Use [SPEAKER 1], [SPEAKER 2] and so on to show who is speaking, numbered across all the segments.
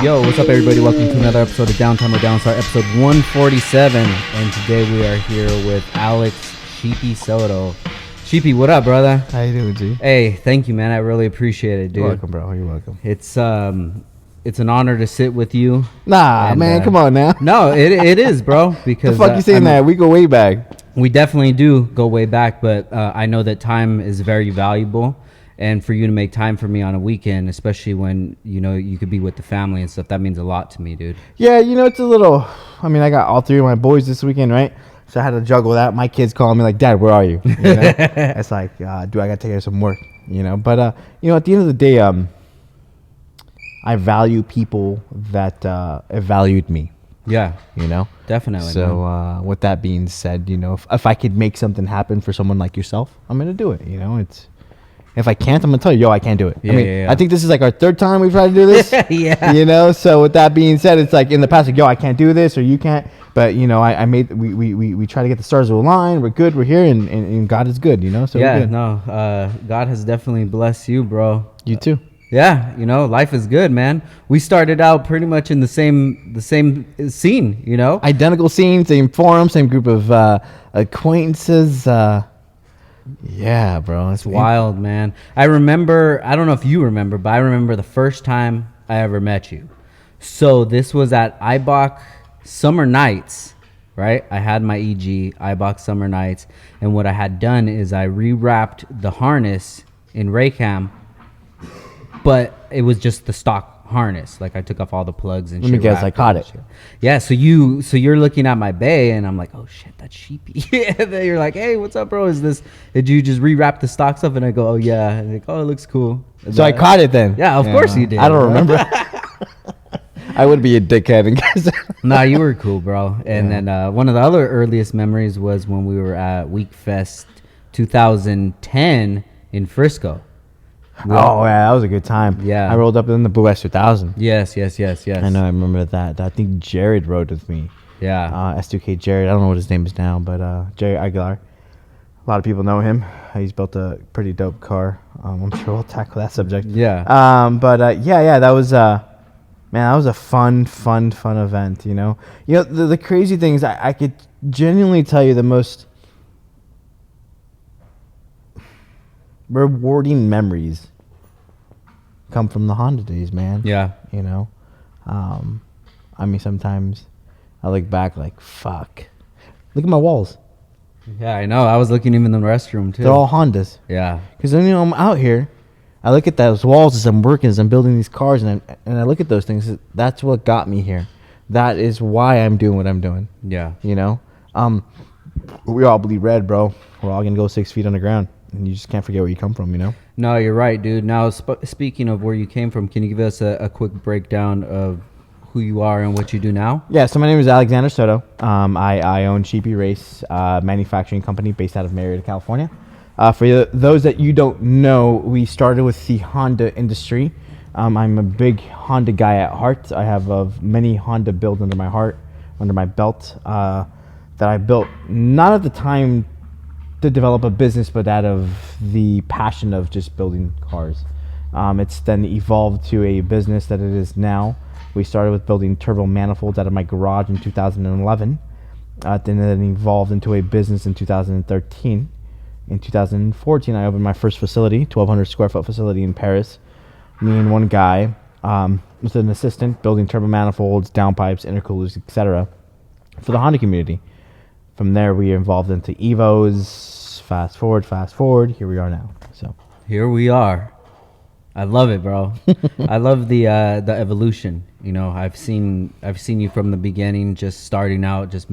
[SPEAKER 1] Yo, what's up, everybody? Welcome to another episode of Downtime with Downstar, episode 147. And today we are here with Alex Sheepey Soto. Sheepey, what up, brother?
[SPEAKER 2] How you doing, G?
[SPEAKER 1] Hey, thank you, man. I really appreciate it, dude.
[SPEAKER 2] You're welcome, bro. You're welcome.
[SPEAKER 1] It's an honor to sit with you.
[SPEAKER 2] Nah, and, man, come on now.
[SPEAKER 1] No, it is, bro. Because
[SPEAKER 2] the fuck you saying that? We go way back.
[SPEAKER 1] We definitely do go way back, but I know that time is very valuable. And for you to make time for me on a weekend, especially when, you know, you could be with the family and stuff, that means a lot to me, dude.
[SPEAKER 2] Yeah, you know, it's a little... I mean, I got all three of my boys this weekend, right? So I had to juggle that. My kids calling me like, Dad, where are you? You know? It's like, dude, I got to take care of some work, you know? But, you know, at the end of the day, I value people that valued me.
[SPEAKER 1] Yeah.
[SPEAKER 2] You know?
[SPEAKER 1] Definitely.
[SPEAKER 2] So with that being said, you know, if I could make something happen for someone like yourself, I'm going to do it, you know? It's... If I can't, I'm going to tell you, yo, I can't do it.
[SPEAKER 1] Yeah,
[SPEAKER 2] I mean,
[SPEAKER 1] yeah.
[SPEAKER 2] I think this is like our third time we've tried to do this.
[SPEAKER 1] Yeah.
[SPEAKER 2] You know, so with that being said, it's like in the past, like, yo, I can't do this or you can't. But, you know, we try to get the stars to align. We're good. We're here and God is good, you know? So
[SPEAKER 1] yeah,
[SPEAKER 2] we're good.
[SPEAKER 1] no, God has definitely blessed you, bro.
[SPEAKER 2] You too.
[SPEAKER 1] Yeah, you know, life is good, man. We started out pretty much in the same scene, you know?
[SPEAKER 2] Identical scene, same forum, same group of acquaintances. Yeah, bro.
[SPEAKER 1] It's wild, man. I remember, I don't know if you remember, but I remember the first time I ever met you. So this was at IBOC Summer Nights, right? I had my EG, IBOC Summer Nights, and what I had done is I rewrapped the harness in Raycam, but it was just the stock harness. Like I took off all the plugs and
[SPEAKER 2] Let me guess, I caught it.
[SPEAKER 1] Yeah, so you're looking at my bay and I'm like, oh shit, that's Sheepey. And then you're like, hey, what's up, bro? Did you just rewrap the stock stuff? And I go, oh yeah. And like, oh, it looks cool.
[SPEAKER 2] So I caught it then.
[SPEAKER 1] Yeah, of course you did.
[SPEAKER 2] I don't remember. I would be a dickhead and guess.
[SPEAKER 1] Nah, you were cool, bro. And then one of the other earliest memories was when we were at Week Fest 2010 in Frisco.
[SPEAKER 2] Oh, yeah, that was a good time.
[SPEAKER 1] Yeah.
[SPEAKER 2] I rolled up in the Blue S2000.
[SPEAKER 1] Yes.
[SPEAKER 2] I know, I remember that. I think Jared rode with me.
[SPEAKER 1] Yeah.
[SPEAKER 2] S2K Jared. I don't know what his name is now, but Jerry Aguilar. A lot of people know him. He's built a pretty dope car. I'm sure we'll tackle that subject.
[SPEAKER 1] Yeah.
[SPEAKER 2] Yeah, that was man, that was a fun event, you know. You know, the crazy thing is I could genuinely tell you the most rewarding memories come from the Honda days, man.
[SPEAKER 1] Yeah.
[SPEAKER 2] You know, I mean, sometimes I look back like, fuck. Look at my walls.
[SPEAKER 1] Yeah, I know. I was looking even in the restroom too.
[SPEAKER 2] They're all Hondas.
[SPEAKER 1] Yeah.
[SPEAKER 2] Because when I'm out here, I look at those walls as I'm working, as I'm building these cars, and I look at those things. That's what got me here. That is why I'm doing what I'm doing.
[SPEAKER 1] Yeah.
[SPEAKER 2] You know, we all bleed red, bro. We're all gonna go 6 feet underground. And you just can't forget where you come from, you know? No,
[SPEAKER 1] you're right, dude. Now, speaking of where you came from, can you give us a quick breakdown of who you are and what you do now?
[SPEAKER 2] Yeah, so my name is Alexander Soto. I own Sheepey Race, manufacturing company based out of Marietta, California. For those that you don't know, we started with the Honda industry. I'm a big Honda guy at heart. I have many Honda builds under my belt, that I built not at the time to develop a business, but out of the passion of just building cars. It's then evolved to a business that it is now. We started with building turbo manifolds out of my garage in 2011. Then it evolved into a business in 2013. In 2014, I opened my first facility, 1,200 square foot facility in Paris. Me and one guy, with an assistant, building turbo manifolds, downpipes, intercoolers, etc. for the Honda community. From there, we evolved into Evos. Fast forward. Here we are now. So
[SPEAKER 1] here we are. I love it, bro. I love the evolution. You know, I've seen you from the beginning, just starting out, just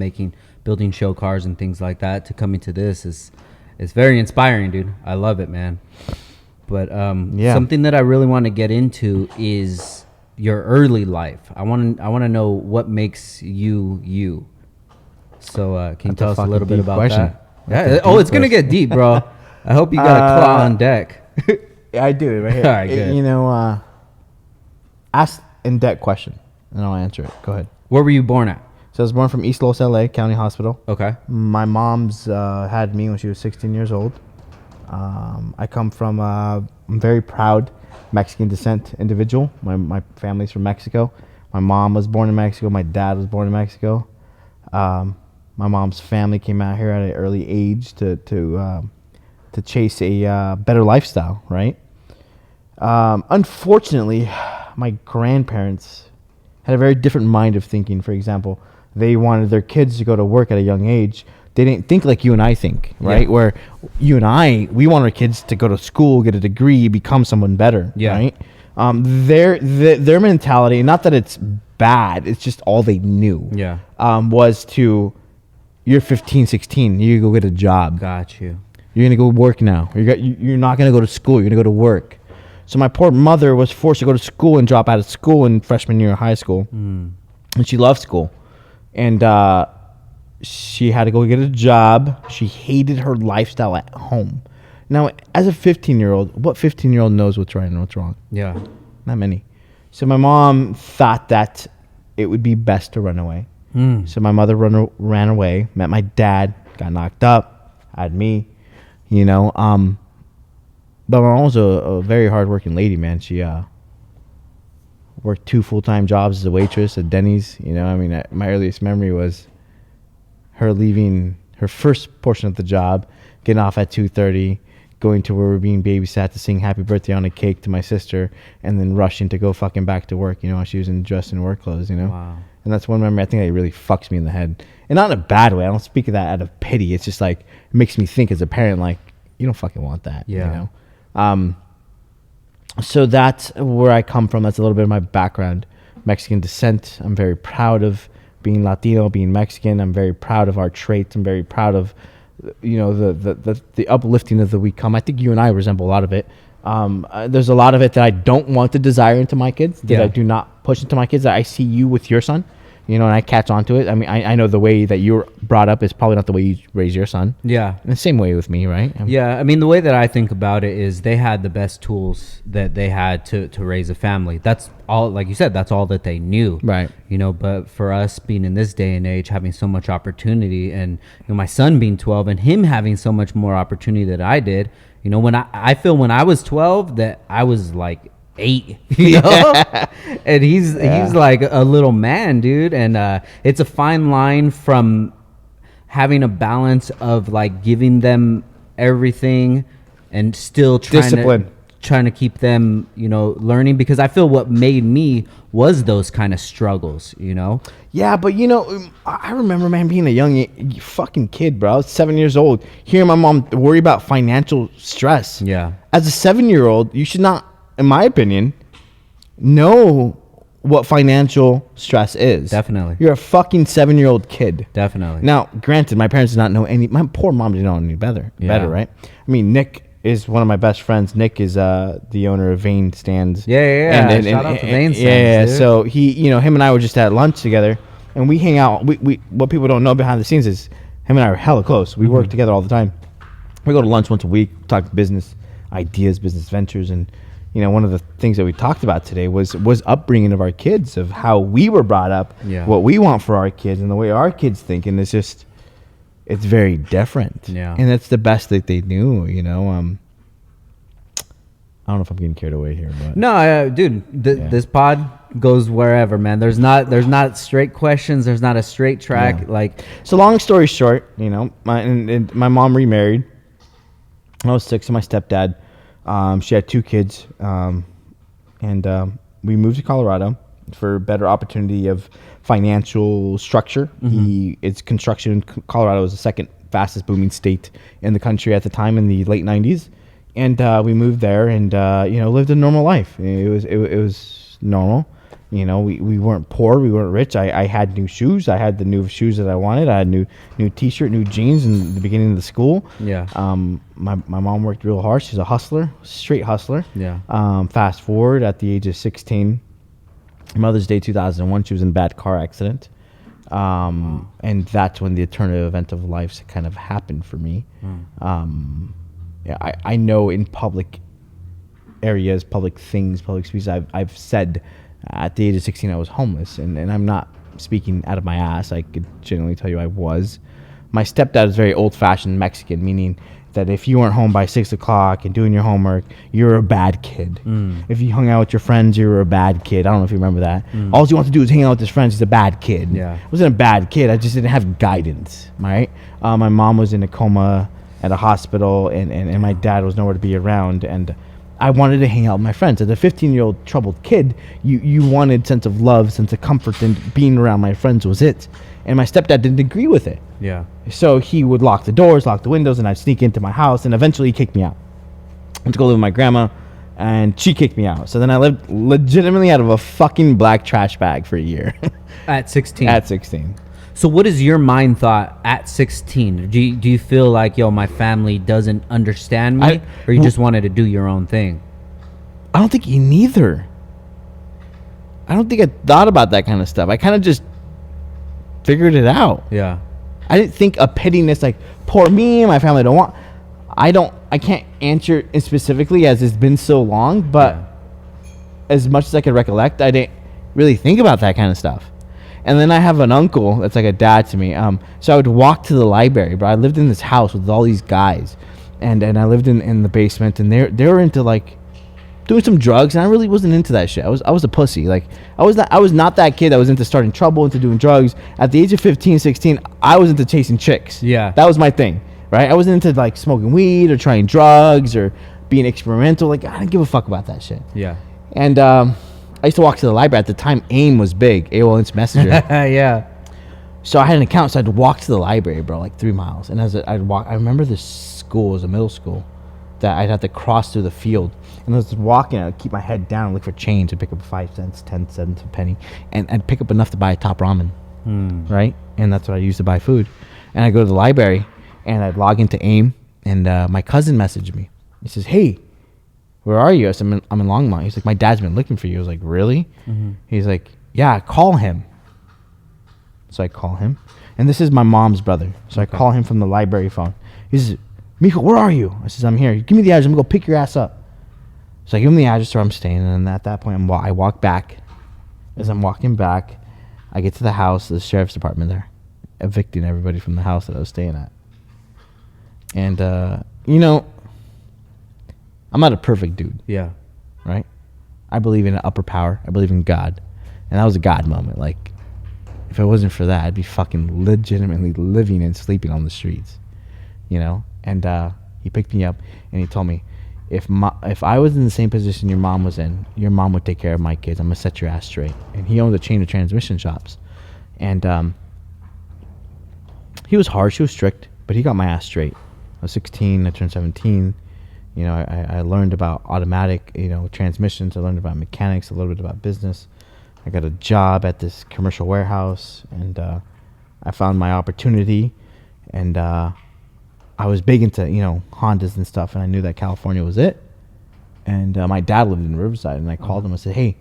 [SPEAKER 1] building show cars and things like that, to coming to this is very inspiring, dude. I love it, man. But something that I really want to get into is your early life. I want to know what makes you. So can you tell us a little bit about that? Yeah. Oh, it's going to get deep, bro. I hope you got a claw on deck.
[SPEAKER 2] Yeah, I do right here.
[SPEAKER 1] All right, good.
[SPEAKER 2] You know, ask in-depth question, and I'll answer it. Go ahead.
[SPEAKER 1] Where were you born at?
[SPEAKER 2] So I was born from East Los, LA, County Hospital.
[SPEAKER 1] Okay.
[SPEAKER 2] My mom's had me when she was 16 years old. I come from a very proud Mexican descent individual. My family's from Mexico. My mom was born in Mexico. My dad was born in Mexico. My mom's family came out here at an early age to chase a better lifestyle, right? Unfortunately, my grandparents had a very different mind of thinking. For example, they wanted their kids to go to work at a young age. They didn't think like you and I think, right? Yeah. Where you and I, we want our kids to go to school, get a degree, become someone better, right? Their mentality, not that it's bad, it's just all they knew.
[SPEAKER 1] Yeah.
[SPEAKER 2] Was to, you're 15, 16, you go get a job.
[SPEAKER 1] Got you.
[SPEAKER 2] You're gonna go work now. You're not gonna go to school. You're gonna go to work. So my poor mother was forced to go to school and drop out of school in freshman year of high school, and she loved school, and she had to go get a job. She hated her lifestyle at home. Now, as a 15-year-old, what 15-year-old knows what's right and what's wrong?
[SPEAKER 1] Yeah,
[SPEAKER 2] not many. So my mom thought that it would be best to run away. So my mother ran away, met my dad, got knocked up, had me, you know. But my mom was a very hardworking lady, man. She worked 2 full-time jobs as a waitress at Denny's. You know, I mean, my earliest memory was her leaving her first portion of the job, getting off at 2:30, going to where we're being babysat to sing happy birthday on a cake to my sister, and then rushing to go fucking back to work. You know, she was dressed in work clothes, you know.
[SPEAKER 1] Wow.
[SPEAKER 2] And that's one memory I think that really fucks me in the head. And not in a bad way. I don't speak of that out of pity. It's just like, it makes me think as a parent, like, you don't fucking want that.
[SPEAKER 1] Yeah.
[SPEAKER 2] You know? So that's where I come from. That's a little bit of my background. Mexican descent. I'm very proud of being Latino, being Mexican. I'm very proud of our traits. I'm very proud of, you know, the uplifting of the we come. I think you and I resemble a lot of it. There's a lot of it that I don't want to desire into my kids, that I do not push into my kids. That I see you with your son, you know, and I catch on to it. I mean, I know the way that you were brought up is probably not the way you raise your son.
[SPEAKER 1] Yeah.
[SPEAKER 2] And the same way with me, right?
[SPEAKER 1] Yeah. I mean, the way that I think about it is they had the best tools that they had to raise a family. That's all, like you said, that's all that they knew.
[SPEAKER 2] Right.
[SPEAKER 1] You know, but for us being in this day and age, having so much opportunity, and, you know, my son being 12 and him having so much more opportunity than I did, you know, when I feel when I was 12 that I was like 8, you know, and he's like a little man, dude. And it's a fine line from having a balance of like giving them everything and still trying to keep them, you know, learning, because I feel what made me was those kind of struggles, you know?
[SPEAKER 2] Yeah, but you know, I remember, man, being a young fucking kid, bro. I was 7 years old, hearing my mom worry about financial stress.
[SPEAKER 1] Yeah.
[SPEAKER 2] As a 7-year-old, you should not, in my opinion, know what financial stress is.
[SPEAKER 1] Definitely.
[SPEAKER 2] You're a fucking 7-year-old kid.
[SPEAKER 1] Definitely.
[SPEAKER 2] Now, granted, my parents did not know my poor mom didn't know any better, right? I mean, Nick is one of my best friends. Nick is the owner of Vane Stands.
[SPEAKER 1] Yeah. And shout out to Vane Stands.
[SPEAKER 2] Yeah.
[SPEAKER 1] Dude.
[SPEAKER 2] So he, you know, him and I were just at lunch together, and we hang out. We what people don't know behind the scenes is him and I are hella close. We work together all the time. We go to lunch once a week, talk business ideas, business ventures, and you know, one of the things that we talked about today was upbringing of our kids, of how we were brought up, what we want for our kids, and the way our kids think, and it's just. It's very different.
[SPEAKER 1] Yeah.
[SPEAKER 2] And that's the best that they knew, you know. I don't know if I'm getting carried away here, but
[SPEAKER 1] no, dude, this pod goes wherever, man. There's not straight questions. There's not a straight track. Like,
[SPEAKER 2] so long story short, you know, my mom remarried. I was 6 and my stepdad. She had 2 kids. And we moved to Colorado for better opportunity of financial structure. It's construction in Colorado was the second fastest booming state in the country at the time in the late 90s, and we moved there and you know, lived a normal life. It was normal, you know. We weren't poor, we weren't rich. I had new shoes. I had the new shoes that I wanted. I had new t-shirt, new jeans in the beginning of the school. My mom worked real hard. She's a hustler, straight hustler. Fast forward, at the age of 16, Mother's Day 2001, she was in a bad car accident. And that's when the alternative event of life kind of happened for me. I know in public areas, public things, public spaces, I've said at the age of 16 I was homeless. And I'm not speaking out of my ass. I could genuinely tell you I was. My stepdad is very old-fashioned Mexican, meaning that if you weren't home by 6 o'clock and doing your homework, you're a bad kid. If you hung out with your friends, you were a bad kid. I don't know if you remember that. All you want to do is hang out with his friends. He's a bad kid.
[SPEAKER 1] Yeah.
[SPEAKER 2] I wasn't a bad kid. I just didn't have guidance, right? My mom was in a coma at a hospital, and my dad was nowhere to be around. And I wanted to hang out with my friends. As a 15-year-old troubled kid, you wanted sense of love, sense of comfort, and being around my friends was it. And my stepdad didn't agree with it.
[SPEAKER 1] Yeah.
[SPEAKER 2] So he would lock the doors, lock the windows, and I'd sneak into my house, and eventually he kicked me out. I went to go live with my grandma, and she kicked me out. So then I lived legitimately out of a fucking black trash bag for a year.
[SPEAKER 1] At 16.
[SPEAKER 2] At 16.
[SPEAKER 1] So what is your mind thought at 16? Do you feel like, yo, my family doesn't understand me? Or you just wanted to do your own thing?
[SPEAKER 2] I don't think neither. I don't think I thought about that kind of stuff. I kind of just figured it out.
[SPEAKER 1] Yeah.
[SPEAKER 2] I didn't think a pettiness like, poor me, my family don't want. I can't answer it specifically as it's been so long, but as much as I could recollect, I didn't really think about that kind of stuff. And then I have an uncle that's like a dad to me. So I would walk to the library, bro. I lived in this house with all these guys, and I lived in the basement, and they were into like doing some drugs, and I really wasn't into that shit. I was a pussy. Like I was not that kid that was into starting trouble, into doing drugs. At the age of 15, 16, I was into chasing chicks.
[SPEAKER 1] Yeah.
[SPEAKER 2] That was my thing, right? I wasn't into like smoking weed or trying drugs or being experimental. Like I didn't give a fuck about that shit.
[SPEAKER 1] Yeah.
[SPEAKER 2] And I used to walk to the library. At the time, AIM was big, AOL Instant Messenger.
[SPEAKER 1] Yeah.
[SPEAKER 2] So I had an account, so I'd walk to the library, bro, like 3 miles. And I'd walk, I remember this school was a middle school that I'd have to cross through the field. And I was walking, I'd keep my head down and look for change to pick up 5 cents, 10 cents, a penny. And I'd pick up enough to buy a top ramen, right? And that's what I used to buy food. And I'd go to the library, and I'd log into AIM, and my cousin messaged me. He says, hey, where are you? I said, I'm in Longmont. He's like, my dad's been looking for you. I was like, really? He's like, yeah, call him. So I call him. And this is my mom's brother. So I call him from the library phone. He says, Miko, where are you? I says, I'm here. Give me the address. I'm going to go pick your ass up. So I give him the address where I'm staying. And at that point, I walk back. As I'm walking back, I get to the house, the sheriff's department there, evicting everybody from the house that I was staying at. And, I'm not a perfect dude.
[SPEAKER 1] Yeah.
[SPEAKER 2] Right? I believe in an upper power. I believe in God. And that was a God moment. Like, if it wasn't for that, I'd be fucking legitimately living and sleeping on the streets. And he picked me up and he told me, if I was in the same position your mom was in, your mom would take care of my kids. I'm going to set your ass straight. And he owned a chain of transmission shops. And he was harsh. He was strict. But he got my ass straight. I was 16. I turned 17. I learned about automatic, transmissions. I learned about mechanics, a little bit about business. I got a job at this commercial warehouse, and I found my opportunity. And I was big into, Hondas and stuff, and I knew that California was it. And my dad lived in Riverside, and I called him. I said, hey,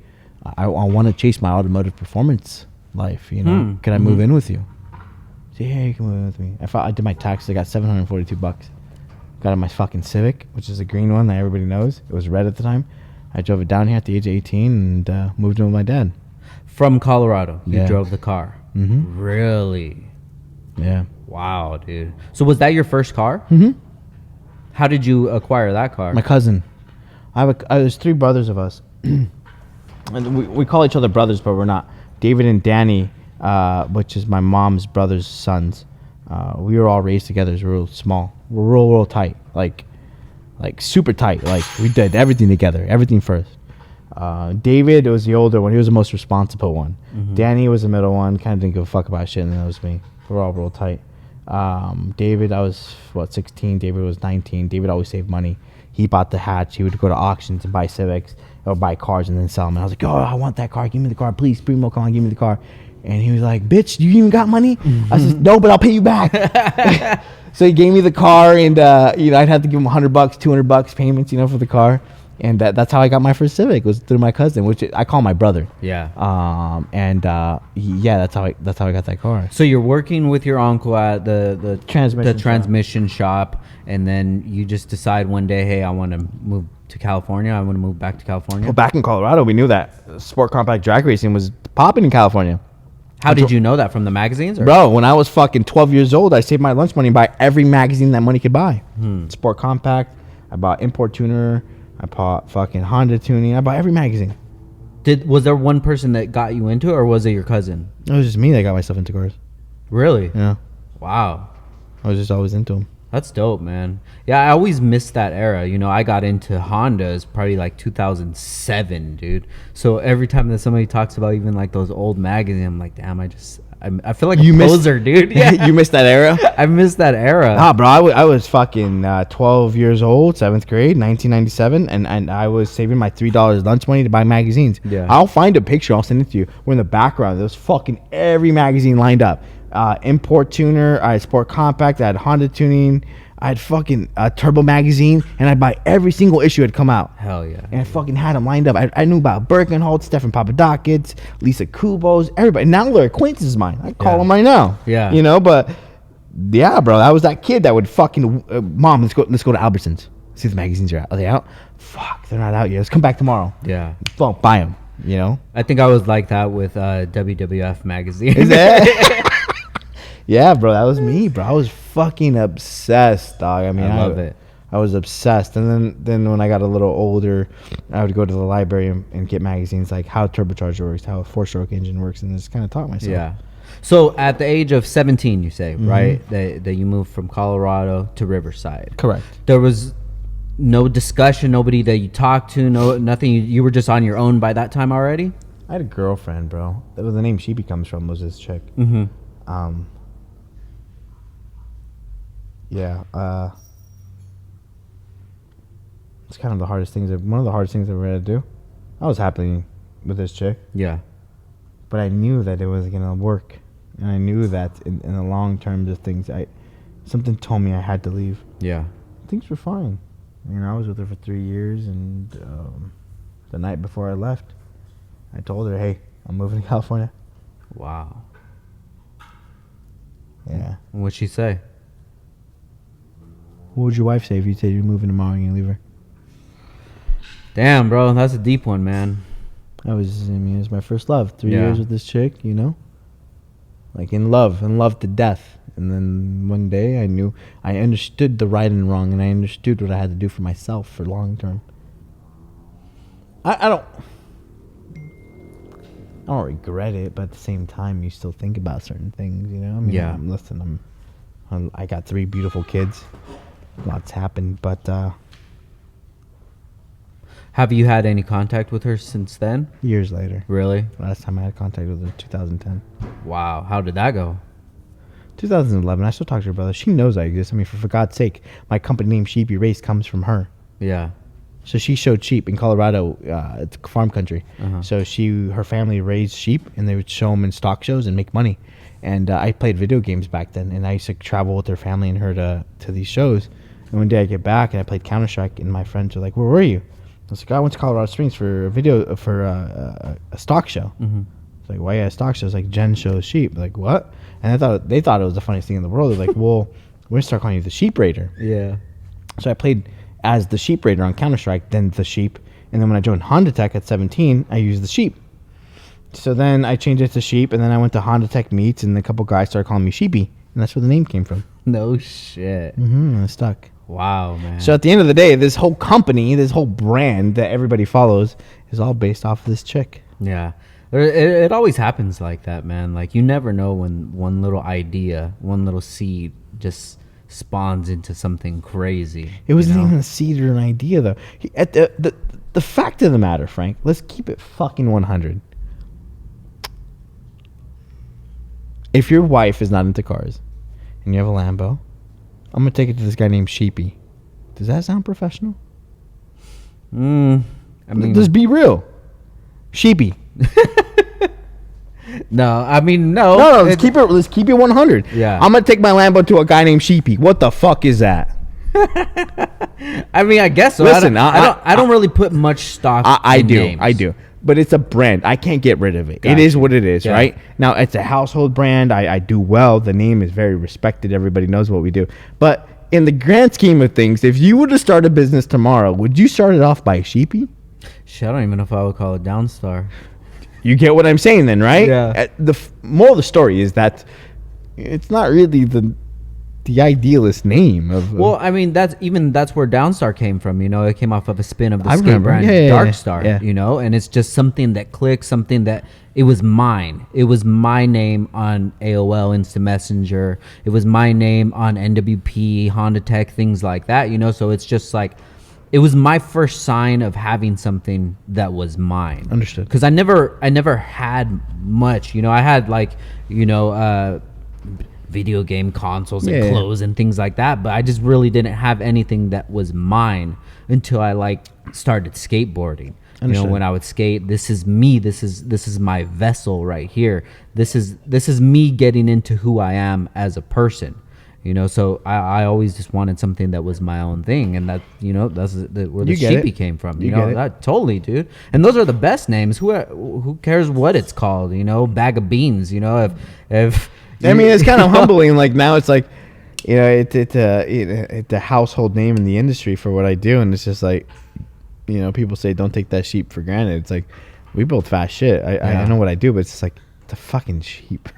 [SPEAKER 2] I want to chase my automotive performance life. Can I move in with you? He said, yeah, you can move in with me. I did my taxes. I got $742. Got in my fucking Civic, which is a green one that everybody knows. It was red at the time. I drove it down here at the age of 18 and moved in with my dad.
[SPEAKER 1] From Colorado, you
[SPEAKER 2] Yeah.
[SPEAKER 1] drove the car.
[SPEAKER 2] Mm-hmm.
[SPEAKER 1] Really?
[SPEAKER 2] Yeah.
[SPEAKER 1] Wow, dude. So was that your first car?
[SPEAKER 2] Mm-hmm.
[SPEAKER 1] How did you acquire that car?
[SPEAKER 2] My cousin. There's 3 brothers of us. And we call each other brothers, but we're not. David and Danny, which is my mom's brother's sons. We were all raised together as real small. We're real tight, like super tight. Like we did everything together, everything first. David was the older one. He was the most responsible one. Danny was the middle one. Kind of didn't give a fuck about shit, and that was me. We're all real tight. David, I was 16. David was 19. David always saved money. He bought the hatch. He would go to auctions and buy Civics or buy cars and then sell them. And I was like, oh, I want that car. Give me the car, please. Primo, come on, give me the car. And he was like, bitch, you even got money? I said, no, but I'll pay you back. So he gave me the car, and I'd have to give him $100, $200 payments, for the car. And that's how I got my first Civic, was through my cousin, which I call my brother.
[SPEAKER 1] Yeah.
[SPEAKER 2] That's how I got that car.
[SPEAKER 1] So you're working with your uncle at the
[SPEAKER 2] Transmission
[SPEAKER 1] shop, and then you just decide one day, hey, I want to move to California. I want to move back to California.
[SPEAKER 2] Well, back in Colorado, we knew that sport compact drag racing was popping in California.
[SPEAKER 1] How did you know that, from the magazines? Or?
[SPEAKER 2] Bro, when I was fucking 12 years old, I saved my lunch money and buy every magazine that money could buy. Sport Compact. I bought Import Tuner. I bought fucking Honda Tuning. I bought every magazine.
[SPEAKER 1] Was there one person that got you into it, or was it your cousin?
[SPEAKER 2] It was just me that got myself into cars.
[SPEAKER 1] Really?
[SPEAKER 2] Yeah.
[SPEAKER 1] Wow.
[SPEAKER 2] I was just always into them.
[SPEAKER 1] That's dope, man. Yeah, I always missed that era. You know, I got into Hondas probably like 2007, dude. So every time that somebody talks about even like those old magazines, I'm like, damn, I feel like a poser, dude. Yeah.
[SPEAKER 2] You missed that era?
[SPEAKER 1] I missed that era.
[SPEAKER 2] Ah, bro, I was fucking 12 years old, 7th grade, 1997, and I was saving my $3 lunch money to buy magazines.
[SPEAKER 1] Yeah.
[SPEAKER 2] I'll find a picture. I'll send it to you. We're in the background. There was fucking every magazine lined up. Import Tuner, I had Sport Compact, I had Honda Tuning, I had fucking Turbo Magazine, and I'd buy every single issue that had come out.
[SPEAKER 1] Hell yeah.
[SPEAKER 2] And I fucking had them lined up. I knew about Birkenholtz, Stefan Papadakis, Lisa Kubos, everybody. Now they're acquaintances of mine. I call them right now.
[SPEAKER 1] Yeah.
[SPEAKER 2] You know, but yeah, bro, I was that kid that would fucking, Mom, let's go to Albertsons. See if the magazines are out. Are they out? Fuck, they're not out yet. Let's come back tomorrow.
[SPEAKER 1] Yeah.
[SPEAKER 2] Fuck, buy them, you know?
[SPEAKER 1] I think I was like that with WWF magazine.
[SPEAKER 2] Is that? Yeah, bro, that was me, bro. I was fucking obsessed, dog. I mean,
[SPEAKER 1] I love it.
[SPEAKER 2] I was obsessed. And then when I got a little older, I would go to the library and get magazines like how turbocharger works, how a 4-stroke engine works, and just kind of taught myself.
[SPEAKER 1] Yeah. So at the age of 17, you say, right, that you moved from Colorado to Riverside.
[SPEAKER 2] Correct.
[SPEAKER 1] There was no discussion, nobody that you talked to, nothing. You were just on your own by that time already?
[SPEAKER 2] I had a girlfriend, bro. That was the name Sheepey comes from, was this chick. Yeah, it's kind of the hardest things. One of the hardest things I've ever had to do. I was happy with this chick.
[SPEAKER 1] Yeah.
[SPEAKER 2] But I knew that it was gonna work, and I knew that in the long term, the things something told me I had to leave.
[SPEAKER 1] Yeah.
[SPEAKER 2] Things were fine. You know, I was with her for 3 years, and the night before I left, I told her, "Hey, I'm moving to California."
[SPEAKER 1] Wow.
[SPEAKER 2] Yeah.
[SPEAKER 1] What'd she say?
[SPEAKER 2] What would your wife say if you said you're moving tomorrow and you leave her?
[SPEAKER 1] Damn, bro, that's a deep one, man.
[SPEAKER 2] It was my first love. 3
[SPEAKER 1] Yeah.
[SPEAKER 2] years with this chick, you know? Like in love to death. And then one day I understood the right and wrong, and I understood what I had to do for myself for long term. I don't regret it, but at the same time, you still think about certain things, you know? I mean,
[SPEAKER 1] Yeah.
[SPEAKER 2] Listen, I got 3 beautiful kids. Lots happened, but
[SPEAKER 1] Have you had any contact with her since then?
[SPEAKER 2] years later.
[SPEAKER 1] Really?
[SPEAKER 2] Last time I had contact with her, 2010.
[SPEAKER 1] Wow. How did that go?
[SPEAKER 2] 2011, I still talk to her brother. She knows I exist. I mean, for God's sake, my company name Sheepey Race comes from her.
[SPEAKER 1] Yeah.
[SPEAKER 2] So she showed sheep in Colorado. It's farm country.
[SPEAKER 1] Uh-huh.
[SPEAKER 2] So her family raised sheep, and they would show them in stock shows and make money. And I played video games back then, and I used to travel with her family and her to these shows. And one day I get back, and I played Counter-Strike, and my friends are like, "Where were you?" I was like, "I went to Colorado Springs for a stock show." It's like, "Why a stock show?" It's like, "Jen shows sheep." Like, what? And they thought it was the funniest thing in the world. They're like, "Well, we're gonna start calling you the Sheep Raider."
[SPEAKER 1] Yeah.
[SPEAKER 2] So I played as the Sheep Raider on Counter-Strike, then the sheep, and then when I joined Honda Tech at 17, I used the sheep. So then I changed it to sheep, and then I went to Honda Tech meets, and a couple guys started calling me Sheepy, and that's where the name came from.
[SPEAKER 1] No shit.
[SPEAKER 2] And it stuck.
[SPEAKER 1] Wow, man.
[SPEAKER 2] So at the end of the day, this whole company, this whole brand that everybody follows is all based off of this chick.
[SPEAKER 1] Yeah. It always happens like that, man. Like, you never know when one little idea, one little seed just spawns into something crazy.
[SPEAKER 2] It wasn't even a seed or an idea, though. The fact of the matter, Frank, let's keep it fucking 100. If your wife is not into cars and you have a Lambo, I'm going to take it to this guy named Sheepy. Does that sound professional?
[SPEAKER 1] I mean,
[SPEAKER 2] Just be real. Sheepy.
[SPEAKER 1] no. I mean, no.
[SPEAKER 2] No, let's keep it 100.
[SPEAKER 1] Yeah.
[SPEAKER 2] I'm going to take my Lambo to a guy named Sheepy. What the fuck is that?
[SPEAKER 1] I mean, I guess so.
[SPEAKER 2] Listen,
[SPEAKER 1] I don't really put much stock in names.
[SPEAKER 2] I do. But it's a brand. I can't get rid of it.
[SPEAKER 1] Gotcha.
[SPEAKER 2] It is what it is,
[SPEAKER 1] Yeah.
[SPEAKER 2] right? Now, it's a household brand. I do well. The name is very respected. Everybody knows what we do. But in the grand scheme of things, if you were to start a business tomorrow, would you start it off by Sheepy?
[SPEAKER 1] Shit, I don't even know if I would call it Downstar.
[SPEAKER 2] You get what I'm saying then, right?
[SPEAKER 1] Yeah.
[SPEAKER 2] The moral of the story is that it's not really the idealist name of.
[SPEAKER 1] Well, I mean, that's where Downstar came from. You know, it came off of a spin of the
[SPEAKER 2] I
[SPEAKER 1] skate
[SPEAKER 2] remember.
[SPEAKER 1] brand
[SPEAKER 2] Yeah,
[SPEAKER 1] Darkstar.
[SPEAKER 2] yeah.
[SPEAKER 1] You know, and it's just something that clicked, something that it was mine. It was my name on AOL Instant Messenger. It was my name on NWP, Honda Tech, things like that. You know, so it's just like it was my first sign of having something that was mine.
[SPEAKER 2] Understood.
[SPEAKER 1] Because I never had much. You know, I had like, you know, video game consoles and clothes and things like that, but I just really didn't have anything that was mine until I like started skateboarding. Understood. You know, when I would skate, this is me. This is my vessel right here. This is me getting into who I am as a person. You know, so I always just wanted something that was my own thing, and that, you know, that's where the Sheepey came from. You know, that totally, dude. And those are the best names. Who cares what it's called? You know, bag of beans. You know, if
[SPEAKER 2] I mean, it's kind of humbling. Like now, it's like, you know, it's a household name in the industry for what I do, and it's just like, you know, people say don't take that sheep for granted. It's like, we build fast shit. I know what I do, but it's just like it's a fucking sheep.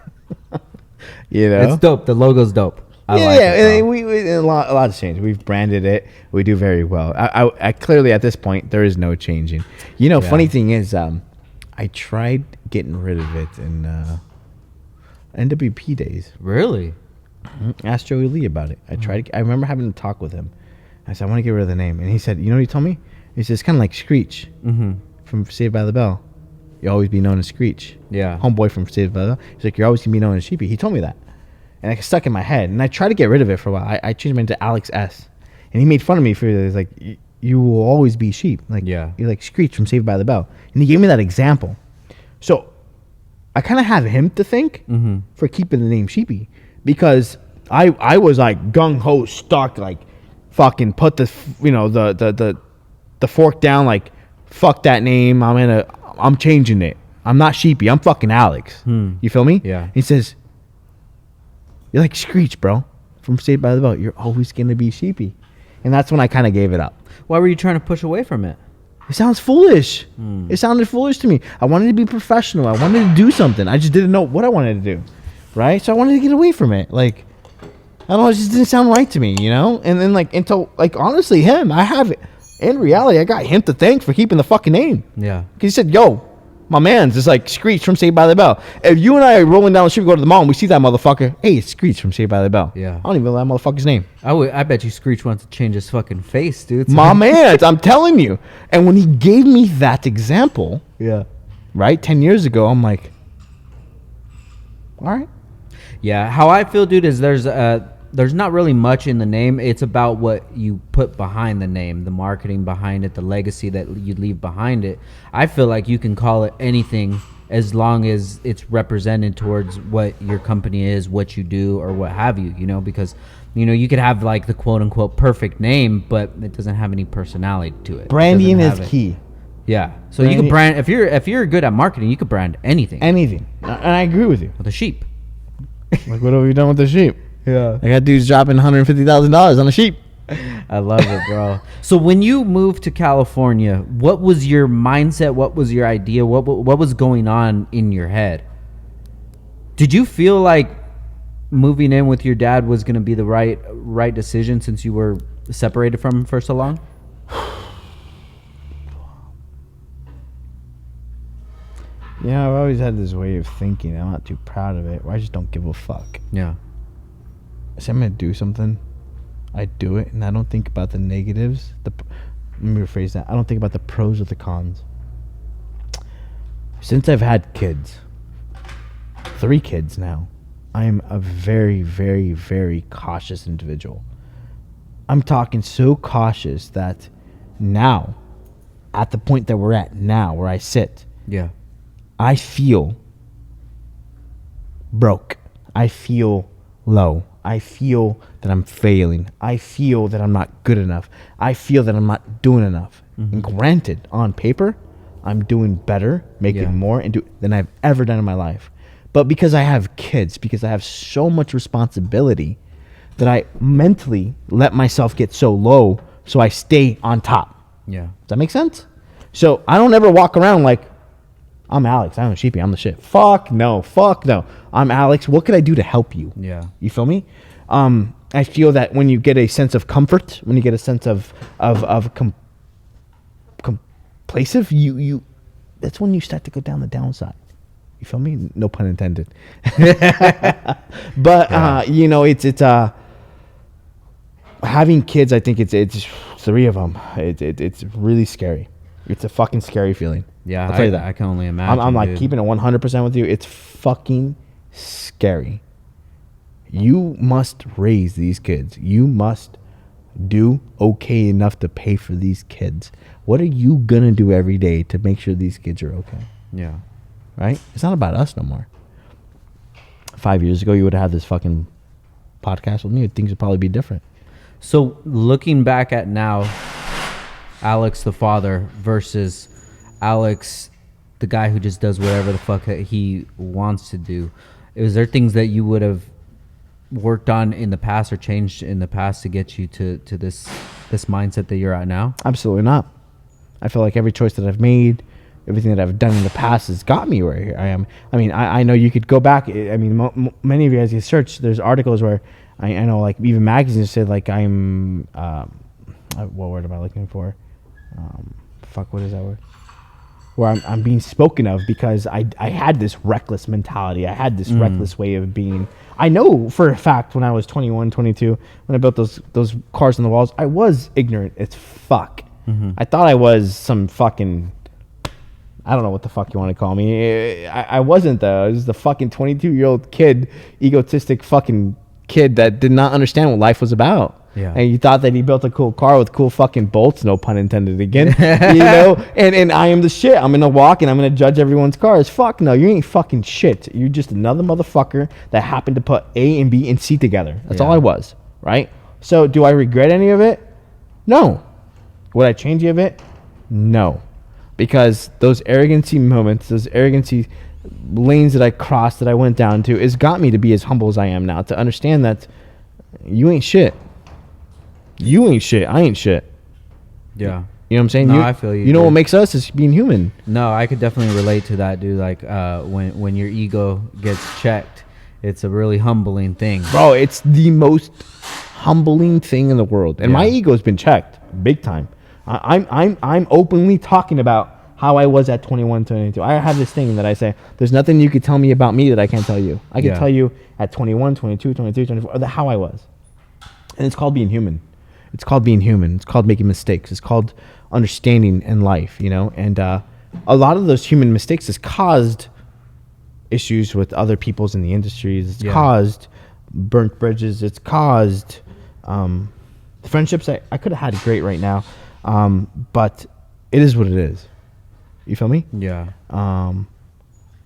[SPEAKER 2] You know,
[SPEAKER 1] it's dope. The logo's dope.
[SPEAKER 2] We a lot has changed. We've branded it. We do very well. I clearly at this point there is no changing. You know, funny thing is, I tried getting rid of it in NWP days.
[SPEAKER 1] Really?
[SPEAKER 2] Asked Joey Lee about it. I remember having a talk with him. I said I want to get rid of the name, and he said, you know what he told me? He said it's kind of like Screech from Saved by the Bell. You always be known as Screech.
[SPEAKER 1] Yeah.
[SPEAKER 2] Homeboy from Saved by the Bell. He's like, you're always gonna be known as Sheepey. He told me that. And it stuck in my head. And I tried to get rid of it for a while. I changed mine to Alex S. And he made fun of me for it. He's like, you will always be sheep. Like, you're like Screech from Saved by the Bell. And he gave me that example. So I kind of have him to thank for keeping the name Sheepey. Because I was like gung-ho stuck, like fucking put the, you know, the fork down, like, fuck that name. I'm changing it. I'm not Sheepey. I'm fucking Alex. You feel me?
[SPEAKER 1] Yeah.
[SPEAKER 2] He says, you're like Screech, bro, from Saved by the Bell. You're always going to be Sheepey. And that's when I kind of gave it up.
[SPEAKER 1] Why were you trying to push away from it?
[SPEAKER 2] It sounds foolish. It sounded foolish to me. I wanted to be professional. I wanted to do something. I just didn't know what I wanted to do, right? So I wanted to get away from it. Like, I don't know, it just didn't sound right to me, you know? And then, like, until, like, honestly, in reality, I got him to thank for keeping the fucking name.
[SPEAKER 1] Yeah.
[SPEAKER 2] Because he said, yo, my man's is like Screech from Saved by the Bell. If you and I are rolling down the street, go to the mall, and we see that motherfucker, hey, it's Screech from Saved by the Bell.
[SPEAKER 1] Yeah.
[SPEAKER 2] I don't even know that motherfucker's name.
[SPEAKER 1] I bet you Screech wants to change his fucking face, dude.
[SPEAKER 2] My man's, I'm telling you. And when he gave me that example, right, 10 years ago, I'm like, all right.
[SPEAKER 1] Yeah, how I feel, dude, is there's not really much in the name. It's about what you put behind the name, the marketing behind it, the legacy that you leave behind it. I feel like you can call it anything as long as it's represented towards what your company is, what you do, or what have you, you know, because, you know, you could have like the quote unquote perfect name, but it doesn't have any personality to it.
[SPEAKER 2] Branding is key.
[SPEAKER 1] Yeah. So you can brand, if you're good at marketing, you could brand anything.
[SPEAKER 2] Anything. And I agree with you.
[SPEAKER 1] With a sheep.
[SPEAKER 2] Like, what have we done with the sheep?
[SPEAKER 1] Yeah.
[SPEAKER 2] I got dudes dropping $150,000 on a sheep.
[SPEAKER 1] I love it, bro. So when you moved to California, what was your mindset? What was your idea? What was going on in your head? Did you feel like moving in with your dad was going to be the right decision since you were separated from him for so long?
[SPEAKER 2] Yeah, I've always had this way of thinking. I'm not too proud of it. I just don't give a fuck.
[SPEAKER 1] Yeah.
[SPEAKER 2] I say I'm going to do something. I do it, and I don't think about the negatives. Let me rephrase that. I don't think about the pros or the cons. Since I've had kids, 3 kids now, I am a very, very, very cautious individual. I'm talking so cautious that now, at the point that we're at now, where I sit, I feel broke. I feel low. I feel that I'm failing. I feel that I'm not good enough. I feel that I'm not doing enough. And granted, on paper, I'm doing better, making more than I've ever done in my life. But because I have kids, because I have so much responsibility, that I mentally let myself get so low so I stay on top.
[SPEAKER 1] Yeah.
[SPEAKER 2] Does that make sense? So I don't ever walk around like I'm Alex. I own Sheepey. I'm the shit. Fuck no. I'm Alex. What could I do to help you?
[SPEAKER 1] Yeah.
[SPEAKER 2] You feel me? I feel that when you get a sense of comfort, when you get a sense of complacive, you that's when you start to go down the downside. You feel me? No pun intended. But you know, it's having kids. I think it's 3 of them. It's really scary. It's a fucking scary feeling.
[SPEAKER 1] Yeah,
[SPEAKER 2] I'll tell you that.
[SPEAKER 1] I can only imagine.
[SPEAKER 2] I'm like
[SPEAKER 1] dude.
[SPEAKER 2] keeping it 100% with you. It's fucking scary. You must raise these kids. You must do okay enough to pay for these kids. What are you gonna do every day to make sure these kids are okay?
[SPEAKER 1] Yeah.
[SPEAKER 2] Right? It's not about us no more. 5 years ago, you would have had this fucking podcast with me. Things would probably be different.
[SPEAKER 1] So looking back at now, Alex the father versus Alex the guy who just does whatever the fuck he wants to do, is there things that you would have worked on in the past or changed in the past to get you to this mindset that you're at now?
[SPEAKER 2] Absolutely not. I feel like every choice that I've made, everything that I've done in the past has got me where I am. I mean, I know you could go back. I mean, many of you guys, you search, there's articles where I know, like, even magazines say, like, I'm, what word am I looking for? What is that word? Where I'm being spoken of because I had this reckless mentality. I had this reckless way of being. I know for a fact when I was 21, 22, when I built those cars on the walls, I was ignorant as fuck. I thought I was some fucking, I don't know what the fuck you want to call me. I wasn't, though. I was the fucking 22-year-old kid, egotistic fucking kid that did not understand what life was about.
[SPEAKER 1] Yeah.
[SPEAKER 2] And you thought that he built a cool car with cool fucking bolts, no pun intended again. You know? And I am the shit. I'm gonna walk and I'm gonna judge everyone's cars. Fuck no, you ain't fucking shit. You're just another motherfucker that happened to put A and B and C together. That's all I was, right? So do I regret any of it? No. Would I change any of it? No. Because those arrogancy moments, those arrogancy lanes that I crossed, that I went down to, has got me to be as humble as I am now, to understand that you ain't shit. You ain't shit. I ain't shit.
[SPEAKER 1] Yeah.
[SPEAKER 2] You know what I'm saying?
[SPEAKER 1] No, I feel you.
[SPEAKER 2] You know what makes us is being human.
[SPEAKER 1] No, I could definitely relate to that, dude. Like, when your ego gets checked, it's a really humbling thing.
[SPEAKER 2] Bro, it's the most humbling thing in the world. And my ego's been checked big time. I'm openly talking about how I was at 21, 22. I have this thing that I say, there's nothing you could tell me about me that I can't tell you. I can tell you at 21, 22, 23, 24, how I was. And it's called being human. It's called being human. It's called making mistakes. It's called understanding in life, you know? And a lot of those human mistakes has caused issues with other peoples in the industries. It's caused burnt bridges. It's caused friendships I could have had great right now. But it is what it is. You feel me?
[SPEAKER 1] Yeah.
[SPEAKER 2] I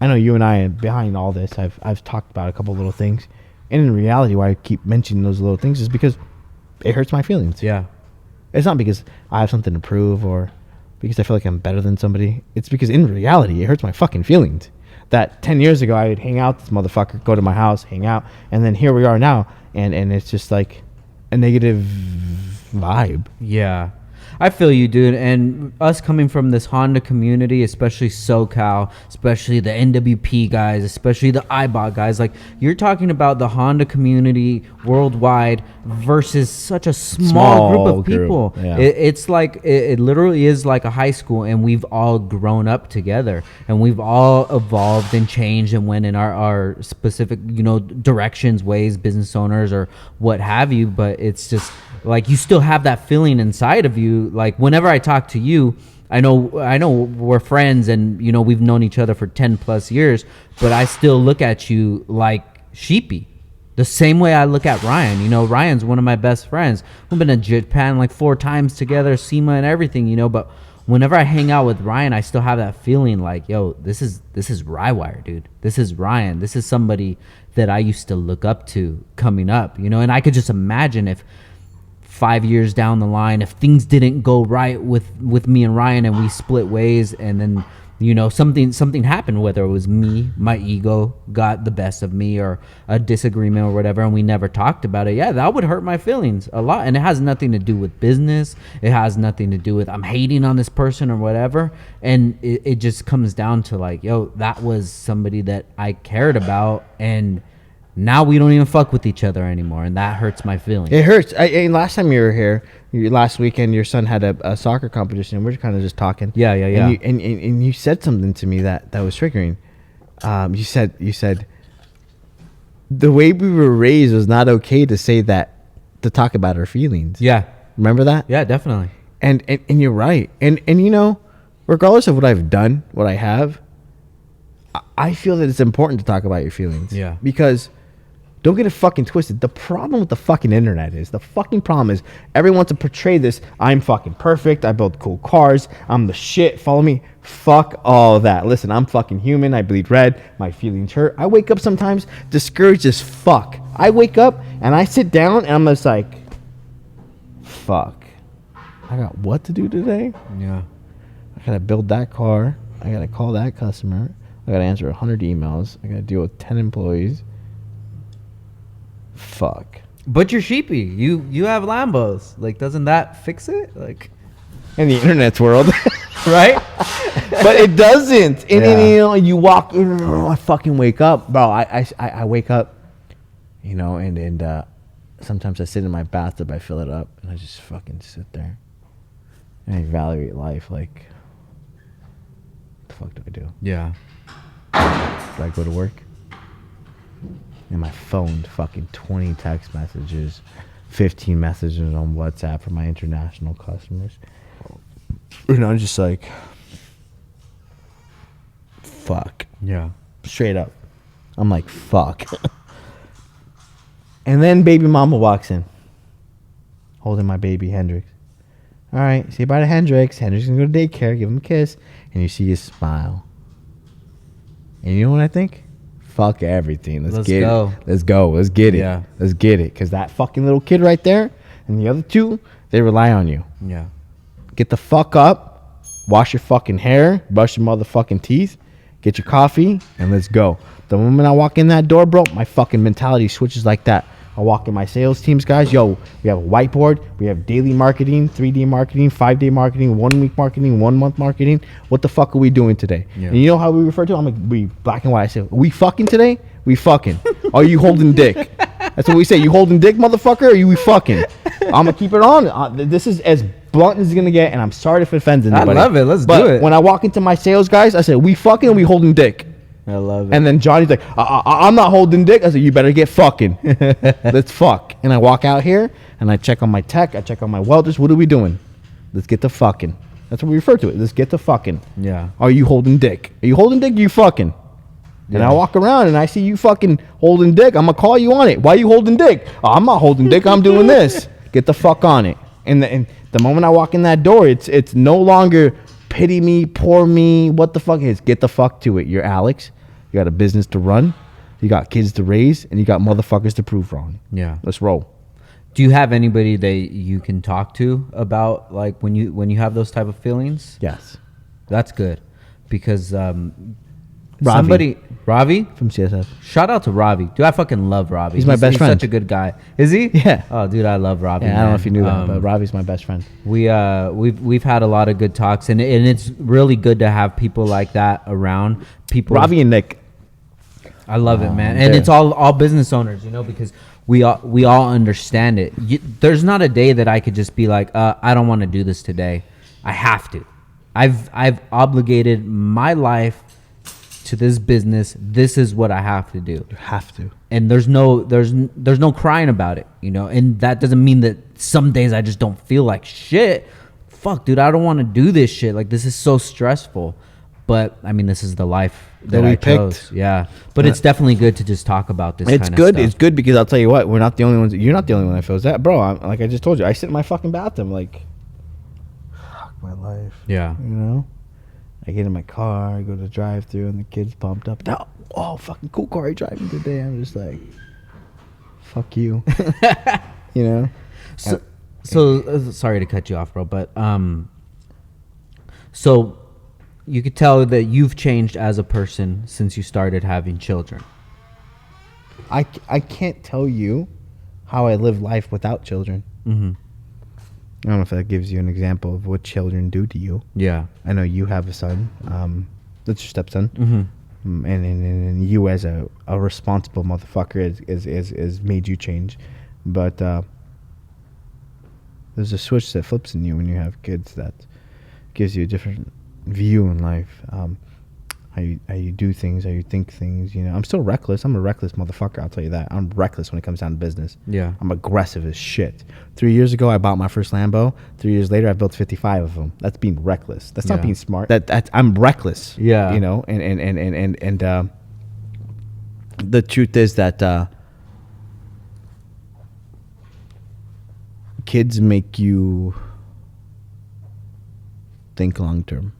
[SPEAKER 2] know you and I, behind all this, I've talked about a couple little things. And in reality, why I keep mentioning those little things is because it hurts my feelings.
[SPEAKER 1] Yeah.
[SPEAKER 2] It's not because I have something to prove or because I feel like I'm better than somebody. It's because in reality, it hurts my fucking feelings. That 10 years ago, I would hang out with this motherfucker, go to my house, hang out. And then here we are now. And it's just like a negative vibe.
[SPEAKER 1] Yeah. I feel you, dude. And us coming from this Honda community, especially SoCal, especially the NWP guys, especially the iBot guys, like, you're talking about the Honda community worldwide versus such a small group of people.
[SPEAKER 2] Yeah.
[SPEAKER 1] It's like, it literally is like a high school, and we've all grown up together, and we've all evolved and changed and went in our specific, you know, directions, ways, business owners or what have you. But it's just like, you still have that feeling inside of you. Like, whenever I talk to you, I know we're friends and, you know, we've known each other for 10 plus years, but I still look at you like Sheepey. The same way I look at Ryan. You know, Ryan's one of my best friends. We've been to Japan like 4 times together, SEMA and everything, you know, but whenever I hang out with Ryan, I still have that feeling like, yo, this is Rywire, dude. This is Ryan. This is somebody that I used to look up to coming up, you know, and I could just imagine if 5 years down the line, if things didn't go right with me and Ryan and we split ways, and then you know, something happened, whether it was me, my ego got the best of me, or a disagreement or whatever, and we never talked about it, yeah, that would hurt my feelings a lot. And it has nothing to do with business. It has nothing to do with I'm hating on this person or whatever. And it just comes down to like, yo, that was somebody that I cared about, and now we don't even fuck with each other anymore, and that hurts my feelings.
[SPEAKER 2] It hurts. And last time you were here, last weekend, your son had a soccer competition. We were kind of just talking.
[SPEAKER 1] Yeah.
[SPEAKER 2] And you said something to me that was triggering. You said the way we were raised was not okay to say that, to talk about our feelings.
[SPEAKER 1] Yeah.
[SPEAKER 2] Remember that?
[SPEAKER 1] Yeah, definitely.
[SPEAKER 2] And you're right. And you know, regardless of what I've done, what I have, I feel that it's important to talk about your feelings.
[SPEAKER 1] Yeah.
[SPEAKER 2] Because don't get it fucking twisted. The problem with the fucking internet is, everyone wants to portray this. I'm fucking perfect. I build cool cars. I'm the shit. Follow me. Fuck all that. Listen, I'm fucking human. I bleed red. My feelings hurt. I wake up sometimes discouraged as fuck. I wake up and I sit down and I'm just like, fuck. I got what to do today?
[SPEAKER 1] Yeah.
[SPEAKER 2] I gotta build that car. I gotta call that customer. I gotta answer 100 emails. I gotta deal with 10 employees. Fuck.
[SPEAKER 1] But you're sheepy. You have Lambos. Like, doesn't that fix it? Like,
[SPEAKER 2] In the internet's world.
[SPEAKER 1] right?
[SPEAKER 2] But it doesn't. And
[SPEAKER 1] Yeah.
[SPEAKER 2] you know, you walk, I fucking wake up. Bro, I wake up, you know, and sometimes I sit in my bathtub, I fill it up, and I just fucking sit there. And I evaluate life like, what the fuck do I do?
[SPEAKER 1] Yeah.
[SPEAKER 2] Do I go to work? And my phone, fucking 20 text messages, 15 messages on WhatsApp from my international customers. You know, I'm just like, fuck.
[SPEAKER 1] Yeah.
[SPEAKER 2] Straight up. I'm like, fuck. And then baby mama walks in, holding my baby Hendrix. All right, say bye to Hendrix. Hendrix is going to go to daycare, give him a kiss, and you see his smile. And you know what I think? Fuck everything. Let's get
[SPEAKER 1] go.
[SPEAKER 2] it. Let's go. Let's get it.
[SPEAKER 1] Yeah.
[SPEAKER 2] Let's get it. Because that fucking little kid right there and the other two, they rely on you.
[SPEAKER 1] Yeah.
[SPEAKER 2] Get the fuck up, wash your fucking hair, brush your motherfucking teeth, get your coffee, and let's go. The moment I walk in that door, bro, my fucking mentality switches like that. I walk in my sales teams, guys. Yo, we have a whiteboard. We have daily marketing, 3-day marketing, 5-day marketing, 1-week marketing, 1-month marketing. What the fuck are we doing today? Yeah. And you know how we refer to it? I'm like, we black and white. I say, we fucking today? We fucking. Are you holding dick? That's what we say. You holding dick, motherfucker? Or are you fucking? I'm going to keep it on. This is as blunt as it's going to get, and I'm sorry if it offends anybody.
[SPEAKER 1] I love it. Let's do it.
[SPEAKER 2] When I walk into my sales guys, I say, we fucking or we holding dick?
[SPEAKER 1] I love it.
[SPEAKER 2] And then Johnny's like, I'm not holding dick. I said, you better get fucking. Let's fuck. And I walk out here and I check on my tech. I check on my welders. What are we doing? Let's get the fucking. That's what we refer to it. Let's get the fucking.
[SPEAKER 1] Yeah.
[SPEAKER 2] Are you holding dick? Are you holding dick? You fucking. And I walk around and I see you fucking holding dick. I'm going to call you on it. Why are you holding dick? Oh, I'm not holding dick. I'm doing this. Get the fuck on it. And the moment I walk in that door, it's no longer pity me, poor me. What the fuck is? Get the fuck to it. You're Alex. You got a business to run, you got kids to raise, and you got motherfuckers to prove wrong.
[SPEAKER 1] Yeah.
[SPEAKER 2] Let's roll.
[SPEAKER 1] Do you have anybody that you can talk to about like when you have those type of feelings?
[SPEAKER 2] Yes.
[SPEAKER 1] That's good. Because
[SPEAKER 2] Ravi.
[SPEAKER 1] Ravi
[SPEAKER 2] From CSF.
[SPEAKER 1] Shout out to Ravi. Dude, I fucking love Ravi.
[SPEAKER 2] He's my best friend.
[SPEAKER 1] He's such a good guy. Is he?
[SPEAKER 2] Yeah.
[SPEAKER 1] Oh, dude, I love Ravi.
[SPEAKER 2] Yeah, I don't know if you knew that, but Ravi's my best friend.
[SPEAKER 1] We've had a lot of good talks, and it's really good to have people like that around. People.
[SPEAKER 2] Ravi and Nick.
[SPEAKER 1] I love it, man, and it's all business owners, you know, because we all understand it. There's not a day that I could just be like, I don't want to do this today. I have to. I've obligated my life to this business. This is what I have to do.
[SPEAKER 2] You have to.
[SPEAKER 1] And there's no crying about it, you know. And that doesn't mean that some days I just don't feel like shit. Fuck, dude, I don't want to do this shit. Like, this is so stressful. But I mean, this is the life that I chose. Yeah, but it's definitely good to just talk about this.
[SPEAKER 2] It's good. It's good because I'll tell you what, we're not the only ones. You're not the only one that feels that, bro. Like I just told you, I sit in my fucking bathroom, like, fuck my life.
[SPEAKER 1] Yeah,
[SPEAKER 2] you know. I get in my car, I go to the drive-thru, and the kid's pumped up. Oh, fucking cool car you're driving today. I'm just like, fuck you. You know.
[SPEAKER 1] So sorry to cut you off, bro, but so you could tell that you've changed as a person since you started having children.
[SPEAKER 2] I can't tell you how I live life without children.
[SPEAKER 1] Mm-hmm.
[SPEAKER 2] I don't know if that gives you an example of what children do to you.
[SPEAKER 1] Yeah.
[SPEAKER 2] I know you have a son. That's your stepson.
[SPEAKER 1] Mm-hmm.
[SPEAKER 2] And you as a responsible motherfucker is made you change. But there's a switch that flips in you when you have kids that gives you a different view in life. How you do things, how you think things. You know, I'm still reckless. I'm a reckless motherfucker. I'll tell you that. I'm reckless when it comes down to business.
[SPEAKER 1] Yeah.
[SPEAKER 2] I'm aggressive as shit. 3 years ago, I bought my first Lambo. 3 years later, I built 55 of them. That's being reckless. That's not being smart. That's I'm reckless.
[SPEAKER 1] Yeah.
[SPEAKER 2] You know, and the truth is that kids make you think long term.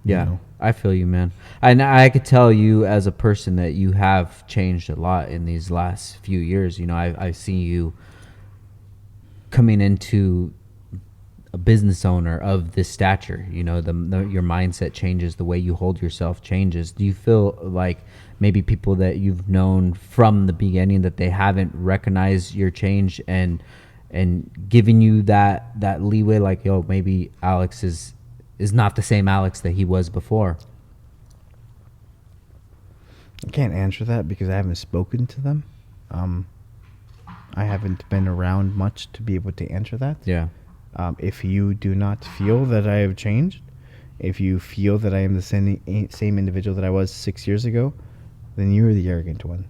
[SPEAKER 1] Yeah,
[SPEAKER 2] you know?
[SPEAKER 1] I feel you, man. And I could tell you as a person that you have changed a lot in these last few years. You know, I see you coming into a business owner of this stature. You know, your mindset changes, the way you hold yourself changes. Do you feel like maybe people that you've known from the beginning that they haven't recognized your change and giving you that leeway, like, yo, maybe Alex is not the same Alex that he was before?
[SPEAKER 2] I can't answer that because I haven't spoken to them. I haven't been around much to be able to answer that.
[SPEAKER 1] Yeah.
[SPEAKER 2] If you do not feel that I have changed, if you feel that I am the same individual that I was 6 years ago, then you're the arrogant one,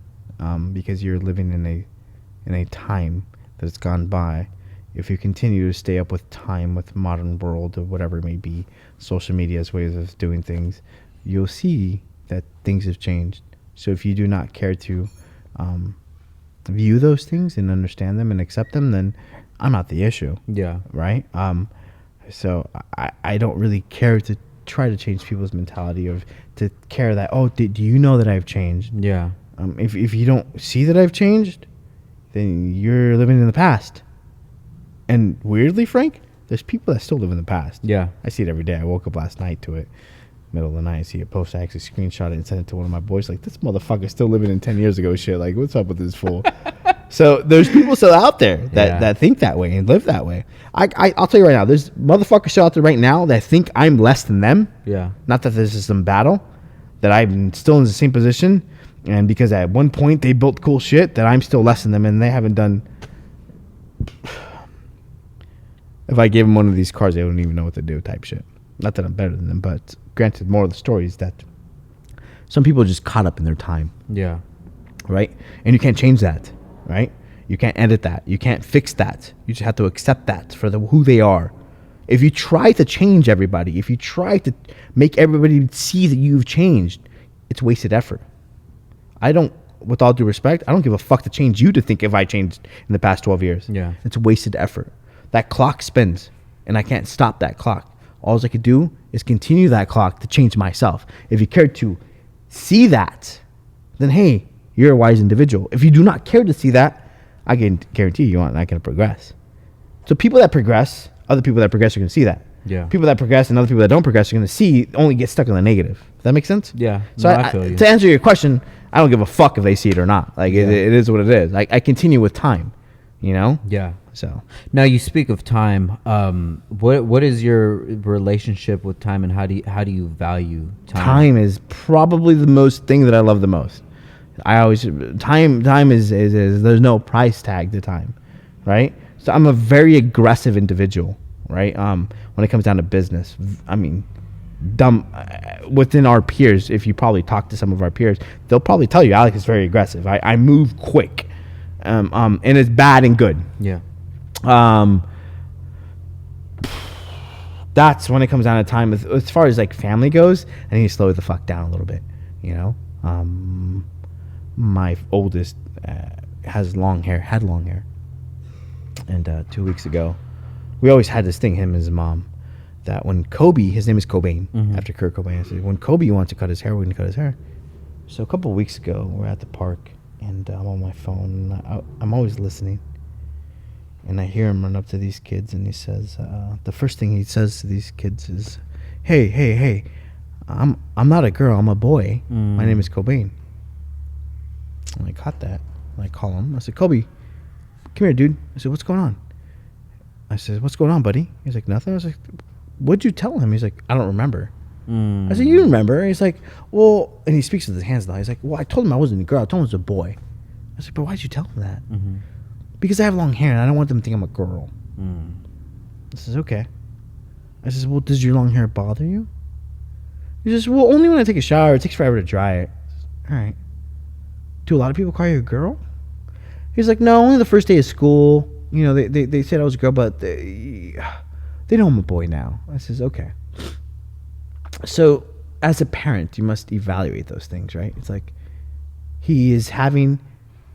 [SPEAKER 2] because you're living in a time that has gone by. If you continue to stay up with time, with modern world or whatever it may be, social media's ways of doing things, you'll see that things have changed. So if you do not care to view those things and understand them and accept them, then I'm not the issue.
[SPEAKER 1] Yeah.
[SPEAKER 2] Right? So I don't really care to try to change people's mentality or to care that, oh, do you know that I've changed?
[SPEAKER 1] Yeah.
[SPEAKER 2] If you don't see that I've changed, then you're living in the past. And weirdly, Frank, there's people that still live in the past.
[SPEAKER 1] Yeah.
[SPEAKER 2] I see it every day. I woke up last night to it. Middle of the night, I see a post. I actually screenshot it and sent it to one of my boys. Like, this motherfucker's still living in 10 years ago shit. Like, what's up with this fool? So there's people still out there that think that way and live that way. I'll tell you right now, there's motherfuckers still out there right now that think I'm less than them.
[SPEAKER 1] Yeah. Not
[SPEAKER 2] that this is some battle, that I'm still in the same position. And because at one point they built cool shit, that I'm still less than them and they haven't done... If I gave them one of these cars, they wouldn't even know what to do type shit. Not that I'm better than them, but granted, more of the story is that some people are just caught up in their time.
[SPEAKER 1] Yeah.
[SPEAKER 2] Right? And you can't change that. Right? You can't edit that. You can't fix that. You just have to accept that for who they are. If you try to change everybody, if you try to make everybody see that you've changed, it's wasted effort. With all due respect, I don't give a fuck to change you to think if I changed in the past 12 years.
[SPEAKER 1] Yeah.
[SPEAKER 2] It's wasted effort. That clock spins, and I can't stop that clock. All I could do is continue that clock to change myself. If you care to see that, then hey, you're a wise individual. If you do not care to see that, I can guarantee you aren't going to progress. So people that progress, other people that progress are going to see that.
[SPEAKER 1] Yeah.
[SPEAKER 2] People that progress and other people that don't progress are going to see, only get stuck in the negative. Does that make sense?
[SPEAKER 1] Yeah.
[SPEAKER 2] So
[SPEAKER 1] I feel you.
[SPEAKER 2] To answer your question, I don't give a fuck if they see it or not. Like, it is what it is. I continue with time, you know?
[SPEAKER 1] Yeah.
[SPEAKER 2] So
[SPEAKER 1] now you speak of time. What is your relationship with time, and how do you value time?
[SPEAKER 2] Time is probably the most thing that I love the most. Time is there's no price tag to time, right? So I'm a very aggressive individual, right? When it comes down to business, I mean, within our peers, if you probably talk to some of our peers, they'll probably tell you Alex is very aggressive. I move quick, and it's bad and good.
[SPEAKER 1] Yeah.
[SPEAKER 2] That's when it comes down to time. As far as like family goes, I need to slow the fuck down a little bit, you know. My oldest had long hair, and 2 weeks ago, we always had this thing, him and his mom, that when Kobe, his name is Cobain, after Kurt Cobain, I said, when Kobe wants to cut his hair, we're gonna cut his hair. So a couple of weeks ago, we're at the park, and I'm on my phone, and I'm always listening. And I hear him run up to these kids, and he says, the first thing he says to these kids is, hey, I'm not a girl, I'm a boy. My name is Cobain. And I caught that. And I call him. I said, Kobe, come here, dude. I said, what's going on? I said, what's going on, buddy? He's like, nothing. I was like, what'd you tell him? He's like, I don't remember. I said, you remember? He's like, well, and he speaks with his hands now. He's like, well, I told him I wasn't a girl. I told him I was a boy. I said, but why'd you tell him that? Because I have long hair and I don't want them to think I'm a girl. I says, okay. I says, well, does your long hair bother you? He says, well, only when I take a shower. It takes forever to dry it. All right. Do a lot of people call you a girl? He's like, no, only the first day of school. You know, they said I was a girl, but they know I'm a boy now. I says, okay. So, as a parent, you must evaluate those things, right? It's like he is having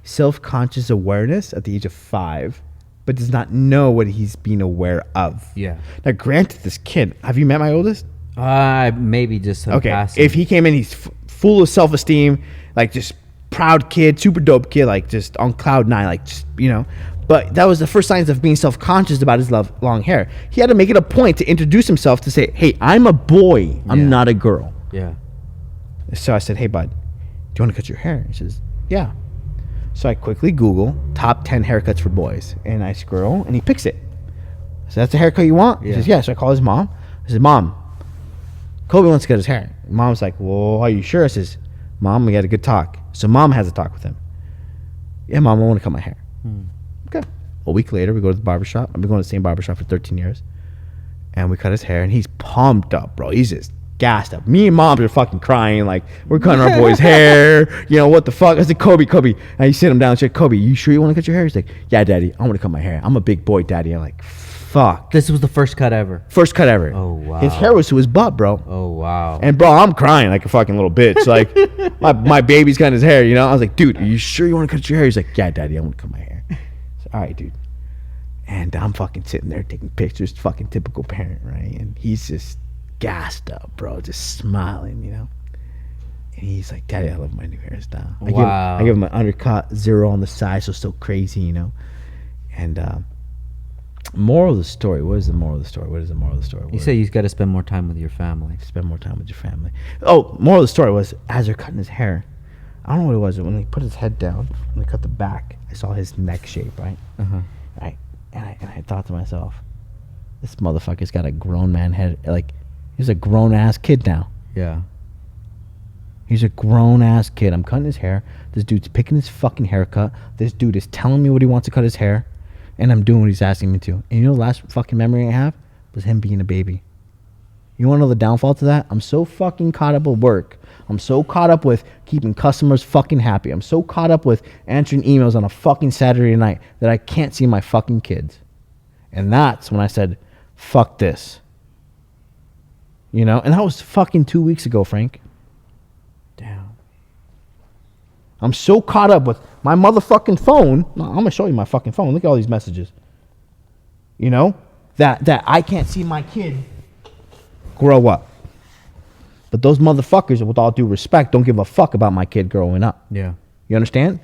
[SPEAKER 2] self-conscious awareness at the age of 5, but does not know what he's being aware of.
[SPEAKER 1] Yeah.
[SPEAKER 2] Now, granted, this kid, have you met my oldest?
[SPEAKER 1] Maybe just some
[SPEAKER 2] okay.
[SPEAKER 1] passing.
[SPEAKER 2] If he came in, he's full of self-esteem, like just proud kid, super dope kid, like just on cloud 9, like just, you know. But that was the first signs of being self-conscious about his long hair. He had to make it a point to introduce himself to say, hey, I'm a boy. I'm not a girl.
[SPEAKER 1] Yeah.
[SPEAKER 2] So I said, hey, bud, do you want to cut your hair? He says, yeah. So I quickly Google top 10 haircuts for boys. And I scroll, and he picks it. So that's the haircut you want? He says, yeah. So I call his mom. I said, Mom, Kobe wants to cut his hair. Mom's like, well, are you sure? I says, Mom, we had a good talk. So Mom has a talk with him. Yeah, Mom, I want to cut my hair. Okay. A week later, we go to the barbershop. I've been going to the same barbershop for 13 years. And we cut his hair, and he's pumped up, bro. He's just gassed up. Me and Mom are fucking crying, like, we're cutting our boy's hair. You know, what the fuck? I said, Kobe. And he sit him down and said, Kobe, you sure you want to cut your hair? He's like, yeah, Daddy, I want to cut my hair. I'm a big boy, Daddy. I'm like, fuck.
[SPEAKER 1] This was the first cut ever.
[SPEAKER 2] First cut ever.
[SPEAKER 1] Oh, wow.
[SPEAKER 2] His hair was to his butt, bro.
[SPEAKER 1] Oh, wow.
[SPEAKER 2] And, bro, I'm crying like a fucking little bitch. Like, my baby's cutting his hair, you know? I was like, dude, are you sure you want to cut your hair? He's like, yeah, Daddy, I want to cut my hair. So, all right, dude. And I'm fucking sitting there taking pictures, fucking typical parent, right? And he's just gassed up, bro, just smiling, you know? And he's like, Daddy, I love my new hairstyle.
[SPEAKER 1] Wow.
[SPEAKER 2] I give him an undercut, 0 on the side, so still crazy, you know? And moral of the story, what is the moral of the story?
[SPEAKER 1] You say you got to spend more time with your family.
[SPEAKER 2] Spend more time with your family. Oh, moral of the story was, as they're cutting his hair, I don't know what it was, when he put his head down, when they cut the back, I saw his neck shape, right? Right. And I thought to myself, this motherfucker's got a grown man head. Like, he's a grown ass kid now.
[SPEAKER 1] Yeah.
[SPEAKER 2] He's a grown ass kid. I'm cutting his hair. This dude's picking his fucking haircut. This dude is telling me what he wants to cut his hair. And I'm doing what he's asking me to. And you know the last fucking memory I have was him being a baby. You want to know the downfall to that? I'm so fucking caught up with work. I'm so caught up with keeping customers fucking happy. I'm so caught up with answering emails on a fucking Saturday night that I can't see my fucking kids. And that's when I said, fuck this. You know? And that was fucking 2 weeks ago, Frank.
[SPEAKER 1] Damn.
[SPEAKER 2] I'm so caught up with my motherfucking phone. No, I'm going to show you my fucking phone. Look at all these messages. You know? That I can't see my kid grow up. But those motherfuckers, with all due respect, don't give a fuck about my kid growing up.
[SPEAKER 1] Yeah.
[SPEAKER 2] You understand?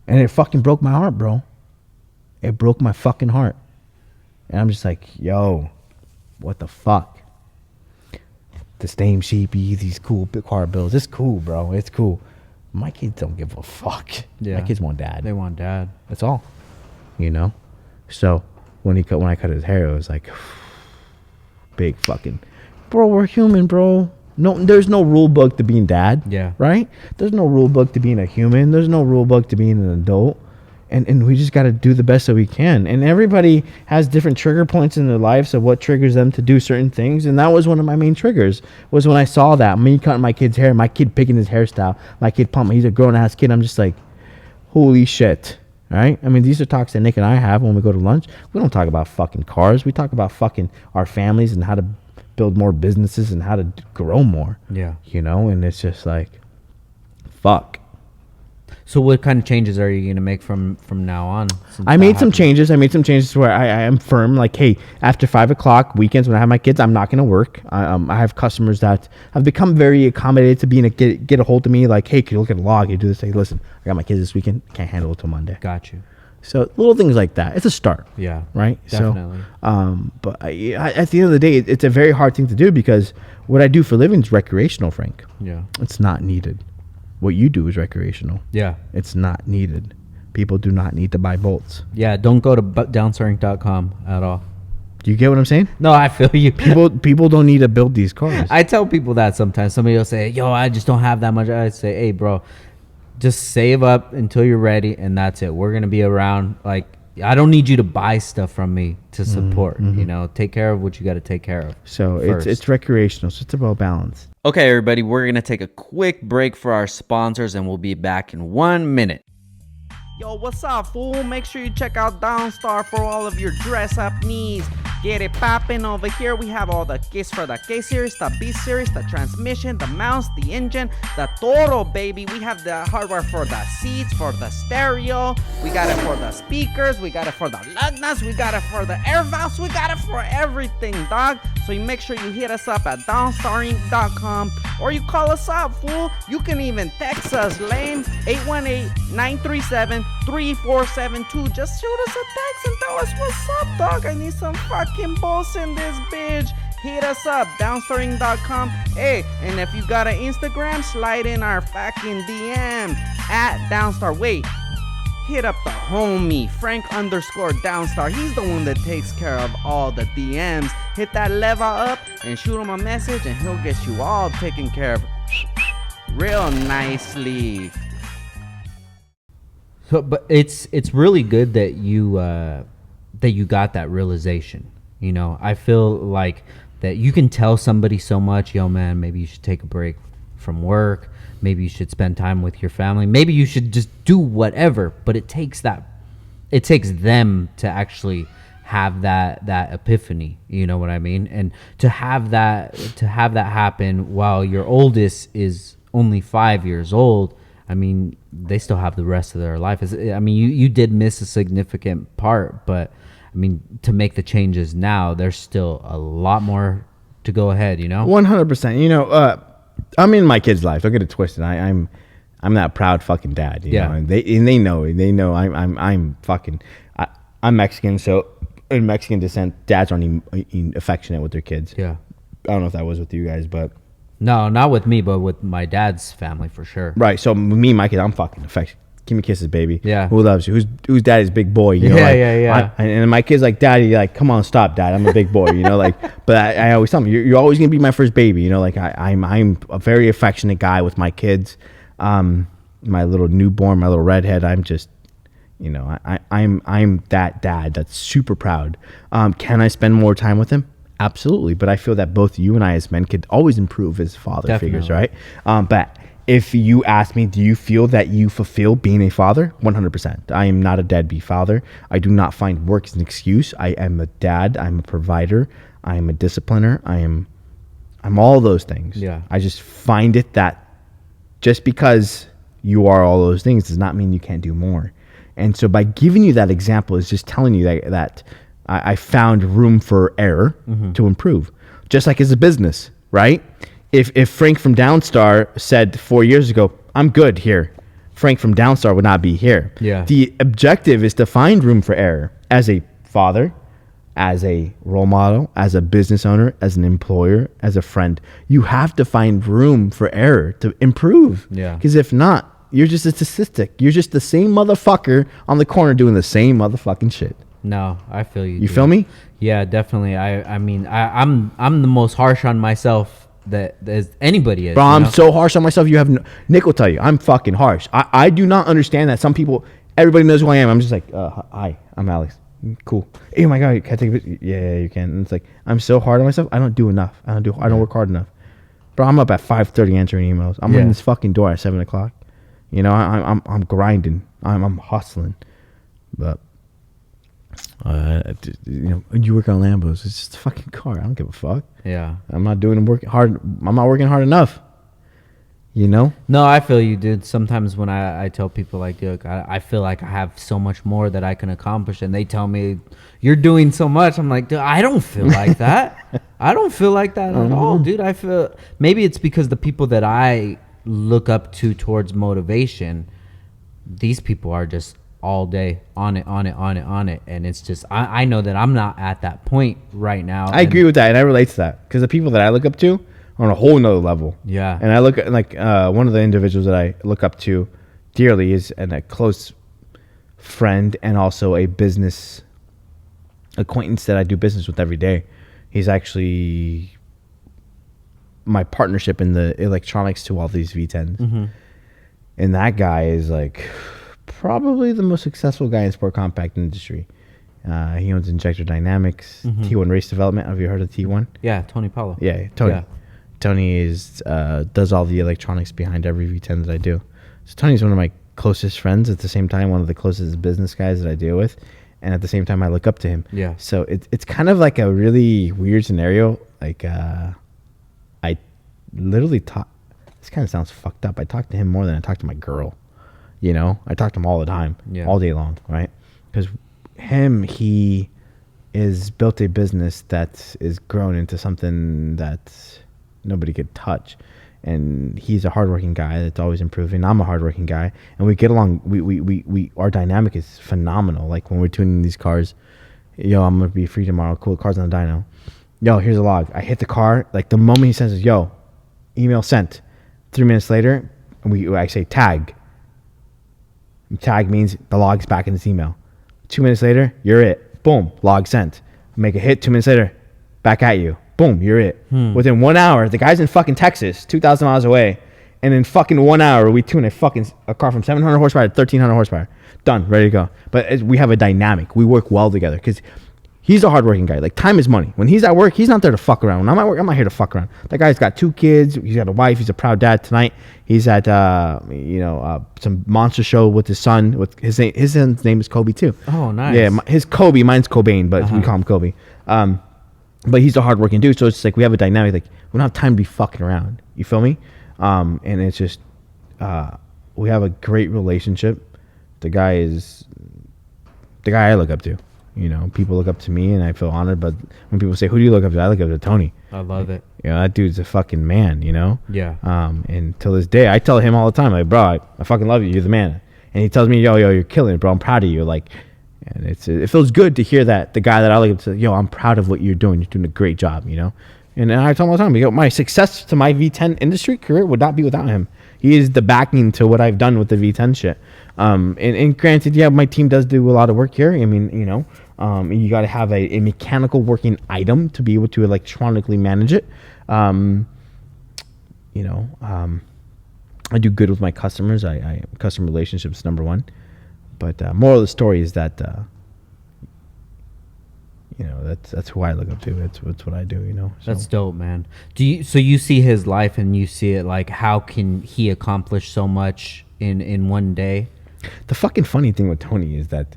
[SPEAKER 2] And it fucking broke my heart, bro. It broke my fucking heart. And I'm just like, yo, what the fuck? The same Sheepey, these cool car bills. It's cool, bro. It's cool. My kids don't give a fuck.
[SPEAKER 1] Yeah.
[SPEAKER 2] My kids want dad.
[SPEAKER 1] They want dad.
[SPEAKER 2] That's all. You know? So when I cut his hair, it was like big fucking, bro, we're human, bro. No, there's no rule book to being dad.
[SPEAKER 1] Yeah.
[SPEAKER 2] Right? There's no rule book to being a human. There's no rule book to being an adult. And we just got to do the best that we can. And everybody has different trigger points in their lives of what triggers them to do certain things. And that was one of my main triggers, was when I saw that. Me cutting my kid's hair, my kid picking his hairstyle, my kid pumping. He's a grown-ass kid. I'm just like, holy shit. Right? I mean, these are talks that Nick and I have when we go to lunch. We don't talk about fucking cars. We talk about fucking our families and how to build more businesses and how to grow more.
[SPEAKER 1] Yeah.
[SPEAKER 2] You know? And it's just like, fuck.
[SPEAKER 1] So what kind of changes are you going to make from now on?
[SPEAKER 2] I made some changes. To where I am firm. Like, hey, after 5 o'clock, weekends when I have my kids, I'm not going to work. I have customers that have become very accommodated to being get a hold of me. Like, hey, can you look at a log? You do this. Hey, listen, I got my kids this weekend. Can't handle it till Monday.
[SPEAKER 1] Got you.
[SPEAKER 2] So little things like that. It's a start.
[SPEAKER 1] Yeah.
[SPEAKER 2] Right.
[SPEAKER 1] Definitely.
[SPEAKER 2] So, but at the end of the day, it's a very hard thing to do because what I do for a living is recreational, Frank.
[SPEAKER 1] Yeah.
[SPEAKER 2] It's not needed. What you do is recreational.
[SPEAKER 1] Yeah.
[SPEAKER 2] It's not needed. People do not need to buy bolts.
[SPEAKER 1] Yeah. Don't go to downstar.com at all.
[SPEAKER 2] Do you get what I'm saying?
[SPEAKER 1] No, I feel you.
[SPEAKER 2] People don't need to build these cars.
[SPEAKER 1] I tell people that sometimes. Somebody will say, yo, I just don't have that much. I say, hey, bro, just save up until you're ready, and that's it. We're going to be around. Like, I don't need you to buy stuff from me to support. You know, take care of what you got to take care of.
[SPEAKER 2] So
[SPEAKER 1] first.
[SPEAKER 2] it's recreational. So it's about balance.
[SPEAKER 1] Okay, everybody, we're going to take a quick break for our sponsors, and we'll be back in 1 minute. Yo, what's up, fool? Make sure you check out Downstar for all of your dress-up needs. Get it poppin' over here. We have all the kits for the K series, the B series, the transmission, the mounts, the engine, the Toro, baby. We have the hardware for the seats, for the stereo. We got it for the speakers. We got it for the lug nuts. We got it for the air valves. We got it for everything, dog. So you make sure you hit us up at downstarinc.com or you call us up, fool. You can even text us, lame, 818-937-3472. Just shoot us a text and tell us what's up, dog. I need some fucking balls in this bitch. Hit us up, downstaring.com. Hey, and if you got an Instagram, slide in our fucking DM at Downstar. Wait, hit up the homie, Frank_Downstar. He's the one that takes care of all the DMs. Hit that level up and shoot him a message, and he'll get you all taken care of real nicely. So, but it's really good that you got that realization. You know, I feel like that you can tell somebody so much, yo, man, maybe you should take a break from work. Maybe you should spend time with your family. Maybe you should just do whatever. But it takes them to actually have that epiphany. You know what I mean? And to have that happen while your oldest is only 5 years old. I mean, they still have the rest of their life. I mean, you did miss a significant part, but I mean, to make the changes now, there's still a lot more to go ahead, you know?
[SPEAKER 2] 100%. You know, I'm in my kid's life. Don't get it twisted. I'm that proud fucking dad. You know? And they know I'm fucking. I'm Mexican, so in Mexican descent, dads aren't even affectionate with their kids.
[SPEAKER 1] Yeah.
[SPEAKER 2] I don't know if that was with you guys, but
[SPEAKER 1] no, not with me, but with my dad's family for sure.
[SPEAKER 2] Right. So me and my kid, I'm fucking affectionate. Give me kisses, baby.
[SPEAKER 1] Yeah.
[SPEAKER 2] Who loves you? Who's daddy's big boy? You know,
[SPEAKER 1] Yeah.
[SPEAKER 2] And my kid's like, daddy, like, come on, stop, dad. I'm a big boy. You know, like, but I always tell him, you're always gonna be my first baby. You know, like I'm a very affectionate guy with my kids. My little newborn, my little redhead. I'm just, you know, I'm that dad that's super proud. Can I spend more time with him? Absolutely. But I feel that both you and I as men could always improve as father figures, right? But if you ask me, do you feel that you fulfill being a father? 100%. I am not a deadbeat father. I do not find work as an excuse. I am a dad. I'm a provider. I am a discipliner. I'm all those things.
[SPEAKER 1] Yeah. I
[SPEAKER 2] just find it that just because you are all those things does not mean you can't do more. And so by giving you that example is just telling you that I found room for error to improve. Just like as a business, right? If Frank from Downstar said 4 years ago, I'm good here, Frank from Downstar would not be here.
[SPEAKER 1] Yeah.
[SPEAKER 2] The objective is to find room for error as a father, as a role model, as a business owner, as an employer, as a friend. You have to find room for error to improve.
[SPEAKER 1] Yeah.
[SPEAKER 2] Because if not, you're just a statistic. You're just the same motherfucker on the corner doing the same motherfucking shit.
[SPEAKER 1] No, I feel you.
[SPEAKER 2] You feel me?
[SPEAKER 1] Yeah, definitely. I mean, I'm the most harsh on myself that as anybody is.
[SPEAKER 2] Bro, I'm so harsh on myself. You have Nick will tell you I'm fucking harsh. I do not understand that some people. Everybody knows who I am. I'm just like, hi, I'm Alex. Cool. Hey, oh my god, can I take a picture? Yeah, you can. And it's like I'm so hard on myself. I don't do enough. I don't work hard enough. Bro, I'm up at 5:30 answering emails. I'm in this fucking door at 7 o'clock. You know, I'm grinding. I'm hustling. But you know, you work on Lambos. It's just a fucking car. I don't give a fuck.
[SPEAKER 1] Yeah.
[SPEAKER 2] I'm not working hard enough. You know?
[SPEAKER 1] No, I feel you, dude. Sometimes when I tell people like, dude, I feel like I have so much more that I can accomplish, and they tell me you're doing so much. I'm like, dude, I don't feel like that. I don't feel like that at all, dude. I feel maybe it's because the people that I look up to towards motivation, these people are just all day on it, and it's just I know that I'm not at that point right now.
[SPEAKER 2] I agree with that, and I relate to that because the people that I look up to are on a whole nother level.
[SPEAKER 1] Yeah.
[SPEAKER 2] And I look at like one of the individuals that I look up to dearly is a close friend and also a business acquaintance that I do business with every day. He's actually my partnership in the electronics to all these V10s.
[SPEAKER 1] Mm-hmm.
[SPEAKER 2] And that guy is like probably the most successful guy in sport compact industry. He owns Injector Dynamics, T1 Race Development. Have you heard of T1?
[SPEAKER 1] Yeah, Tony Paulo.
[SPEAKER 2] Yeah, Tony.
[SPEAKER 1] Yeah.
[SPEAKER 2] Tony is does all the electronics behind every V10 that I do. So Tony's one of my closest friends. At the same time, one of the closest business guys that I deal with, and at the same time, I look up to him.
[SPEAKER 1] Yeah.
[SPEAKER 2] So it's kind of like a really weird scenario. Like I literally talk. This kind of sounds fucked up. I talk to him more than I talk to my girl. You know, I talk to him all the time, all day long, right? Because he is built a business that is grown into something that nobody could touch, and he's a hardworking guy that's always improving. I'm a hardworking guy, and we get along. We our dynamic is phenomenal. Like when we're tuning these cars, yo, I'm gonna be free tomorrow. Cool, cars on the dyno. Yo, here's a log. I hit the car. Like the moment he says, yo, email sent. 3 minutes later, I say tag. Tag means the log's back in this email. 2 minutes later, you're it. Boom, log sent. Make a hit. 2 minutes later, back at you. Boom, you're it. Within 1 hour, the guy's in fucking Texas, 2,000 miles away, and in fucking 1 hour, we tune a car from 700 horsepower to 1,300 horsepower. Done, ready to go. But we have a dynamic. We work well together because he's a hardworking guy. Like, time is money. When he's at work, he's not there to fuck around. When I'm at work, I'm not here to fuck around. That guy's got 2 kids. He's got a wife. He's a proud dad. Tonight, he's at some monster show with his son. With his son's name is Kobe too.
[SPEAKER 1] Oh, nice.
[SPEAKER 2] Yeah, his Kobe. Mine's Cobain, but we call him Kobe. But he's a hardworking dude. So it's like we have a dynamic. Like we don't have time to be fucking around. You feel me? And it's just we have a great relationship. The guy is the guy I look up to. You know, people look up to me, and I feel honored. But when people say, "Who do you look up to?" I look up to Tony.
[SPEAKER 1] I love it.
[SPEAKER 2] You know, that dude's a fucking man. You know.
[SPEAKER 1] Yeah.
[SPEAKER 2] And till this day, I tell him all the time, like, bro, I fucking love you. You're the man. And he tells me, yo, you're killing it, bro. I'm proud of you. Like, and it feels good to hear that the guy that I look up to, yo, I'm proud of what you're doing. You're doing a great job. You know. And I tell him all the time, yo, my success to my V10 industry career would not be without him. He is the backing to what I've done with the V10 shit. And granted, yeah, my team does do a lot of work here. I mean, you know. You got to have a mechanical working item to be able to electronically manage it. I do good with my customers. I customer relationships number one. But moral of the story is that that's who I look up to. It's what I do. You know. So.
[SPEAKER 1] That's dope, man. So you see his life and you see it like how can he accomplish so much in one day?
[SPEAKER 2] The fucking funny thing with Tony is that.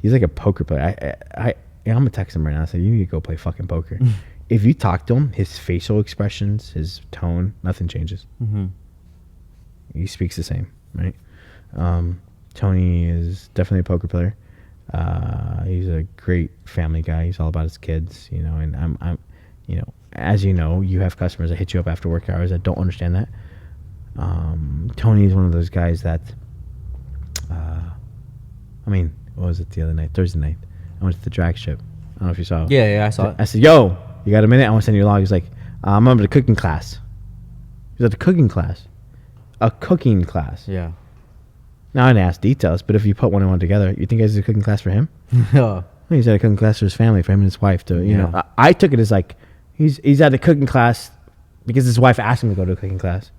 [SPEAKER 2] He's like a poker player. I'm gonna text him right now. I say you need to go play fucking poker. If you talk to him, his facial expressions, his tone, nothing changes. Mm-hmm. He speaks the same, right? Tony is definitely a poker player. He's a great family guy. He's all about his kids, you know. And I'm, you know, as you know, you have customers that hit you up after work hours that don't understand that. Tony is one of those guys that, what was it the other night? Thursday night. I went to the drag strip. I don't know if you saw it.
[SPEAKER 1] Yeah, I saw it.
[SPEAKER 2] I said, yo, you got a minute? I want to send you a log. He's like, I'm at the cooking class. He's at the cooking class. A cooking class.
[SPEAKER 1] Yeah.
[SPEAKER 2] Now, I didn't ask details, but if you put one and one together, you think he's a cooking class for him?
[SPEAKER 1] Yeah.
[SPEAKER 2] He's at a cooking class for his family, for him and his wife. You know, I took it as like, he's at a cooking class because his wife asked him to go to a cooking class.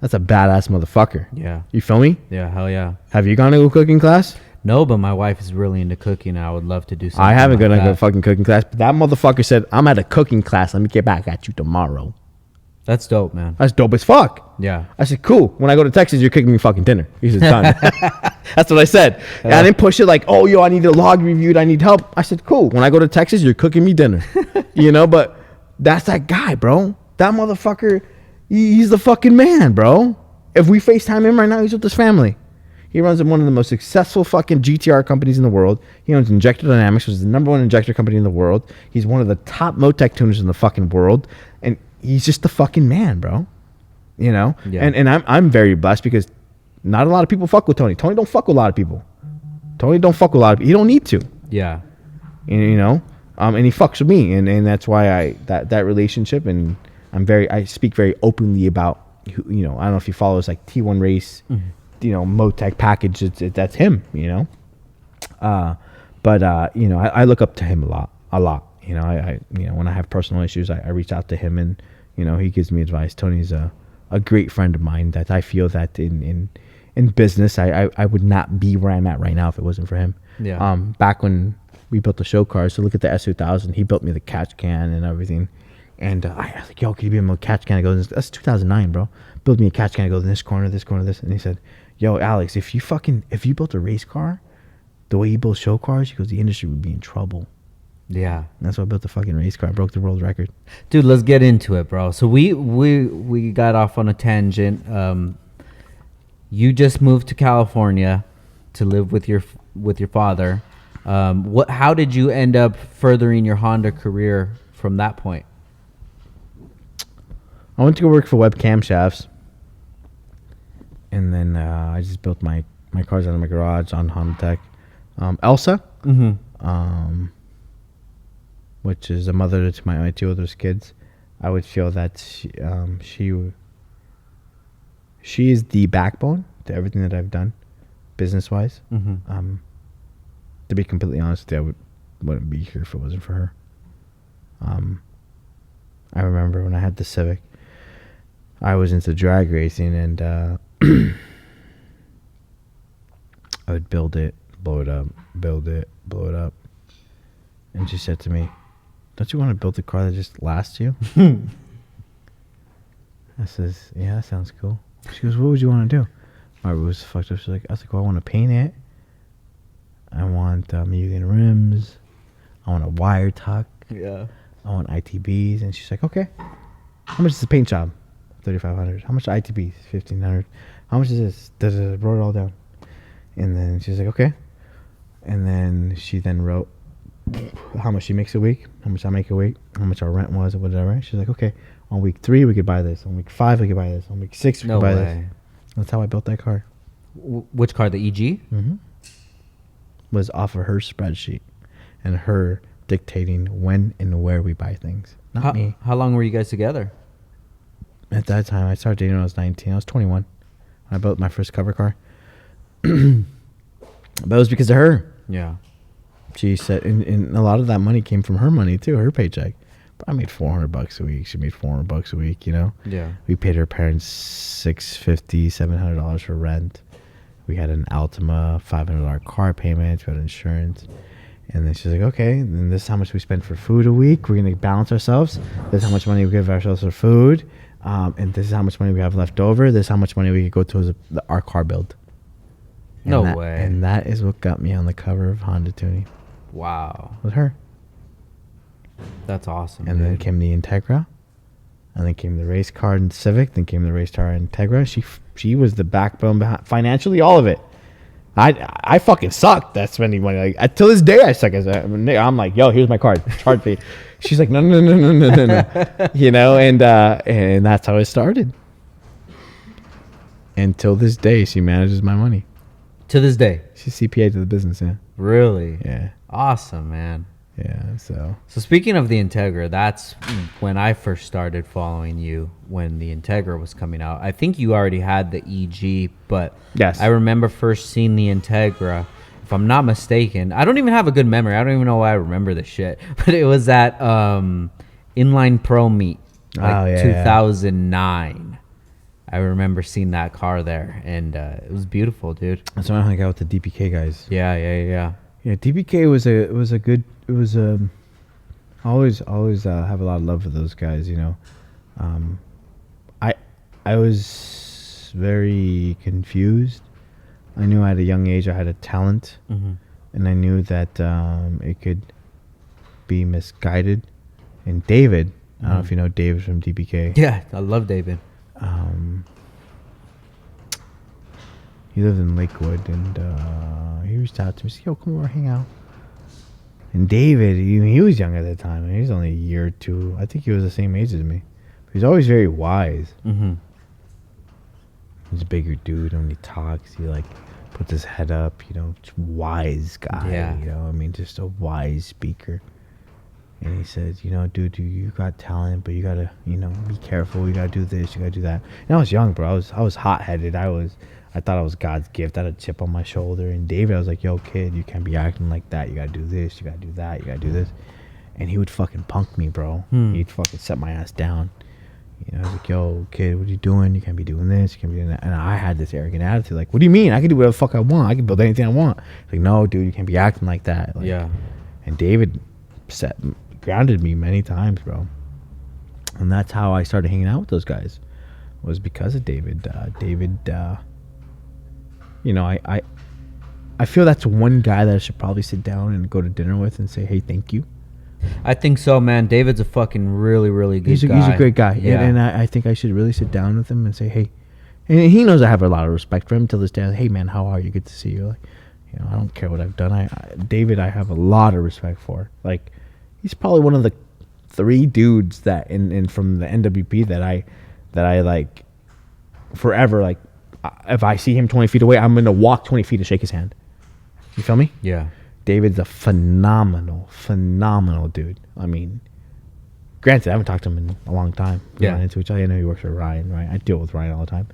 [SPEAKER 2] That's a badass motherfucker.
[SPEAKER 1] Yeah.
[SPEAKER 2] You feel me?
[SPEAKER 1] Yeah, hell yeah.
[SPEAKER 2] Have you gone to a cooking class?
[SPEAKER 1] No, but my wife is really into cooking, and I would love to do something.
[SPEAKER 2] I haven't gone to a fucking cooking class, but that motherfucker said, I'm at a cooking class. Let me get back at you tomorrow.
[SPEAKER 1] That's dope, man.
[SPEAKER 2] That's dope as fuck.
[SPEAKER 1] Yeah.
[SPEAKER 2] I said, cool. When I go to Texas, you're cooking me fucking dinner. He said, done. That's what I said. I didn't push it like, oh, yo, I need a log reviewed. I need help. I said, cool. When I go to Texas, you're cooking me dinner. You know, but that's that guy, bro. That motherfucker, he's the fucking man, bro. If we FaceTime him right now, he's with his family. He runs one of the most successful fucking GTR companies in the world. He owns Injector Dynamics, which is the number one injector company in the world. He's one of the top Motec tuners in the fucking world. And he's just the fucking man, bro. You know? Yeah. And I'm very blessed because not a lot of people fuck with Tony. Tony don't fuck with a lot of people. Tony don't fuck with a lot of people. He don't need to.
[SPEAKER 1] Yeah.
[SPEAKER 2] You know, and he fucks with me, and that's why that relationship, and I speak very openly about you know, I don't know if you follow us like T1 Race, you know, Motec package. That's him, you know. But you know, I look up to him a lot. You know, I you know, when I have personal issues, I reach out to him, and you know, he gives me advice. Tony's a great friend of mine that I feel that in business, I would not be where I'm at right now if it wasn't for him.
[SPEAKER 1] Yeah.
[SPEAKER 2] Back when we built the show cars, so look at the S2000. He built me the catch can and everything. And I was like, yo, can you be a catch can? I go, that's 2009, bro. Build me a catch can. I go, this corner, this. And he said, yo, Alex, if you built a race car the way you build show cars, he goes, the industry would be in trouble.
[SPEAKER 1] Yeah.
[SPEAKER 2] And that's why I built the fucking race car. I broke the world record.
[SPEAKER 1] Dude, let's get into it, bro. So we got off on a tangent. You just moved to California to live with your father. How did you end up furthering your Honda career from that point?
[SPEAKER 2] I went to go work for Web Camshafts, and then I just built my cars out of my garage on Honda Tech. Elsa, which is a mother to my two oldest kids, I would feel that she is the backbone to everything that I've done, business-wise. To be completely honest with you, I wouldn't be here if it wasn't for her. I remember when I had the Civic, I was into drag racing, and I would build it, blow it up, build it, blow it up. And she said to me, don't you want to build a car that just lasts you? I says, yeah, that sounds cool. She goes, what would you want to do? My roof was fucked up. She's like, I was like, well, I want to paint it. I want Mugen rims. I want a wire tuck.
[SPEAKER 1] Yeah.
[SPEAKER 2] I want ITBs. And she's like, okay. How much is the paint job? $3,500. How much ITBs? $1,500. How much is this? Wrote it all down. And then she's like, okay. And then she then wrote how much she makes a week, how much I make a week, how much our rent was, or whatever. She's like, okay, on week 3 we could buy this. On week 5 we could buy this. On week 6 we could buy this. That's how I built that car.
[SPEAKER 1] Which car? The EG?
[SPEAKER 2] Was off of her spreadsheet and her dictating when and where we buy things. Not me.
[SPEAKER 1] How long were you guys together?
[SPEAKER 2] At that time, I started dating when I was 19. I was 21 when I built my first cover car. But it was because of her.
[SPEAKER 1] Yeah.
[SPEAKER 2] She said, and a lot of that money came from her money too, her paycheck. But I made $400 a week. She made $400 a week, you know?
[SPEAKER 1] Yeah.
[SPEAKER 2] We paid her parents $650, $700 for rent. We had an Altima, $500 car payment. We had insurance. And then she's like, okay, then this is how much we spend for food a week. We're going to balance ourselves. This is how much money we give ourselves for food. And this is how much money we have left over. This is how much money we could go towards our car build.
[SPEAKER 1] No way.
[SPEAKER 2] And that is what got me on the cover of Honda Tuning.
[SPEAKER 1] Wow.
[SPEAKER 2] With her.
[SPEAKER 1] That's awesome.
[SPEAKER 2] And then came the Integra. And then came the race car and Civic. Then came the race car and Integra. She was the backbone behind, financially, all of it. I fucking sucked at spending money. Like, till this day, I suck. I'm like, yo, here's my card. Charge me. She's like, no. You know, and that's how it started. And till this day, she manages my money.
[SPEAKER 1] To this day?
[SPEAKER 2] She's CPA to the business, yeah.
[SPEAKER 1] Really?
[SPEAKER 2] Yeah.
[SPEAKER 1] Awesome, man.
[SPEAKER 2] Yeah, so
[SPEAKER 1] speaking of the Integra, that's when I first started following you, when the Integra was coming out. I think you already had the EG, but
[SPEAKER 2] yes.
[SPEAKER 1] I remember first seeing the Integra. If I'm not mistaken, I don't even have a good memory. I don't even know why I remember this shit. But it was at Inline Pro Meet, like 2009. Yeah. I remember seeing that car there, and it was beautiful, dude.
[SPEAKER 2] That's when I hung out with the DPK guys.
[SPEAKER 1] Yeah.
[SPEAKER 2] Yeah, DPK was a good. It was always have a lot of love for those guys. You know, I was very confused. I knew at a young age I had a talent, and I knew that it could be misguided. And David, I don't know if you know David from DPK.
[SPEAKER 1] Yeah, I love David.
[SPEAKER 2] He lived in Lakewood, and he reached out to me. Said, "Yo, come over, hang out." And David, he was young at the time. He was only a year or two. I think he was the same age as me. But he's always very wise. He's a bigger dude. When he talks, he like puts his head up, you know, wise guy,
[SPEAKER 1] Yeah.
[SPEAKER 2] you know, I mean, just a wise speaker. And he says, you know, dude, you got talent, but you gotta, you know, be careful. You gotta do this, you gotta do that. And I was young, bro. I was hot headed. I thought I was God's gift. I had a chip on my shoulder. And David, I was like, yo, kid, you can't be acting like that. You gotta do this, you gotta do that, you gotta do this. And he would fucking punk me, bro. He'd fucking set my ass down. You know, I was like, yo, kid, what are you doing? You can't be doing this, you can't be doing that. And I had this arrogant attitude, like, what do you mean? I can do whatever the fuck I want. I can build anything I want. Like, no, dude, you can't be acting like that. Like,
[SPEAKER 1] Yeah.
[SPEAKER 2] And David grounded me many times, bro. And that's how I started hanging out with those guys, was because of David. You know, I feel that's one guy that I should probably sit down and go to dinner with and say, hey, thank you.
[SPEAKER 1] I think so, man. David's a fucking really, really good guy.
[SPEAKER 2] He's a great guy.
[SPEAKER 1] Yeah.
[SPEAKER 2] And I think I should really sit down with him and say, hey, and he knows I have a lot of respect for him till this day. Hey, man, how are you? Good to see you. Like, you know, I don't care what I've done. David, I have a lot of respect for. Like, he's probably one of the 3 dudes that in from the NWP that I like forever. Like, if I see him 20 feet away, I'm gonna walk 20 feet to shake his hand. You feel me?
[SPEAKER 1] Yeah.
[SPEAKER 2] David's a phenomenal dude. I mean, granted, I haven't talked to him in a long time.
[SPEAKER 1] Yeah.
[SPEAKER 2] Into each other. I know he works for Ryan, right? I deal with Ryan all the time.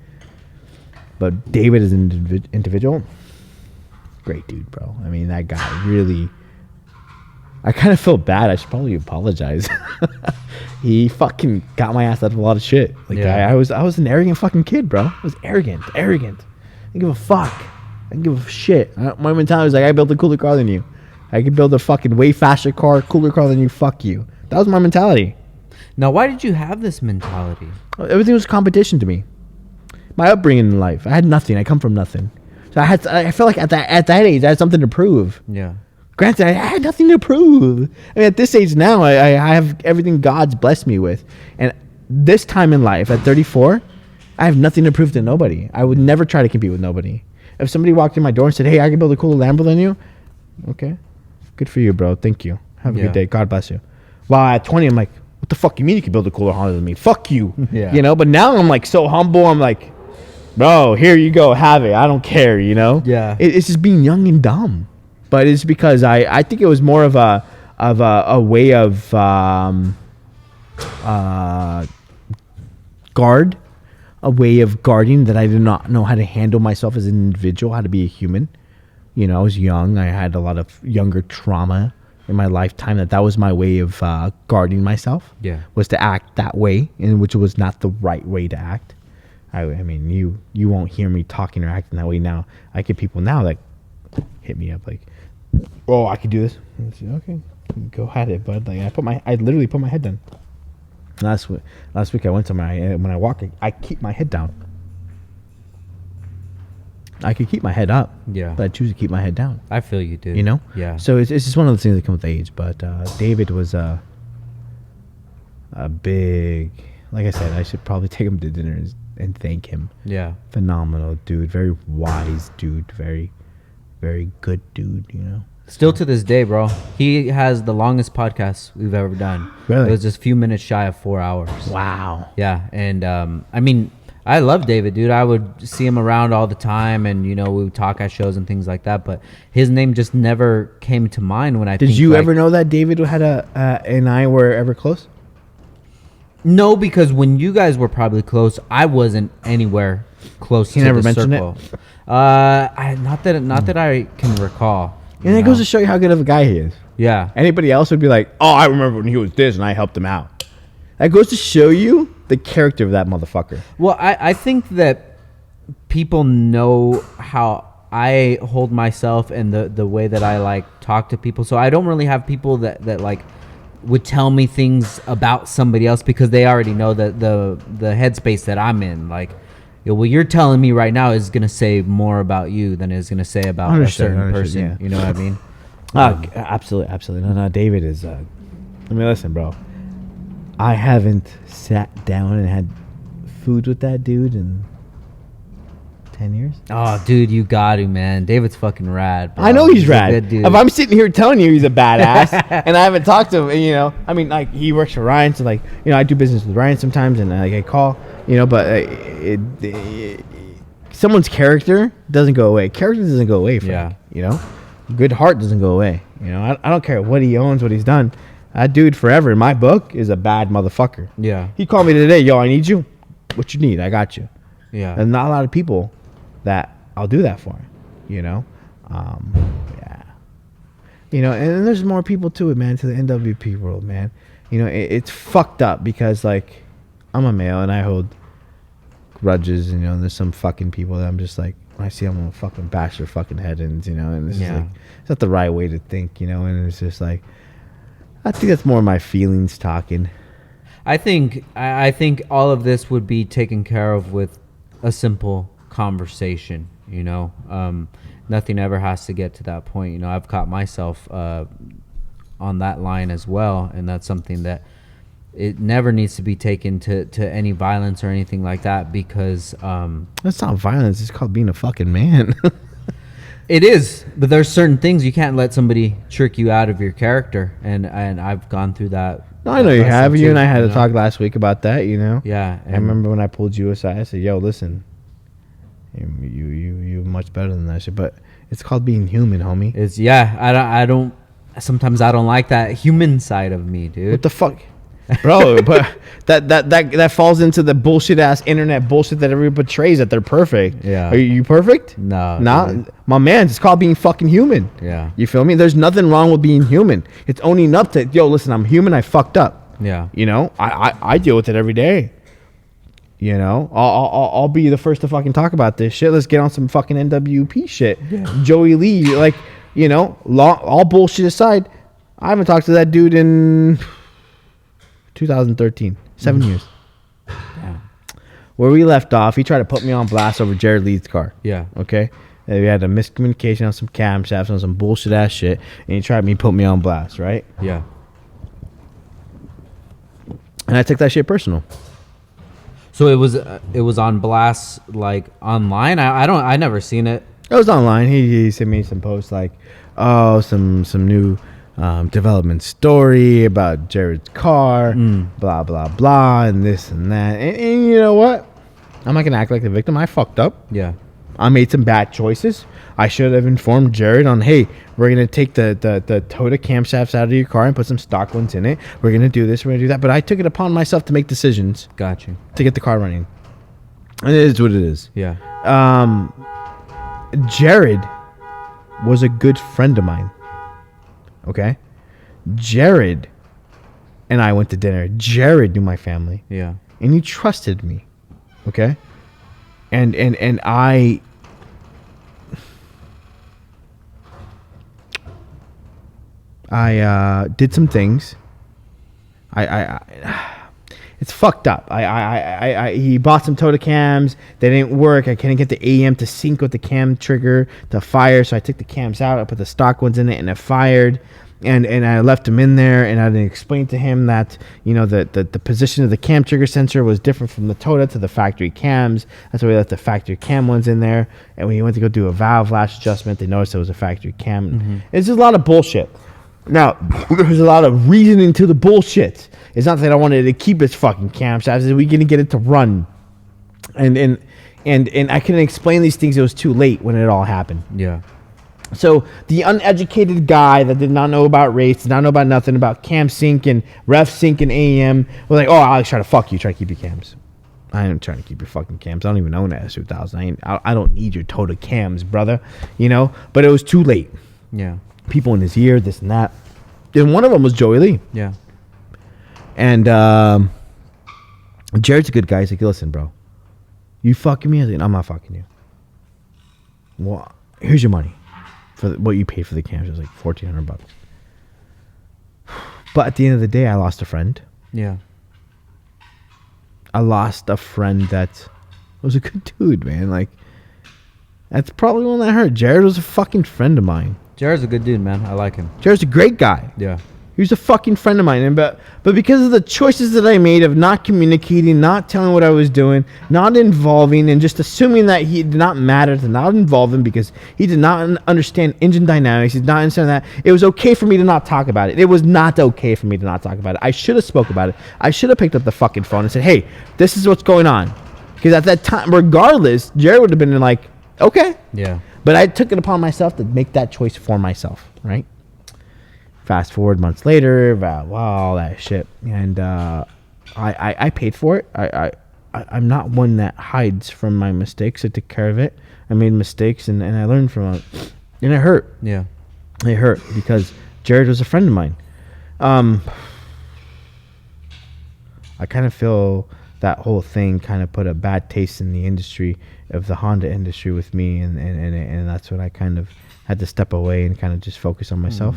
[SPEAKER 2] But David is an individual. Great dude, bro. I mean, that guy really... I kind of feel bad. I should probably apologize. He fucking got my ass out of a lot of shit. Like,
[SPEAKER 1] Yeah.
[SPEAKER 2] I was an arrogant fucking kid, bro. I was arrogant. I didn't give a fuck. I didn't give a shit. My mentality was like, I built a cooler car than you. I could build a fucking way faster car, cooler car than you. Fuck you. That was my mentality.
[SPEAKER 1] Now, why did you have this mentality?
[SPEAKER 2] Everything was competition to me. My upbringing in life, I had nothing. I come from nothing. So I felt like at that age, I had something to prove.
[SPEAKER 1] Yeah.
[SPEAKER 2] Granted, I had nothing to prove. I mean, at this age now, I have everything God's blessed me with. And this time in life, at 34, I have nothing to prove to nobody. I would never try to compete with nobody. If somebody walked in my door and said, hey, I can build a cooler Lambo than you, okay. Good for you, bro. Thank you. Have a good day. God bless you. While at 20, I'm like, what the fuck you mean you can build a cooler Honda than me? Fuck you.
[SPEAKER 1] Yeah.
[SPEAKER 2] You know, but now I'm like so humble. I'm like, bro, here you go. Have it. I don't care, you know?
[SPEAKER 1] Yeah.
[SPEAKER 2] It's just being young and dumb. But it's because I think it was more of a way of guard, a way of guarding that I did not know how to handle myself as an individual, how to be a human. You know, I was young. I had a lot of younger trauma in my lifetime. That was my way of guarding myself.
[SPEAKER 1] Yeah.
[SPEAKER 2] Was to act that way, in which was not the right way to act. I mean, you won't hear me talking or acting that way now. I get people now that hit me up like, oh, I could do this. I say, okay, go at it, bud. Like I literally put my head down. Last week I went to when I walk, I keep my head down. I could keep my head up.
[SPEAKER 1] Yeah.
[SPEAKER 2] But I choose to keep my head down.
[SPEAKER 1] I feel you, dude.
[SPEAKER 2] You know?
[SPEAKER 1] Yeah.
[SPEAKER 2] So it's just one of those things that come with age. But David was a big, like I said, I should probably take him to dinner and thank him.
[SPEAKER 1] Yeah.
[SPEAKER 2] Phenomenal dude. Very wise dude. Very, very good dude, you know?
[SPEAKER 1] Still to this day, bro. He has the longest podcast we've ever done.
[SPEAKER 2] Really?
[SPEAKER 1] It was just a few minutes shy of 4 hours.
[SPEAKER 2] Wow.
[SPEAKER 1] Yeah. And I mean, I love David, dude. I would see him around all the time, and you know, we would talk at shows and things like that. But his name just never came to mind when I.
[SPEAKER 2] Did you ever know that David had and I were ever close?
[SPEAKER 1] No, because when you guys were probably close, I wasn't anywhere close.
[SPEAKER 2] He
[SPEAKER 1] to
[SPEAKER 2] never
[SPEAKER 1] the
[SPEAKER 2] mentioned
[SPEAKER 1] circle. Not that I can recall.
[SPEAKER 2] And it goes to show you how good of a guy he is.
[SPEAKER 1] Yeah.
[SPEAKER 2] Anybody else would be like, oh, I remember when he was this and I helped him out. That goes to show you the character of that motherfucker.
[SPEAKER 1] Well, I think that people know how I hold myself and the way that I like talk to people. So I don't really have people that like would tell me things about somebody else because they already know the headspace that I'm in. Like, what you're telling me right now is going to say more about you than it's going to say about a certain person.
[SPEAKER 2] Yeah.
[SPEAKER 1] You know what I mean?
[SPEAKER 2] Absolutely. No, David is... I mean, listen, bro. I haven't sat down and had food with that dude in 10 years.
[SPEAKER 1] Oh, dude, you got to, man. David's fucking rad, bro.
[SPEAKER 2] I know he's
[SPEAKER 1] a
[SPEAKER 2] rad.
[SPEAKER 1] good dude.
[SPEAKER 2] If I'm sitting here telling you he's a badass and I haven't talked to him, you know, I mean, like, he works for Ryan, so, like, you know, I do business with Ryan sometimes and, like, I call, you know, but someone's character doesn't go away. Character doesn't go away, Frank.
[SPEAKER 1] Yeah.
[SPEAKER 2] You know, good heart doesn't go away. You know, I don't care what he owns, what he's done. That dude forever in my book is a bad motherfucker.
[SPEAKER 1] Yeah.
[SPEAKER 2] He called me today, yo, I need you. What you need? I got you.
[SPEAKER 1] Yeah.
[SPEAKER 2] And not a lot of people that I'll do that for. You know, yeah. You know, and there's more people to it, man, to the NWP world, man. You know, it's fucked up because, like, I'm a male and I hold grudges, and, you know, there's some fucking people that I'm just like, when I see them, I'm gonna fucking bash their fucking head in, you know, and it's just like, it's not the right way to think, you know, and it's just like, I think that's more my feelings talking.
[SPEAKER 1] I think all of this would be taken care of with a simple conversation, you know. Nothing ever has to get to that point. You know, I've caught myself on that line as well, and that's something that it never needs to be taken to any violence or anything like that, because
[SPEAKER 2] that's not violence. It's called being a fucking man.
[SPEAKER 1] It is, but there's certain things you can't let somebody trick you out of your character, and I've gone through that.
[SPEAKER 2] No, I know you have. You and I had a talk last week about that, you know.
[SPEAKER 1] Yeah,
[SPEAKER 2] I remember when I pulled you aside. I said, "Yo, listen, you much better than that shit." But it's called being human, homie.
[SPEAKER 1] It's I don't. Sometimes I don't like that human side of me, dude.
[SPEAKER 2] What the fuck, bro? But that falls into the bullshit ass internet bullshit that everybody portrays that they're perfect.
[SPEAKER 1] Yeah.
[SPEAKER 2] Are you perfect?
[SPEAKER 1] No.
[SPEAKER 2] Nah, my man. It's called being fucking human.
[SPEAKER 1] Yeah.
[SPEAKER 2] You feel me? There's nothing wrong with being human. It's owning up to, yo, listen, I'm human. I fucked up.
[SPEAKER 1] Yeah.
[SPEAKER 2] You know, I deal with it every day. You know, I'll be the first to fucking talk about this shit. Let's get on some fucking NWP shit. Yeah. Joey Lee, like, you know, all bullshit aside, I haven't talked to that dude in 2013, 7 years.
[SPEAKER 1] Yeah.
[SPEAKER 2] Where we left off, he tried to put me on blast over Jared Lee's car.
[SPEAKER 1] Yeah.
[SPEAKER 2] Okay. And we had a miscommunication on some camshafts on some bullshit ass shit, and he tried to put me on blast, right?
[SPEAKER 1] Yeah.
[SPEAKER 2] And I took that shit personal.
[SPEAKER 1] So it was on blast, like, online. I never seen it.
[SPEAKER 2] It was online. He sent me some posts like, oh, some new development story about Jared's car, blah blah blah, and this and that. And you know what? I'm not gonna act like the victim. I fucked up.
[SPEAKER 1] Yeah.
[SPEAKER 2] I made some bad choices. I should have informed Jared on, hey, we're going to take the Toyota camshafts out of your car and put some stock ones in it. We're going to do this. We're going to do that. But I took it upon myself to make decisions.
[SPEAKER 1] Got you.
[SPEAKER 2] To get the car running. And it is what it is.
[SPEAKER 1] Yeah.
[SPEAKER 2] Jared was a good friend of mine. Okay? Jared and I went to dinner. Jared knew my family.
[SPEAKER 1] Yeah.
[SPEAKER 2] And he trusted me. Okay? And I did some things. It's fucked up. He bought some Toyota cams. They didn't work. I couldn't get the AM to sync with the cam trigger to fire. So I took the cams out. I put the stock ones in it, and it fired. And I left him in there, and I didn't explain to him that, you know, the position of the cam trigger sensor was different from the Toyota to the factory cams. That's why we left the factory cam ones in there. And when he went to go do a valve latch adjustment, they noticed it was a factory cam. Mm-hmm. It's just a lot of bullshit. Now, there's a lot of reasoning to the bullshit. It's not that I wanted to keep his fucking camshafts. We're going to get it to run. And I couldn't explain these things. It was too late when it all happened.
[SPEAKER 1] Yeah.
[SPEAKER 2] So the uneducated guy that did not know about race, did not know about nothing about cam sync and ref sync and AM was like, oh, I'll try to fuck you, try to keep your cams. I ain't trying to keep your fucking cams. I don't even own an S2000. I don't need your Toyota cams, brother. You know, but it was too late.
[SPEAKER 1] Yeah. People
[SPEAKER 2] in his ear, this and that. And one of them was Joey Lee.
[SPEAKER 1] Yeah.
[SPEAKER 2] And Jared's a good guy. He's like, listen, bro, you fucking me? I was like, I'm not fucking you. Well, here's your money. For what you paid for the cams. It was like $1,400. But at the end of the day, I lost a friend.
[SPEAKER 1] Yeah.
[SPEAKER 2] I lost a friend that was a good dude, man. Like, that's probably one that hurt. Jared was a fucking friend of mine.
[SPEAKER 1] Jared's a good dude, man. I like him.
[SPEAKER 2] Jared's a great guy.
[SPEAKER 1] Yeah.
[SPEAKER 2] He was a fucking friend of mine. But because of the choices that I made of not communicating, not telling what I was doing, not involving, and just assuming that he did not matter to not involve him because he did not understand engine dynamics, he did not understand that, it was okay for me to not talk about it. It was not okay for me to not talk about it. I should have spoke about it. I should have picked up the fucking phone and said, hey, this is what's going on. Because at that time, regardless, Jared would have been like, okay.
[SPEAKER 1] Yeah.
[SPEAKER 2] But I took it upon myself to make that choice for myself, right? Fast forward months later, all that shit. And I paid for it. I'm not one that hides from my mistakes. I took care of it. I made mistakes, and I learned from it. And it hurt.
[SPEAKER 1] Yeah.
[SPEAKER 2] It hurt because Jared was a friend of mine. I kind of feel that whole thing kind of put a bad taste in the industry of the Honda industry with me, and that's when I kind of had to step away and kind of just focus on myself.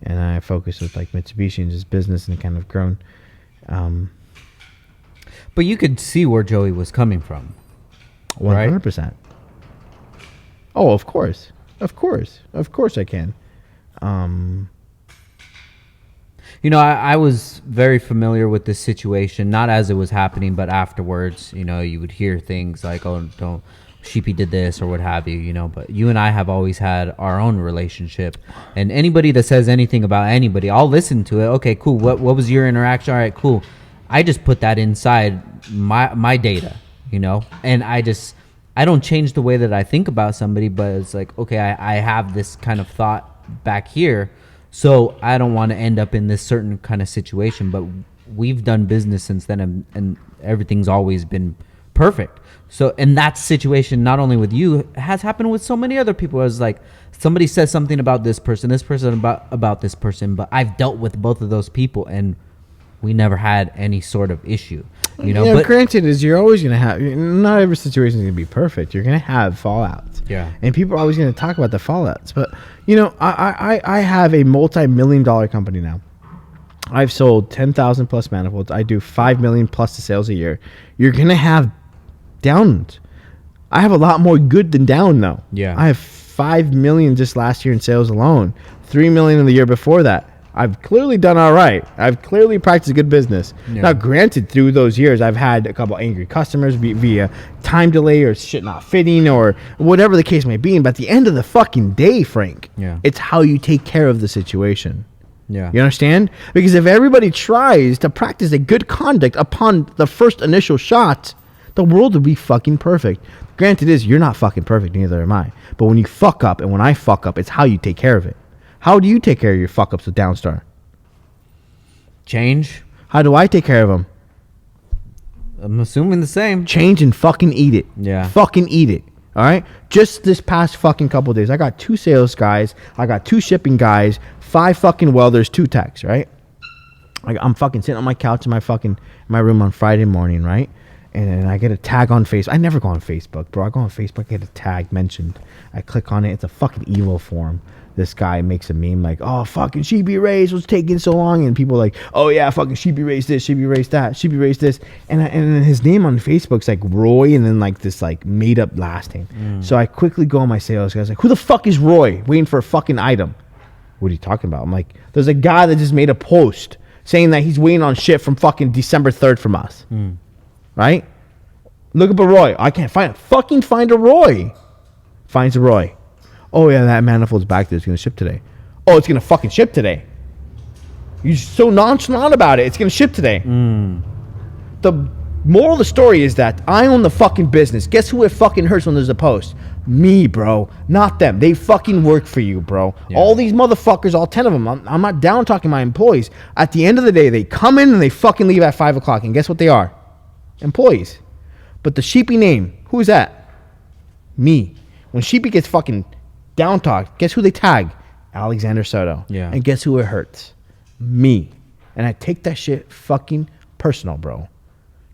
[SPEAKER 2] And I focused with like Mitsubushi and just business, and kind of grown.
[SPEAKER 1] But you could see where Joey was coming from.
[SPEAKER 2] 100%. Oh, of course I can.
[SPEAKER 1] You know, I was very familiar with this situation, not as it was happening, but afterwards. You know, you would hear things like, "Oh, don't Sheepy did this," or what have you. You know, but you and I have always had our own relationship, and anybody that says anything about anybody, I'll listen to it. Okay, cool. What was your interaction? All right, cool. I just put that inside my data, you know, and I don't change the way that I think about somebody, but it's like, okay, I have this kind of thought back here. So I don't want to end up in this certain kind of situation, but we've done business since then, and everything's always been perfect. So in that situation, not only with you, it has happened with so many other people. It's like somebody says something about this person about this person, but I've dealt with both of those people, and we never had any sort of issue. You know,
[SPEAKER 2] yeah,
[SPEAKER 1] but
[SPEAKER 2] granted, is you're always gonna have. Not every situation is gonna be perfect. You're gonna have fallouts.
[SPEAKER 1] Yeah.
[SPEAKER 2] And people are always gonna talk about the fallouts. But you know, I have a multi-million-dollar company now. I've sold 10,000 plus manifolds. I do 5 million plus the sales a year. You're gonna have downs. I have a lot more good than down though.
[SPEAKER 1] Yeah.
[SPEAKER 2] I have 5 million just last year in sales alone. 3 million in the year before that. I've clearly done all right. I've clearly practiced good business. Yeah. Now, granted, through those years, I've had a couple angry customers via time delay or shit not fitting or whatever the case may be. But at the end of the fucking day, Frank, it's how you take care of the situation.
[SPEAKER 1] Yeah.
[SPEAKER 2] You understand? Because if everybody tries to practice a good conduct upon the first initial shot, the world would be fucking perfect. Granted is, you're not fucking perfect, neither am I. But when you fuck up and when I fuck up, it's how you take care of it. How do you take care of your fuck-ups with Downstar?
[SPEAKER 1] Change.
[SPEAKER 2] How do I take care of them?
[SPEAKER 1] I'm assuming the same.
[SPEAKER 2] Change and fucking eat it.
[SPEAKER 1] Yeah.
[SPEAKER 2] Fucking eat it. All right? Just this past fucking couple of days, I got 2 sales guys. I got 2 shipping guys. 5 fucking welders. 2 techs, right? I'm fucking sitting on my couch in my room on Friday morning, right? And I get a tag on Facebook. I never go on Facebook, bro. I go on Facebook, I get a tag mentioned. I click on it. It's a fucking evil form. This guy makes a meme like, oh, fucking Sheepey Race was taking so long. And people are like, oh, yeah, fucking Sheepey Race this, Sheepey Race that, Sheepey Race this. And then his name on Facebook's like Roy and then like this like made up last name. So I quickly go on my sales guys like, who the fuck is Roy waiting for a fucking item? What are you talking about? I'm like, there's a guy that just made a post saying that he's waiting on shit from fucking December 3rd from us. Right? Look up a Roy. I can't find it. Fucking find a Roy. Finds a Roy. Oh, yeah, that manifold's back there. It's going to ship today. Oh, it's going to fucking ship today. You're so nonchalant about it. It's going to ship today. The moral of the story is that I own the fucking business. Guess who it fucking hurts when there's a post? Me, bro. Not them. They fucking work for you, bro. Yeah. All these motherfuckers, all 10 of them. I'm not down talking my employees. At the end of the day, they come in and they fucking leave at 5 o'clock. And guess what they are? Employees. But the Sheepy name, who's that? Me. When Sheepy gets fucking down talk, guess who they tag? Alexander Soto.
[SPEAKER 1] Yeah.
[SPEAKER 2] And guess who it hurts? Me. And I take that shit fucking personal, bro.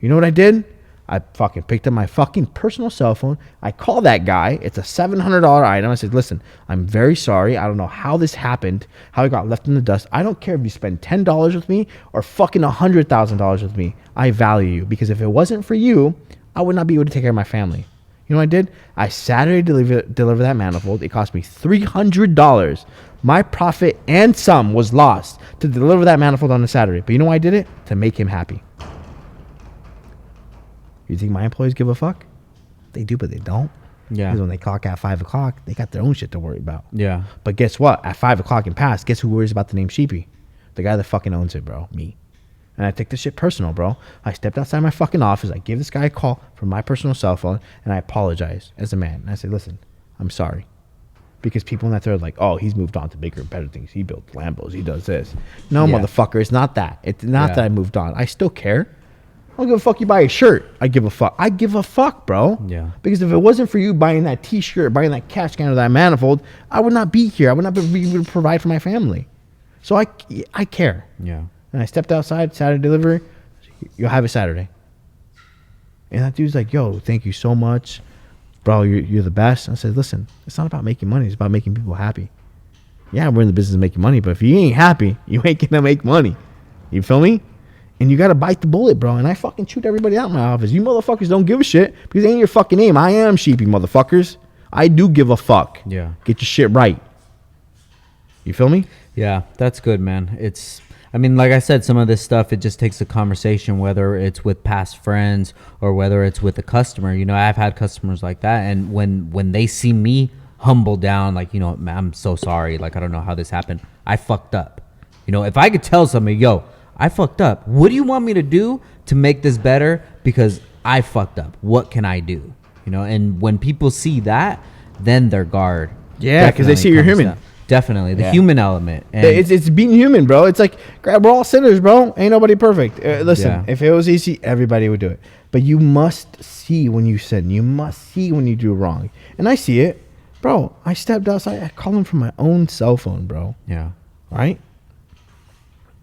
[SPEAKER 2] You know what I did? I fucking picked up my fucking personal cell phone. I call that guy. It's a $700 item. I said, listen, I'm very sorry. I don't know how this happened, how it got left in the dust. I don't care if you spend $10 with me or fucking $100,000 with me. I value you because if it wasn't for you, I would not be able to take care of my family. You know what I did? I Saturday deliver that manifold. It cost me $300. My profit and some was lost to deliver that manifold on a Saturday. But you know why I did it? To make him happy. You think my employees give a fuck? They do, but they don't.
[SPEAKER 1] Yeah.
[SPEAKER 2] Because when they clock at 5 o'clock, they got their own shit to worry about.
[SPEAKER 1] Yeah.
[SPEAKER 2] But guess what? At 5 o'clock and past, guess who worries about the name Sheepy? The guy that fucking owns it, bro. Me. And I take this shit personal, bro. I stepped outside my fucking office. I gave this guy a call from my personal cell phone, and I apologized as a man. And I said, listen, I'm sorry. Because people in that thread are like, oh, he's moved on to bigger and better things. He built Lambos. He does this. No, motherfucker, it's not that. It's not that I moved on. I still care. I don't give a fuck you buy a shirt. I give a fuck. I give a fuck, bro.
[SPEAKER 1] Yeah.
[SPEAKER 2] Because if it wasn't for you buying that T-shirt, buying that cash can or that manifold, I would not be here. I would not be able to provide for my family. So I care.
[SPEAKER 1] Yeah.
[SPEAKER 2] And I stepped outside, Saturday delivery. You'll have it Saturday. And that dude's like, yo, thank you so much. Bro, you're the best. And I said, listen, it's not about making money. It's about making people happy. Yeah, we're in the business of making money, but if you ain't happy, you ain't going to make money. You feel me? And you got to bite the bullet, bro. And I fucking shoot everybody out in my office. You motherfuckers don't give a shit because it ain't your fucking name. I am Sheepey, motherfuckers. I do give a fuck.
[SPEAKER 1] Yeah.
[SPEAKER 2] Get your shit right. You feel me?
[SPEAKER 1] Yeah, that's good, man. I mean, like I said, some of this stuff, it just takes a conversation, whether it's with past friends or whether it's with a customer. You know, I've had customers like that. And when they see me humble down, like, you know, man, I'm so sorry. Like, I don't know how this happened. I fucked up. You know, if I could tell somebody, yo, I fucked up. What do you want me to do to make this better? Because I fucked up. What can I do? You know, and when people see that, then their guard.
[SPEAKER 2] Yeah, because they see you're human.
[SPEAKER 1] Down. Definitely. The human element. And
[SPEAKER 2] it's being human, bro. It's like, we're all sinners, bro. Ain't nobody perfect. Listen, if it was easy, everybody would do it. But you must see when you sin. You must see when you do wrong. And I see it. Bro, I stepped outside. I called him from my own cell phone, bro.
[SPEAKER 1] Yeah.
[SPEAKER 2] Right?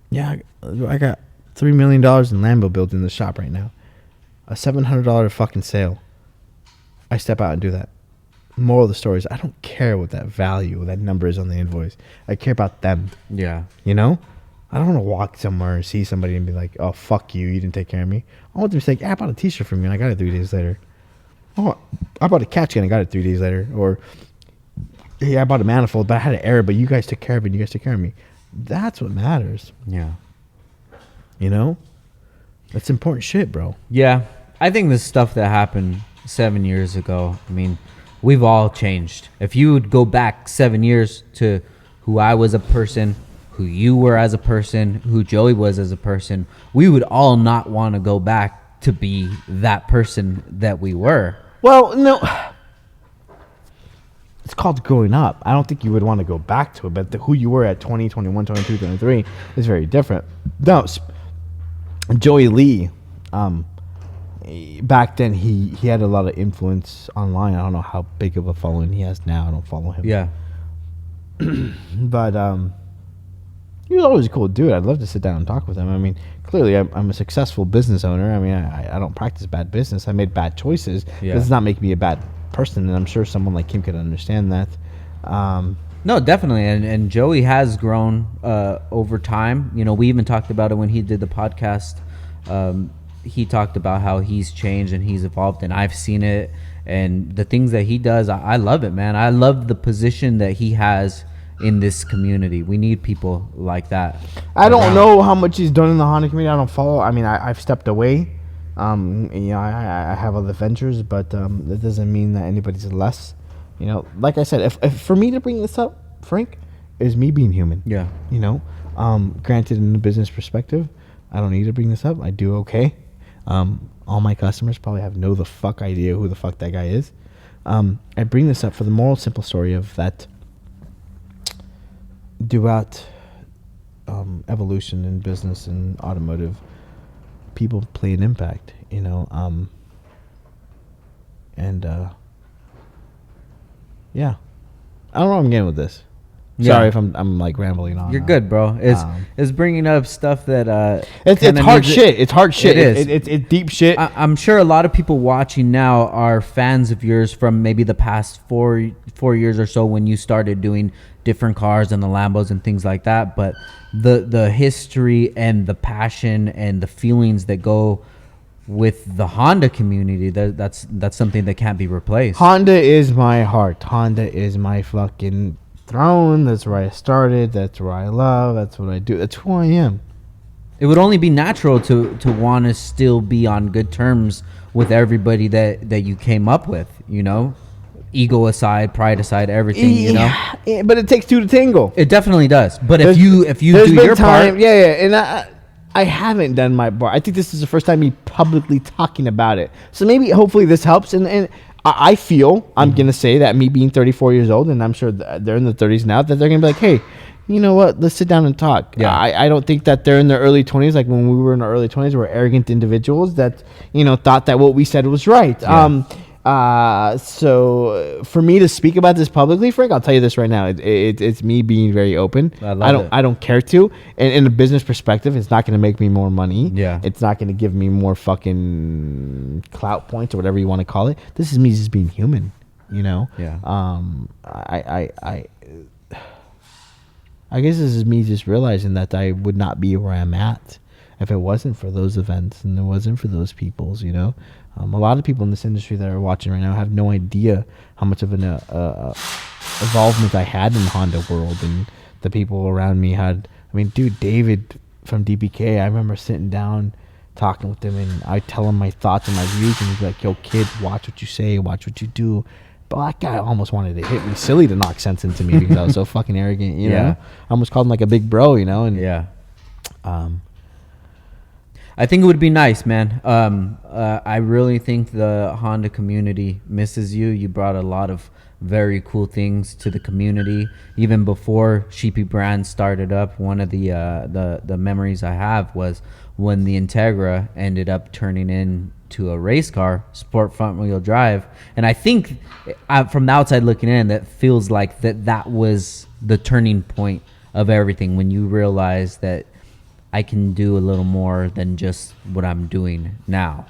[SPEAKER 2] Yeah, I got $3 million in Lambo built in the shop right now. A $700 fucking sale. I step out and do that. Moral of the story is I don't care what that value, that number is on the invoice. I care about them.
[SPEAKER 1] Yeah.
[SPEAKER 2] You know? I don't want to walk somewhere and see somebody and be like, oh, fuck you. You didn't take care of me. I want them to say, I bought a T-shirt from you and I got it 3 days later. Oh, I bought a catch can and I got it 3 days later. Or, hey, I bought a manifold, but I had an error, but you guys took care of it and you guys took care of me. That's what matters.
[SPEAKER 1] Yeah.
[SPEAKER 2] You know? That's important shit, bro.
[SPEAKER 1] Yeah. I think the stuff that happened 7 years ago, I mean, we've all changed. If you would go back 7 years to who I was a person, who you were as a person, who Joey was as a person, we would all not want to go back to be that person that we were.
[SPEAKER 2] Well, no. It's called growing up. I don't think you would want to go back to it, but who you were at 20, 21, 22, 23 is very different. No, Joey Lee, back then he had a lot of influence online. I don't know how big of a following he has now. I don't follow him.
[SPEAKER 1] Yeah.
[SPEAKER 2] But he was always a cool dude. I'd love to sit down and talk with him. I mean, clearly I'm a successful business owner. I mean, I don't practice bad business. I made bad choices.
[SPEAKER 1] Yeah.
[SPEAKER 2] This does not make me a bad person, and I'm sure someone like him could understand that.
[SPEAKER 1] No, definitely. And Joey has grown over time. You know, we even talked about it when he did the podcast. He talked about how he's changed and he's evolved, and I've seen it. And the things that he does, I love it, man. I love the position that he has in this community. We need people like that.
[SPEAKER 2] I don't know how much he's done in the Honda community. I don't follow. I mean, I've stepped away. You know, I have other ventures, but that doesn't mean that anybody's less. You know, like I said, if for me to bring this up, Frank, is me being human.
[SPEAKER 1] Yeah.
[SPEAKER 2] You know, granted, in the business perspective, I don't need to bring this up. I do okay. All my customers probably have no the fuck idea who the fuck that guy is. I bring this up for the moral, simple story of that throughout evolution in business and automotive, people play an impact, you know. Yeah. I don't know where I'm getting with this.
[SPEAKER 1] Yeah.
[SPEAKER 2] Sorry if I'm like rambling on.
[SPEAKER 1] You're good, bro. It's bringing up stuff that
[SPEAKER 2] it's hard shit. It's hard shit.
[SPEAKER 1] It is.
[SPEAKER 2] It's deep shit.
[SPEAKER 1] I'm sure a lot of people watching now are fans of yours from maybe the past four years or so when you started doing different cars and the Lambos and things like that. But the history and the passion and the feelings that go with the Honda community, that's something that can't be replaced.
[SPEAKER 2] Honda is my heart. Honda is my fucking throne. That's where I started. That's where I love. That's what I do. That's who I am.
[SPEAKER 1] It would only be natural to want to still be on good terms with everybody that you came up with, you know, ego aside, pride aside, everything, you know.
[SPEAKER 2] Yeah, but it takes two to tango.
[SPEAKER 1] It definitely does. But if you do your part,
[SPEAKER 2] and I haven't done my bar. I think this is the first time me publicly talking about it. So maybe, hopefully, this helps. And I feel, I'm going to say that me being 34 years old, and I'm sure they're in the 30s now, that they're going to be like, hey, you know what? Let's sit down and talk.
[SPEAKER 1] Yeah.
[SPEAKER 2] I don't think that they're in their early 20s. Like when we were in our early 20s, we're arrogant individuals that, thought that what we said was right.
[SPEAKER 1] Yeah.
[SPEAKER 2] So for me to speak about this publicly, Frank, I'll tell you this right now. It's me being very open. I don't care to. And in a business perspective, it's not going to make me more money.
[SPEAKER 1] Yeah.
[SPEAKER 2] It's not going to give me more fucking clout points or whatever you want to call it. This is me just being human,
[SPEAKER 1] Yeah.
[SPEAKER 2] I guess this is me just realizing that I would not be where I'm at if it wasn't for those events and it wasn't for those peoples, A lot of people in this industry that are watching right now have no idea how much of an involvement I had in the Honda world, and the people around me had. I mean, dude, David from DPK, I remember sitting down talking with him, and I tell him my thoughts and my views, and he'd be like, yo, kid, watch what you say, watch what you do. But that guy almost wanted to hit me silly to knock sense into me because I was so fucking arrogant, I almost called him like a big bro, and
[SPEAKER 1] yeah. I think it would be nice, man. I really think the Honda community misses you. You brought a lot of very cool things to the community. Even before Sheepey brand started up, one of the memories I have was when the Integra ended up turning into a race car, sport front wheel drive. And I think from the outside looking in, that feels like that was the turning point of everything, when you realize that I can do a little more than just what I'm doing now.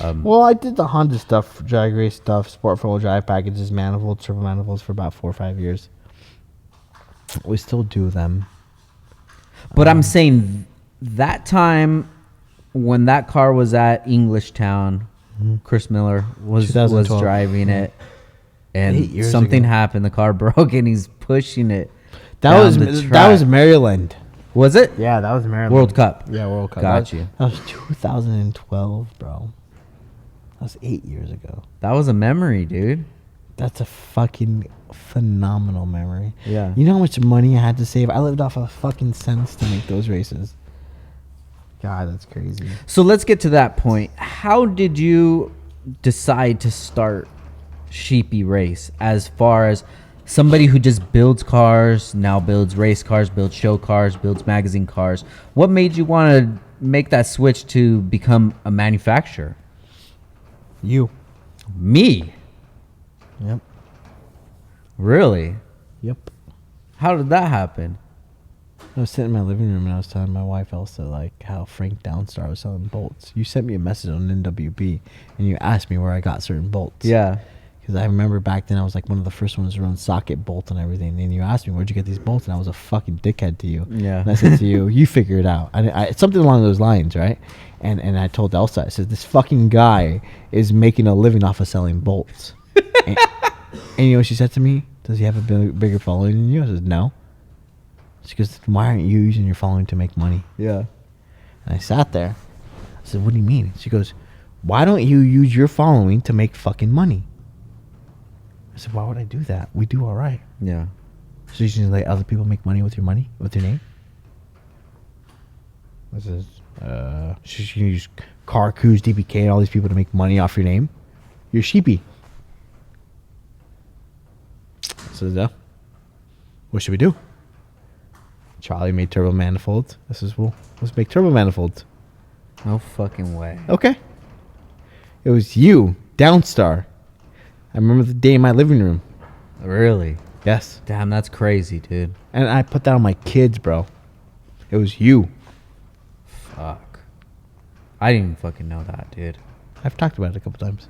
[SPEAKER 2] Well, I did the Honda stuff, drag race stuff, sport four-wheel drive packages, manifolds, turbo manifolds for about 4 or 5 years. We still do them.
[SPEAKER 1] But I'm saying that time when that car was at Englishtown, Chris Miller was driving it, and something happened. The car broke, and he's pushing it.
[SPEAKER 2] That was Maryland.
[SPEAKER 1] Was it?
[SPEAKER 2] Yeah, that was Maryland.
[SPEAKER 1] World Cup.
[SPEAKER 2] Yeah, World Cup.
[SPEAKER 1] Got you.
[SPEAKER 2] That was 2012, bro. That was 8 years ago.
[SPEAKER 1] That was a memory, dude.
[SPEAKER 2] That's a fucking phenomenal memory.
[SPEAKER 1] Yeah.
[SPEAKER 2] You know how much money I had to save? I lived off of fucking cents to make those races. God, that's crazy.
[SPEAKER 1] So let's get to that point. How did you decide to start Sheepey Race, as far as somebody who just builds cars, now builds race cars, builds show cars, builds magazine cars? What made you want to make that switch to become a manufacturer?
[SPEAKER 2] You.
[SPEAKER 1] Me?
[SPEAKER 2] Yep.
[SPEAKER 1] Really?
[SPEAKER 2] Yep.
[SPEAKER 1] How did that happen?
[SPEAKER 2] I was sitting in my living room and I was telling my wife also like how Frank Downstar was selling bolts. You sent me a message on NWB and you asked me where I got certain bolts.
[SPEAKER 1] Yeah.
[SPEAKER 2] Because I remember back then I was like one of the first ones to run socket bolts and everything. And you asked me, where'd you get these bolts? And I was a fucking dickhead to you.
[SPEAKER 1] Yeah.
[SPEAKER 2] And I said to you, you figure it out. It's something along those lines, right? And I told Elsa, I said, this fucking guy is making a living off of selling bolts. and you know what she said to me? Does he have a bigger following than you? I said, no. She goes, why aren't you using your following to make money?
[SPEAKER 1] Yeah.
[SPEAKER 2] And I sat there. I said, what do you mean? She goes, why don't you use your following to make fucking money? I said, why would I do that? We do all right.
[SPEAKER 1] Yeah.
[SPEAKER 2] So you should let other people make money with your name? This is, should you use Car Coos, DPK, and all these people to make money off your name? You're sheepy. So, what should we do? Charlie made turbo manifolds. Let's make turbo manifolds.
[SPEAKER 1] No fucking way.
[SPEAKER 2] Okay. It was you, Downstar. I remember the day in my living room.
[SPEAKER 1] Really?
[SPEAKER 2] Yes.
[SPEAKER 1] Damn, that's crazy, dude.
[SPEAKER 2] And I put that on my kids, bro. It was you.
[SPEAKER 1] Fuck. I didn't even fucking know that, dude.
[SPEAKER 2] I've talked about it a couple times.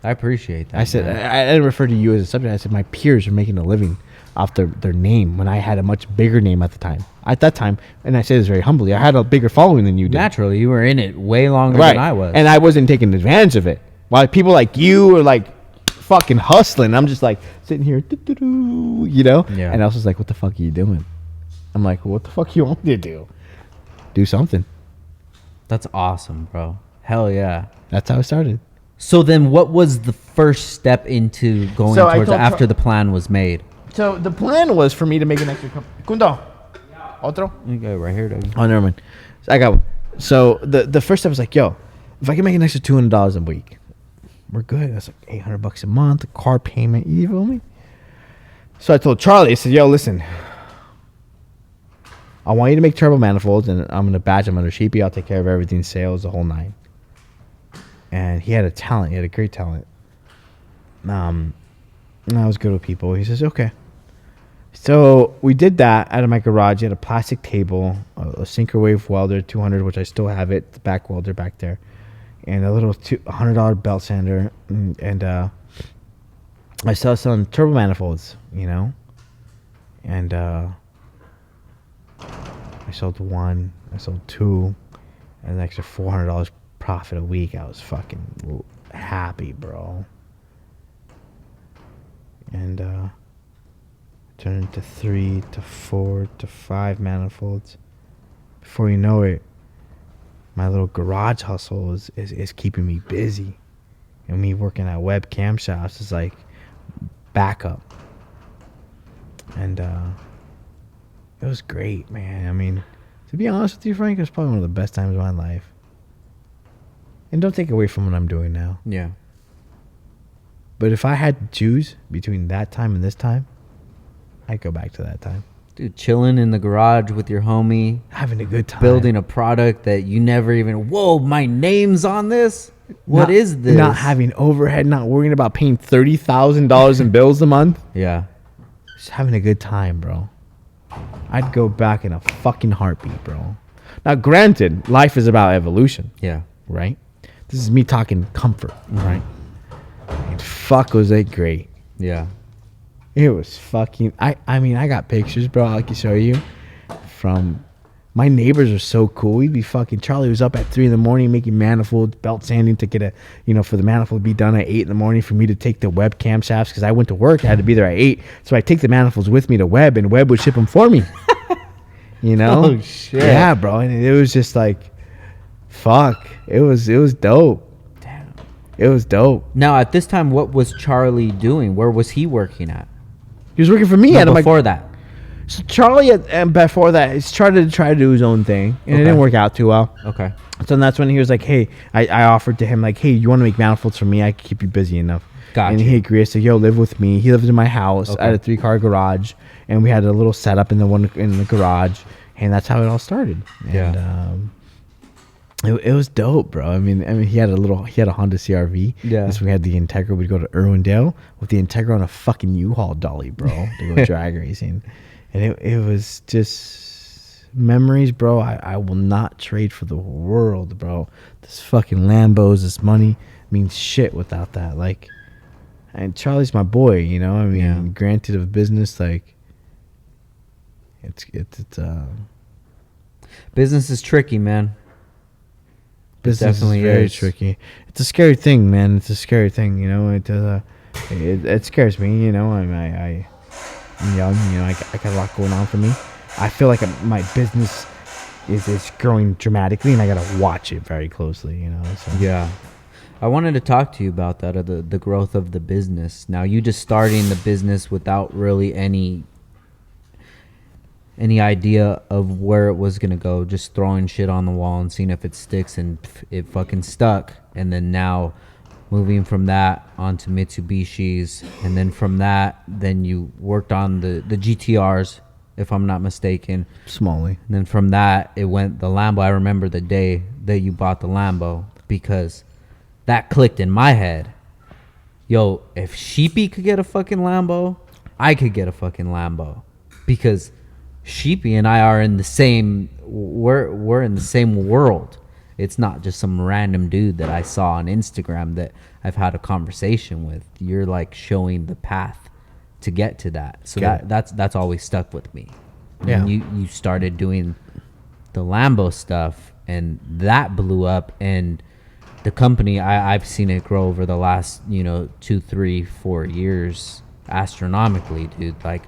[SPEAKER 1] I appreciate that.
[SPEAKER 2] I said, I didn't refer to you as a subject. I said my peers are making a living off their name when I had a much bigger name at the time. At that time, and I say this very humbly, I had a bigger following than you did.
[SPEAKER 1] Naturally, you were in it way longer than I was.
[SPEAKER 2] And I wasn't taking advantage of it. While people like you are like fucking hustling, I'm just like sitting here, you know?
[SPEAKER 1] Yeah.
[SPEAKER 2] And I was just like, what the fuck are you doing? I'm like, well, what the fuck you want me to do? Do something.
[SPEAKER 1] That's awesome, bro. Hell yeah.
[SPEAKER 2] That's how I started.
[SPEAKER 1] So then what was the first step into going towards after the plan was made?
[SPEAKER 2] So the plan was for me to make an extra company. Kundo, Otro?
[SPEAKER 1] You got it right here, Doug.
[SPEAKER 2] Oh, never mind. So I got one. So the first step was like, yo, if I can make an extra $200 a week, we're good. That's like $800 a month, a car payment. You feel me? So I told Charlie, I said, yo, listen, I want you to make turbo manifolds, and I'm gonna badge them under Sheepey. I'll take care of everything, sales, the whole nine. And he had a talent. He had a great talent. And I was good with people. He says, okay. So we did that out of my garage. He had a plastic table, a Synchro welder 200, which I still have it, the back welder back there, and a little $100 belt sander. And I started selling turbo manifolds, you know. And I sold one, I sold two, and an extra $400 profit a week. I was fucking happy, bro. And turned into 3 to 4 to 5 manifolds. Before you know it, my little garage hustle is keeping me busy. And me working at webcam shops is like backup. And it was great, man. I mean, to be honest with you, Frank, it was probably one of the best times of my life. And don't take away from what I'm doing now.
[SPEAKER 1] Yeah.
[SPEAKER 2] But if I had to choose between that time and this time, I'd go back to that time.
[SPEAKER 1] Dude, chilling in the garage with your homie.
[SPEAKER 2] Having a good time.
[SPEAKER 1] Building a product that you never even, whoa, my name's on this? What is this?
[SPEAKER 2] Not having overhead, not worrying about paying $30,000 in bills a month.
[SPEAKER 1] Yeah.
[SPEAKER 2] Just having a good time, bro. I'd go back in a fucking heartbeat, bro. Now, granted, life is about evolution.
[SPEAKER 1] Yeah.
[SPEAKER 2] Right? This is me talking comfort, right? And fuck, was it great.
[SPEAKER 1] Yeah.
[SPEAKER 2] It was fucking... I mean, I got pictures, bro. I can show you. From... My neighbors are so cool. We'd be fucking... Charlie was up at 3 in the morning making manifolds, belt sanding to get a... You know, for the manifold to be done at 8 in the morning for me to take the webcam shafts. Because I went to work. I had to be there at 8. So I take the manifolds with me to Web, and Web would ship them for me. You know?
[SPEAKER 1] Oh, shit.
[SPEAKER 2] Yeah, bro. And it was just like... Fuck. It was dope.
[SPEAKER 1] Damn.
[SPEAKER 2] It was dope.
[SPEAKER 1] Now, at this time, what was Charlie doing? Where was he working at?
[SPEAKER 2] He was working for me.
[SPEAKER 1] No, before that.
[SPEAKER 2] So Charlie, and before that, he started to try to do his own thing, and it
[SPEAKER 1] Okay.
[SPEAKER 2] didn't work out too well.
[SPEAKER 1] Okay.
[SPEAKER 2] So that's when he was like, hey, I offered to him, like, hey, you want to make manifolds for me? I can keep you busy enough.
[SPEAKER 1] Gotcha.
[SPEAKER 2] And he agreed. I said, yo, live with me. He lived in my house.
[SPEAKER 1] Okay.
[SPEAKER 2] I had a 3-car garage, and we had a little setup in the garage, and that's how it all started.
[SPEAKER 1] Yeah.
[SPEAKER 2] And it was dope, bro. I mean, he had a Honda CRV.
[SPEAKER 1] Yeah.
[SPEAKER 2] So we had the Integra. We'd go to Irwindale with the Integra on a fucking U-Haul dolly, bro, to go drag racing. And it was just memories, bro. I will not trade for the world, bro. This fucking Lambos, this money means shit without that. Like, and Charlie's my boy, you know? I mean, granted of business, like, it's
[SPEAKER 1] Business is tricky, man.
[SPEAKER 2] business
[SPEAKER 1] definitely
[SPEAKER 2] is very
[SPEAKER 1] is.
[SPEAKER 2] tricky. It's a scary thing, man. It's a scary thing, you know? It scares me, you know? I'm young, you know, I got a lot going on for me. I feel like my business is growing dramatically, and I gotta watch it very closely, you know. So.
[SPEAKER 1] Yeah. I wanted to talk to you about that, the growth of the business. Now, you just starting the business without really any idea of where it was gonna go, just throwing shit on the wall and seeing if it sticks, and it fucking stuck. And then now moving from that onto Mitsubishis, and then from that, then you worked on the GTRs, if I'm not mistaken.
[SPEAKER 2] Smallly.
[SPEAKER 1] And then from that, it went the Lambo. I remember the day that you bought the Lambo, because that clicked in my head. Yo, if Sheepey could get a fucking Lambo, I could get a fucking Lambo. Because Sheepey and I are in the same, we're in the same world. It's not just some random dude that I saw on Instagram that I've had a conversation with. You're like showing the path to get to that. So that's always stuck with me.
[SPEAKER 2] Yeah.
[SPEAKER 1] And you started doing the Lambo stuff, and that blew up, and the company, I've seen it grow over the last, 2, 3, 4 years astronomically, dude. Like,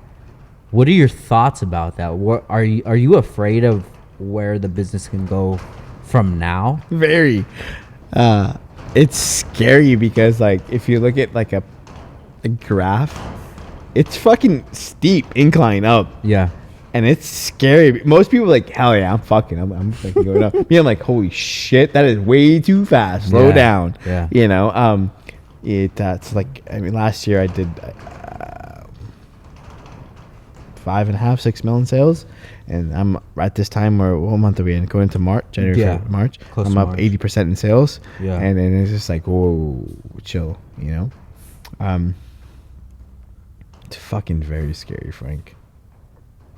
[SPEAKER 1] what are your thoughts about that? What are you afraid of where the business can go from now?
[SPEAKER 2] Very. It's scary because, like, if you look at like a graph, it's fucking steep incline up.
[SPEAKER 1] Yeah.
[SPEAKER 2] and it's scary. Most people are like, hell yeah, I'm fucking going up. Me, I'm like, holy shit, that is way too fast. Slow down.
[SPEAKER 1] Yeah.
[SPEAKER 2] You know, that's like, I mean, last year I did 5.5, 6 million sales, and I'm at this time, or what month are we in? Going into March, January, February, March. I'm up 80% in sales.
[SPEAKER 1] Yeah.
[SPEAKER 2] And it's just like, whoa, chill, you know? It's fucking very scary, Frank.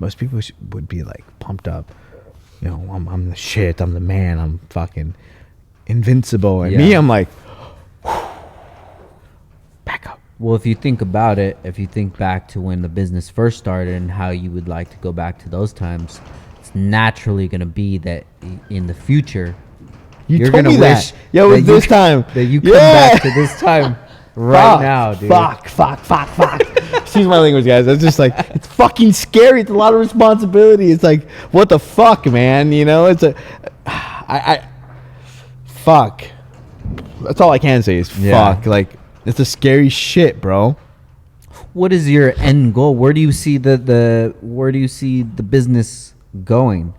[SPEAKER 2] Most people would be like pumped up. You know, I'm the shit. I'm the man. I'm fucking invincible. And me, I'm like, back up.
[SPEAKER 1] Well, if you think about it, if you think back to when the business first started and how you would like to go back to those times, it's naturally going to be that in the future,
[SPEAKER 2] you're
[SPEAKER 1] going to wish
[SPEAKER 2] that this time
[SPEAKER 1] that you come back to this time right now, dude.
[SPEAKER 2] Fuck. Excuse my language, guys. It's just like, it's fucking scary. It's a lot of responsibility. It's like, what the fuck, man? You know, it's fuck. That's all I can say is fuck. Like, it's a scary shit, bro.
[SPEAKER 1] What is your end goal? Where do you see the business going?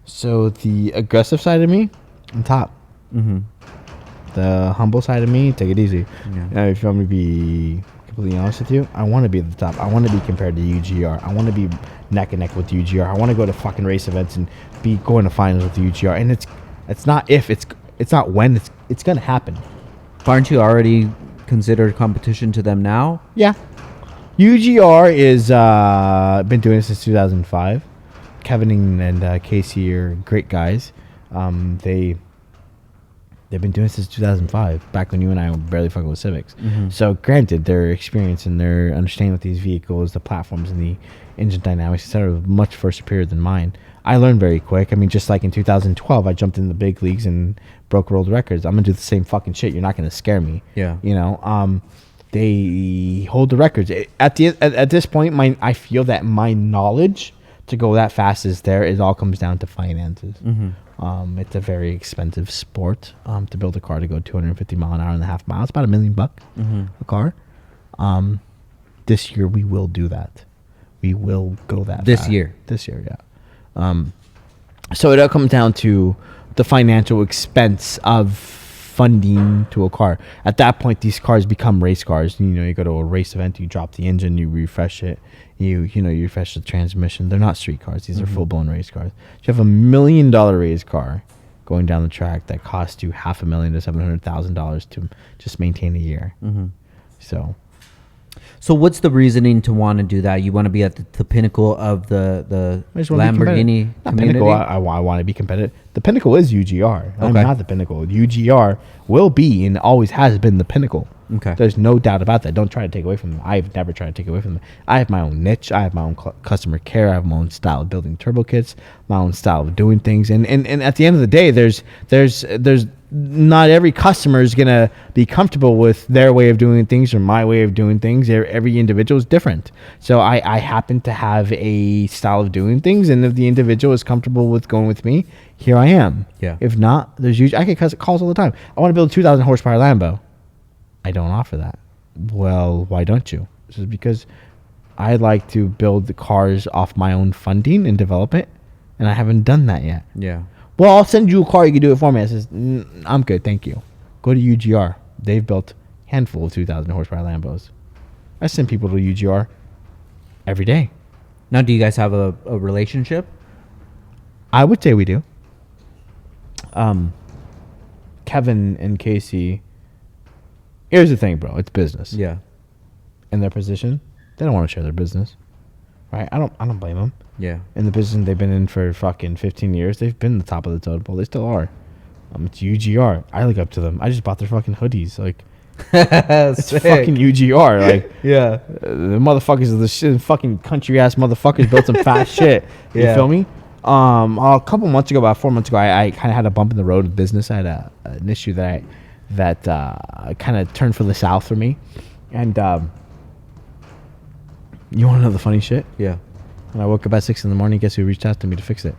[SPEAKER 2] So the aggressive side of me, on top. Mm-hmm. The humble side of me, take it easy. Yeah. If you want me to be completely honest with you, I want to be at the top. I want to be compared to UGR. I want to be neck and neck with UGR. I want to go to fucking race events and be going to finals with UGR. And it's not if, it's not when, it's gonna happen.
[SPEAKER 1] Aren't you already considered competition to them now?
[SPEAKER 2] Yeah. UGR is been doing it since 2005. Kevin and Casey are great guys. They've been doing it since 2005, back when you and I were barely fucking with Civics. Mm-hmm. So granted, their experience and their understanding with these vehicles, the platforms and the engine dynamics, etc., was much far superior than mine. I learned very quick. I mean, just like in 2012, I jumped in the big leagues and broke world records. I'm gonna do the same fucking shit. You're not gonna scare me.
[SPEAKER 1] Yeah.
[SPEAKER 2] You know, they hold the records. At this point, I feel that my knowledge to go that fast is there. It all comes down to finances. Mm-hmm. It's a very expensive sport to build a car to go 250 mile an hour and a half miles. It's about $1 million a car. This year we will do that. We will go that
[SPEAKER 1] this
[SPEAKER 2] fast.
[SPEAKER 1] year.
[SPEAKER 2] This year, yeah. So it all comes down to the financial expense of funding to a car. At that point, these cars become race cars. You know, you go to a race event, you drop the engine, you refresh it, you refresh the transmission. They're not street cars. These are full-blown race cars. You have $1 million race car going down the track that costs you $500,000 to $700,000 to just maintain a year. Mm-hmm. So
[SPEAKER 1] what's the reasoning to want to do that? You want to be at the pinnacle of the Lamborghini community?
[SPEAKER 2] Pinnacle, I want to be competitive. The pinnacle is UGR. Okay. I'm not the pinnacle. UGR will be and always has been the pinnacle. Okay. There's no doubt about that. Don't try to take away from them. I've never tried to take away from them. I have my own niche. I have my own customer care. I have my own style of building turbo kits, my own style of doing things. And at the end of the day, there's not every customer is going to be comfortable with their way of doing things or my way of doing things. Every individual is different. So I happen to have a style of doing things. And if the individual is comfortable with going with me, here I am.
[SPEAKER 1] Yeah.
[SPEAKER 2] If not, I get calls all the time. I want to build a 2,000 horsepower Lambo. I don't offer that. Well, why don't you? This is because I like to build the cars off my own funding and develop it. And I haven't done that yet. Yeah. Well, I'll send you a car. You can do it for me. I says, I'm good. Thank you. Go to UGR. They've built a handful of 2,000 horsepower Lambos. I send people to UGR every day.
[SPEAKER 1] Now, do you guys have a relationship?
[SPEAKER 2] I would say we do. Kevin and Casey. Here's the thing, bro. It's business.
[SPEAKER 1] Yeah.
[SPEAKER 2] In their position, they don't want to share their business. Right? I don't blame them.
[SPEAKER 1] Yeah.
[SPEAKER 2] In the business they've been in for fucking 15 years, they've been the top of the totem pole. They still are. It's UGR. I look up to them. I just bought their fucking hoodies. Like, it's fucking UGR. Like,
[SPEAKER 1] yeah.
[SPEAKER 2] The motherfuckers of the shit, fucking country ass motherfuckers built some fast shit. You feel me? A couple months ago, about 4 months ago, I kind of had a bump in the road with business. I had an issue that kind of turned for the south for me. And you want to know the funny shit?
[SPEAKER 1] Yeah.
[SPEAKER 2] When I woke up at 6 a.m, guess who reached out to me to fix it?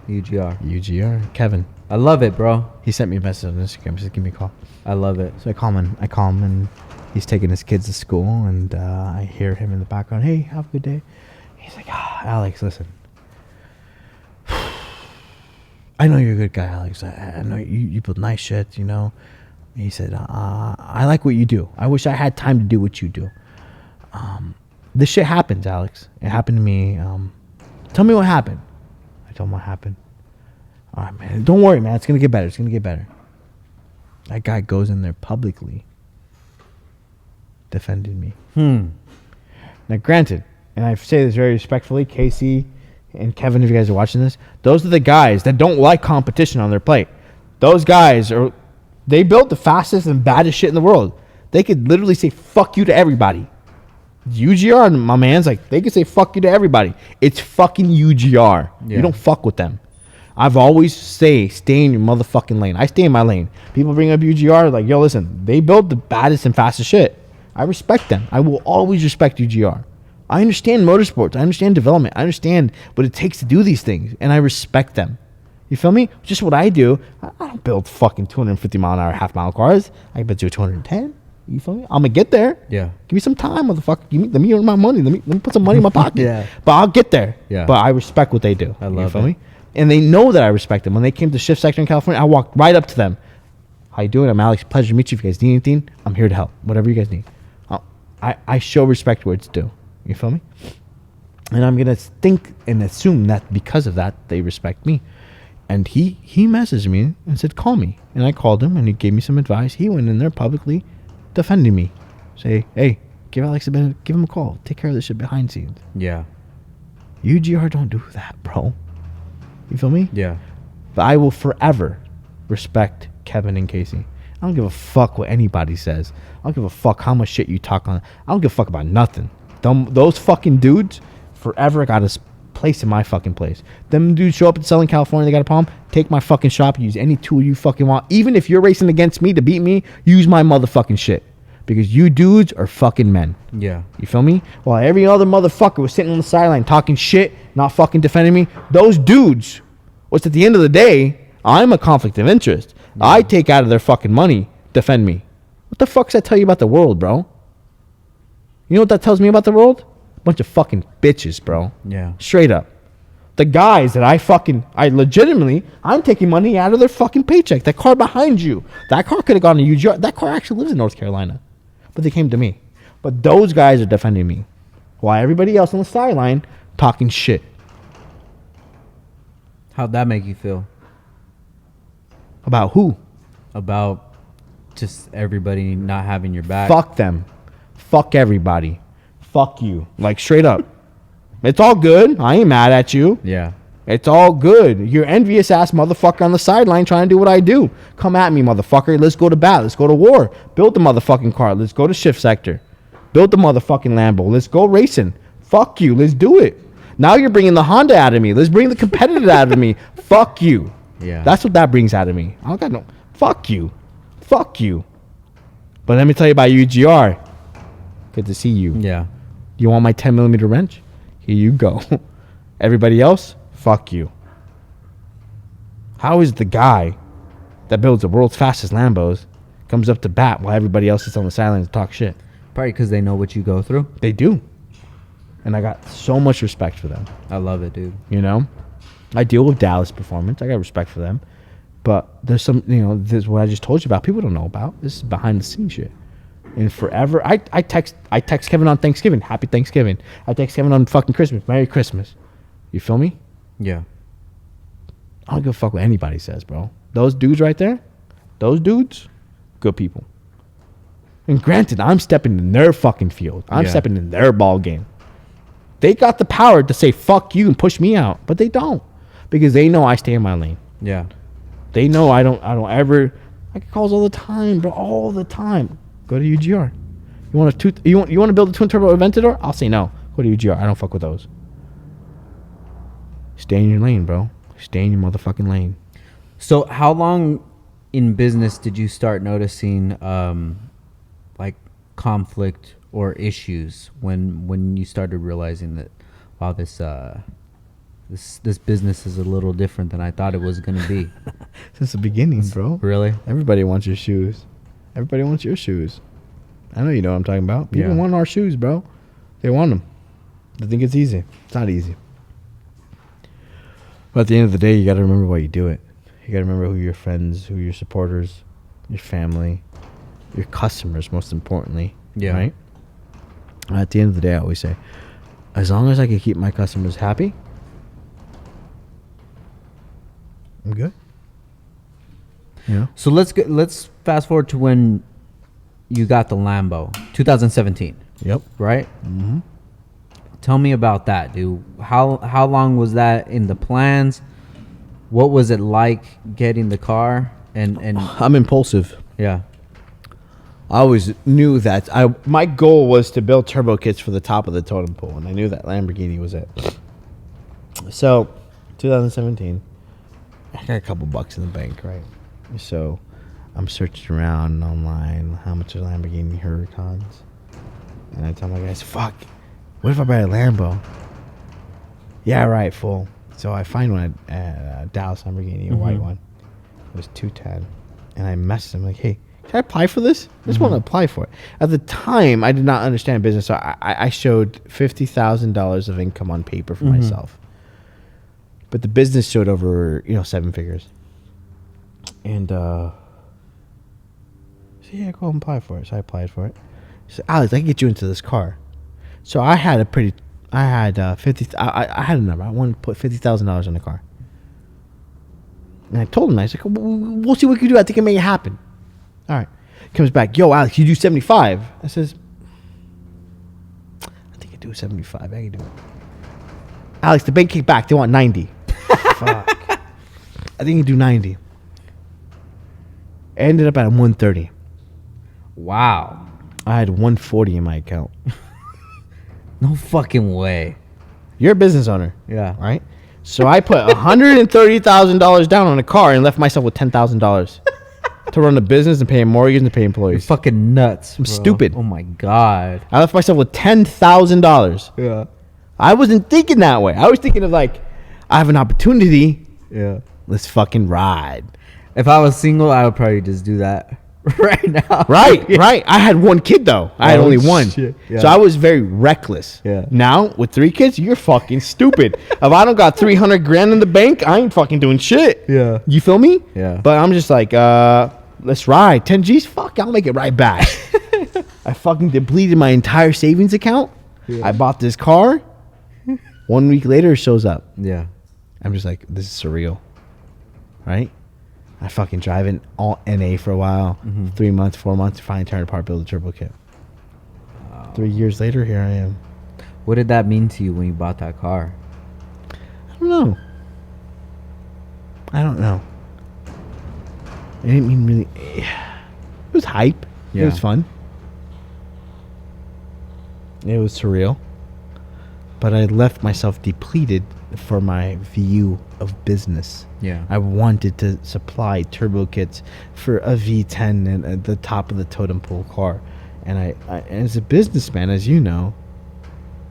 [SPEAKER 1] UGR.
[SPEAKER 2] Kevin.
[SPEAKER 1] I love it, bro.
[SPEAKER 2] He sent me a message on Instagram. He said, give me a call.
[SPEAKER 1] I love it.
[SPEAKER 2] So I call him, and he's taking his kids to school, and I hear him in the background. Hey, have a good day. He's like, Alex, listen, I know you're a good guy, Alex. I know you build nice shit, you know. And he said, I like what you do. I wish I had time to do what you do. This shit happens, Alex. It happened to me. Tell me what happened. I told him what happened. All right, man. Don't worry, man. It's going to get better. It's going to get better. That guy goes in there publicly, defended me. Now, granted, and I say this very respectfully, Casey and Kevin, if you guys are watching this, those are the guys that don't like competition on their plate. Those guys they built the fastest and baddest shit in the world. They could literally say fuck you to everybody. UGR, my man's like, they could say fuck you to everybody. It's fucking UGR. Yeah. You don't fuck with them. I've always stay in your motherfucking lane. I stay in my lane. People bring up UGR, like, yo, listen, they build the baddest and fastest shit. I respect them. I will always respect UGR. I understand motorsports. I understand development. I understand what it takes to do these things, and I respect them. You feel me? Just what I do. I don't build fucking 250 mile an hour half-mile cars. I bet you 210. You feel me? I'm gonna get there.
[SPEAKER 1] Yeah.
[SPEAKER 2] Give me some time, motherfucker. Let me earn my money. Let me put some money in my pocket.
[SPEAKER 1] Yeah.
[SPEAKER 2] But I'll get there.
[SPEAKER 1] Yeah.
[SPEAKER 2] But I respect what they do.
[SPEAKER 1] I love
[SPEAKER 2] you feel
[SPEAKER 1] it.
[SPEAKER 2] me? And they know that I respect them. When they came to Shift Sector in California, I walked right up to them. How you doing? I'm Alex. Pleasure to meet you. If you guys need anything, I'm here to help. Whatever you guys need. I show respect where it's due. You feel me? And I'm gonna think and assume that because of that, they respect me. And he messaged me and said, call me. And I called him and he gave me some advice. He went in there publicly defending me. Say, hey, give Alex give him a call. Take care of this shit behind scenes.
[SPEAKER 1] Yeah.
[SPEAKER 2] UGR don't do that, bro. You feel me?
[SPEAKER 1] Yeah.
[SPEAKER 2] But I will forever respect Kevin and Casey. I don't give a fuck what anybody says. I don't give a fuck how much shit you talk on. I don't give a fuck about nothing. Those fucking dudes forever got a place in my fucking place. Them dudes show up in Southern California, they got a problem, take my fucking shop, use any tool you fucking want. Even if you're racing against me to beat me, use my motherfucking shit. Because you dudes are fucking men.
[SPEAKER 1] Yeah.
[SPEAKER 2] You feel me? While every other motherfucker was sitting on the sideline talking shit, not fucking defending me, those dudes, which at the end of the day, I'm a conflict of interest. Yeah. I take out of their fucking money, defend me. What the fuck does that tell you about the world, bro? You know what that tells me about the world? A bunch of fucking bitches, bro.
[SPEAKER 1] Yeah.
[SPEAKER 2] Straight up. The guys that I'm taking money out of their fucking paycheck. That car behind you, that car could have gone to UGR. That car actually lives in North Carolina. But they came to me. But those guys are defending me. While everybody else on the sideline talking shit.
[SPEAKER 1] How'd that make you feel?
[SPEAKER 2] About who?
[SPEAKER 1] About just everybody not having your back.
[SPEAKER 2] Fuck them. Fuck everybody. Fuck you. Like, straight up. It's all good. I ain't mad at you.
[SPEAKER 1] Yeah.
[SPEAKER 2] It's all good. You're envious ass motherfucker on the sideline trying to do what I do. Come at me, motherfucker. Let's go to bat. Let's go to war. Build the motherfucking car. Let's go to Shift Sector. Build the motherfucking Lambo. Let's go racing. Fuck you. Let's do it. Now you're bringing the Honda out of me. Let's bring the competitive out of me. Fuck you.
[SPEAKER 1] Yeah.
[SPEAKER 2] That's what that brings out of me. I don't got no. Fuck you. Fuck you. But let me tell you about UGR. Good to see you.
[SPEAKER 1] Yeah.
[SPEAKER 2] You want my 10 millimeter wrench? Here you go. Everybody else? Fuck you. How is the guy that builds the world's fastest Lambos comes up to bat while everybody else is on the sidelines and talk shit?
[SPEAKER 1] Probably because they know what you go through.
[SPEAKER 2] They do. And I got so much respect for them.
[SPEAKER 1] I love it, dude.
[SPEAKER 2] You know? I deal with Dallas Performance. I got respect for them. But there's some, this is what I just told you about. People don't know about. This is behind the scenes shit. And forever, I text Kevin on Thanksgiving. Happy Thanksgiving. I text Kevin on fucking Christmas. Merry Christmas. You feel me?
[SPEAKER 1] Yeah.
[SPEAKER 2] I don't give a fuck what anybody says, bro. Those dudes right there, those dudes, good people. And granted, I'm stepping in their fucking field. I'm stepping in their ball game. They got the power to say fuck you and push me out, but they don't, because they know I stay in my lane.
[SPEAKER 1] Yeah.
[SPEAKER 2] They know I don't ever. I get calls all the time, bro, all the time. Go to UGR. You want to build a twin turbo Aventador? I'll say no. Go to UGR. I don't fuck with those. Stay in your lane, bro. Stay in your motherfucking lane.
[SPEAKER 1] So how long in business did you start noticing like conflict or issues when you started realizing that, wow, this business is a little different than I thought it was going to be?
[SPEAKER 2] Since the beginning, bro.
[SPEAKER 1] Really?
[SPEAKER 2] Everybody wants your shoes. Everybody wants your shoes. I know you know what I'm talking about. People want our shoes, bro. They want them. They think it's easy. It's not easy. But at the end of the day, you got to remember why you do it. You gotta remember who your friends, who your supporters, your family, your customers, most importantly.
[SPEAKER 1] Yeah.
[SPEAKER 2] Right? At the end of the day, I always say, as long as I can keep my customers happy, I'm good. You know?
[SPEAKER 1] So let's fast forward to when you got the Lambo, 2017,
[SPEAKER 2] Yep.
[SPEAKER 1] right?
[SPEAKER 2] Mm-hmm.
[SPEAKER 1] Tell me about that, dude. How long was that in the plans? What was it like getting the car? And
[SPEAKER 2] I'm impulsive.
[SPEAKER 1] yeah,
[SPEAKER 2] I always knew that my goal was to build turbo kits for the top of the totem pole, and I knew that Lamborghini was it. So, 2017, I got a couple bucks in the bank, right? So, I'm searching around online how much are Lamborghini Huracans, and I tell my guys, "Fuck, what if I buy a Lambo?" Yeah, right, fool. So I find one at Dallas Lamborghini, a white one. It was 210, and I messaged him like, "Hey, can I apply for this? I just want to apply for it." At the time, I did not understand business, so I showed $50,000 of income on paper for myself. But the business showed over, 7 figures. And so yeah, go and apply for it. So I applied for it. So Alex, I can get you into this car. So I had I had a number. I wanted to put $50,000 in the car. And I told him, I was like, we'll see what we can do. I think I can make it happen. All right. Comes back, yo, Alex, you do 75. I says, I think I do 75. I can do it. Alex, the bank kicked back. They want 90. Fuck. I think you do 90. I ended up at 130.
[SPEAKER 1] wow,
[SPEAKER 2] I had 140 in my account.
[SPEAKER 1] no fucking way.
[SPEAKER 2] You're a business owner.
[SPEAKER 1] Yeah,
[SPEAKER 2] Right? So I put $130,000 down on a car and left myself with $10,000 to run a business and pay a mortgage and to pay
[SPEAKER 1] you're
[SPEAKER 2] employees.
[SPEAKER 1] fucking nuts.
[SPEAKER 2] I'm
[SPEAKER 1] bro.
[SPEAKER 2] stupid.
[SPEAKER 1] Oh my god.
[SPEAKER 2] I left myself with $10,000.
[SPEAKER 1] Yeah,
[SPEAKER 2] I wasn't thinking that way. I was thinking of like, I have an opportunity.
[SPEAKER 1] yeah.
[SPEAKER 2] Let's fucking ride.
[SPEAKER 1] If I was single, I would probably just do that right now.
[SPEAKER 2] Right, right. I had one kid though. I had
[SPEAKER 1] Oh,
[SPEAKER 2] only one.
[SPEAKER 1] shit. Yeah.
[SPEAKER 2] So I was very reckless.
[SPEAKER 1] Yeah.
[SPEAKER 2] Now with 3 kids, you're fucking stupid. If I don't got 300 grand in the bank, I ain't fucking doing shit.
[SPEAKER 1] Yeah.
[SPEAKER 2] You feel me?
[SPEAKER 1] Yeah.
[SPEAKER 2] But I'm just like, let's ride. 10 G's, fuck, I'll make it right back. I fucking depleted my entire savings account.
[SPEAKER 1] Yeah.
[SPEAKER 2] I bought this car. 1 week later, it shows up.
[SPEAKER 1] Yeah.
[SPEAKER 2] I'm just like, this is surreal. Right? I fucking drive in all NA for a while. 3 months, 4 months, finally turn it apart, build a turbo kit. 3 years later, here I am.
[SPEAKER 1] What did that mean to you when you bought that car?
[SPEAKER 2] I don't know. It didn't mean really. It was hype. It
[SPEAKER 1] Yeah.
[SPEAKER 2] was fun. It was surreal. But I left myself depleted for my view of business.
[SPEAKER 1] Yeah.
[SPEAKER 2] I wanted to supply turbo kits for a V10 and at the top of the totem pole car. And I, as a businessman, as you know,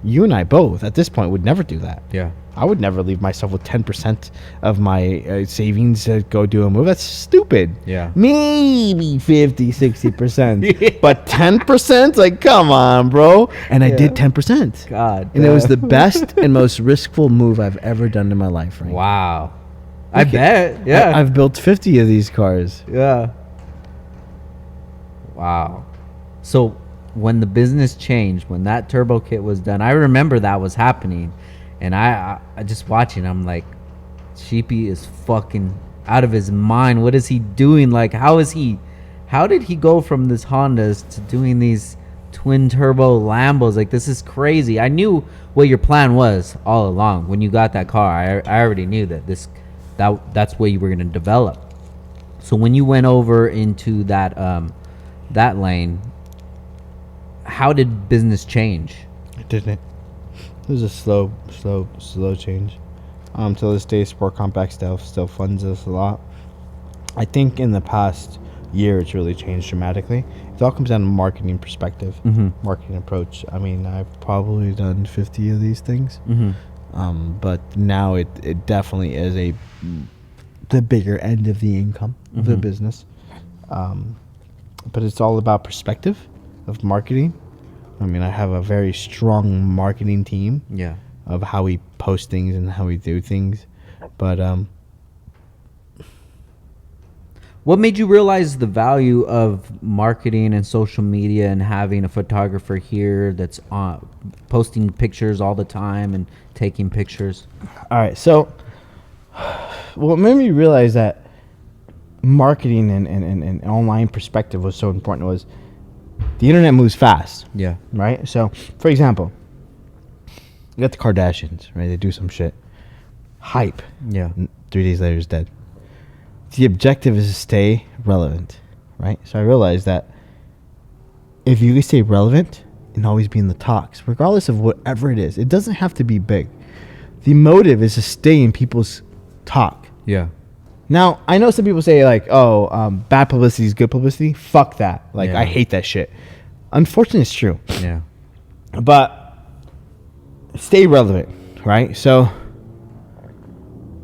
[SPEAKER 2] you and I both at this point would never do that.
[SPEAKER 1] Yeah.
[SPEAKER 2] I would never leave myself with 10% of my savings to go do a move. That's stupid.
[SPEAKER 1] Yeah.
[SPEAKER 2] Maybe 50, 60%. But 10%? Like, come on, bro. And I did 10%.
[SPEAKER 1] God.
[SPEAKER 2] And it was the best and most riskful move I've ever done in my life, right?
[SPEAKER 1] Wow. I bet. Yeah.
[SPEAKER 2] I've built 50 of these cars.
[SPEAKER 1] Yeah. Wow. So when the business changed, when that turbo kit was done, I remember that was happening, and I just watching. I'm like, Sheepey is fucking out of his mind. What is he doing? Like, how did he go from this Hondas to doing these twin turbo Lambos? Like, this is crazy. I knew what your plan was all along when you got that car. I already knew that that's what you were going to develop. So when you went over into that lane, how did business change?
[SPEAKER 2] It didn't. It was a slow change. To this day, Sport Compact still funds us a lot. I think in the past year, it's really changed dramatically. It all comes down to marketing perspective, marketing approach. I mean, I've probably done 50 of these things. But now it definitely is the bigger end of the income of the business. But it's all about perspective of marketing. I mean, I have a very strong marketing team.
[SPEAKER 1] Yeah.
[SPEAKER 2] Of how we post things and how we do things. But
[SPEAKER 1] What made you realize the value of marketing and social media and having a photographer here that's posting pictures all the time and taking pictures?
[SPEAKER 2] All right, so what made me realize that marketing and online perspective was so important was the internet moves fast.
[SPEAKER 1] Yeah.
[SPEAKER 2] Right? So, for example, you got the Kardashians, right? They do some shit. Hype.
[SPEAKER 1] Yeah.
[SPEAKER 2] 3 days later is dead. The objective is to stay relevant, right? So I realized that if you can stay relevant and always be in the talks, regardless of whatever it is, it doesn't have to be big. The motive is to stay in people's talk.
[SPEAKER 1] Yeah.
[SPEAKER 2] Now, I know some people say like, bad publicity is good publicity. Fuck that. Like,
[SPEAKER 1] Yeah.
[SPEAKER 2] I hate that shit. Unfortunately, it's true.
[SPEAKER 1] Yeah.
[SPEAKER 2] But stay relevant, right? So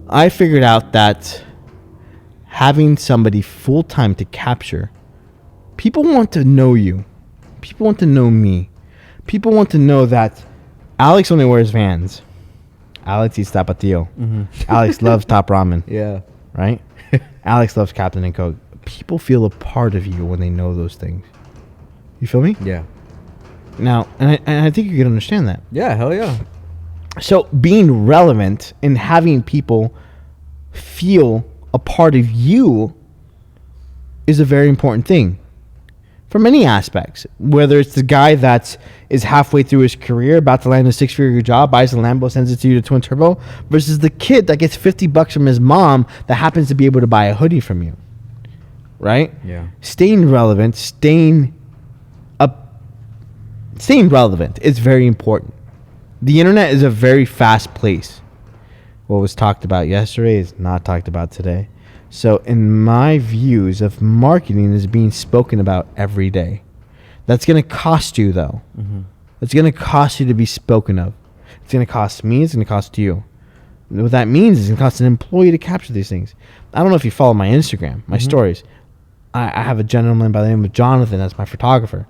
[SPEAKER 2] I figured out that having somebody full-time to capture, people want to know you. People want to know me. People want to know that Alex only wears Vans. Alex eats Tapatio.
[SPEAKER 1] Mm-hmm.
[SPEAKER 2] Alex loves Top Ramen,
[SPEAKER 1] Yeah.
[SPEAKER 2] right? Alex loves Captain and Coke. People feel a part of you when they know those things. You feel me?
[SPEAKER 1] Yeah.
[SPEAKER 2] Now, and I think you can understand that.
[SPEAKER 1] Yeah. Hell yeah.
[SPEAKER 2] So being relevant and having people feel a part of you is a very important thing for many aspects. Whether it's the guy that is halfway through his career, about to land a 6-figure job, buys a Lambo, sends it to you to twin turbo, versus the kid that gets $50 from his mom that happens to be able to buy a hoodie from you. Right?
[SPEAKER 1] Yeah.
[SPEAKER 2] Staying relevant, staying relevant is very important. The internet is a very fast place. What was talked about yesterday is not talked about today. So in my views of marketing is being spoken about every day. That's going to cost you though.
[SPEAKER 1] Mm-hmm.
[SPEAKER 2] It's going to cost you to be spoken of. It's going to cost me. It's going to cost you. What that means is it's going to cost an employee to capture these things. I don't know if you follow my Instagram, my stories. I have a gentleman by the name of Jonathan that's my photographer.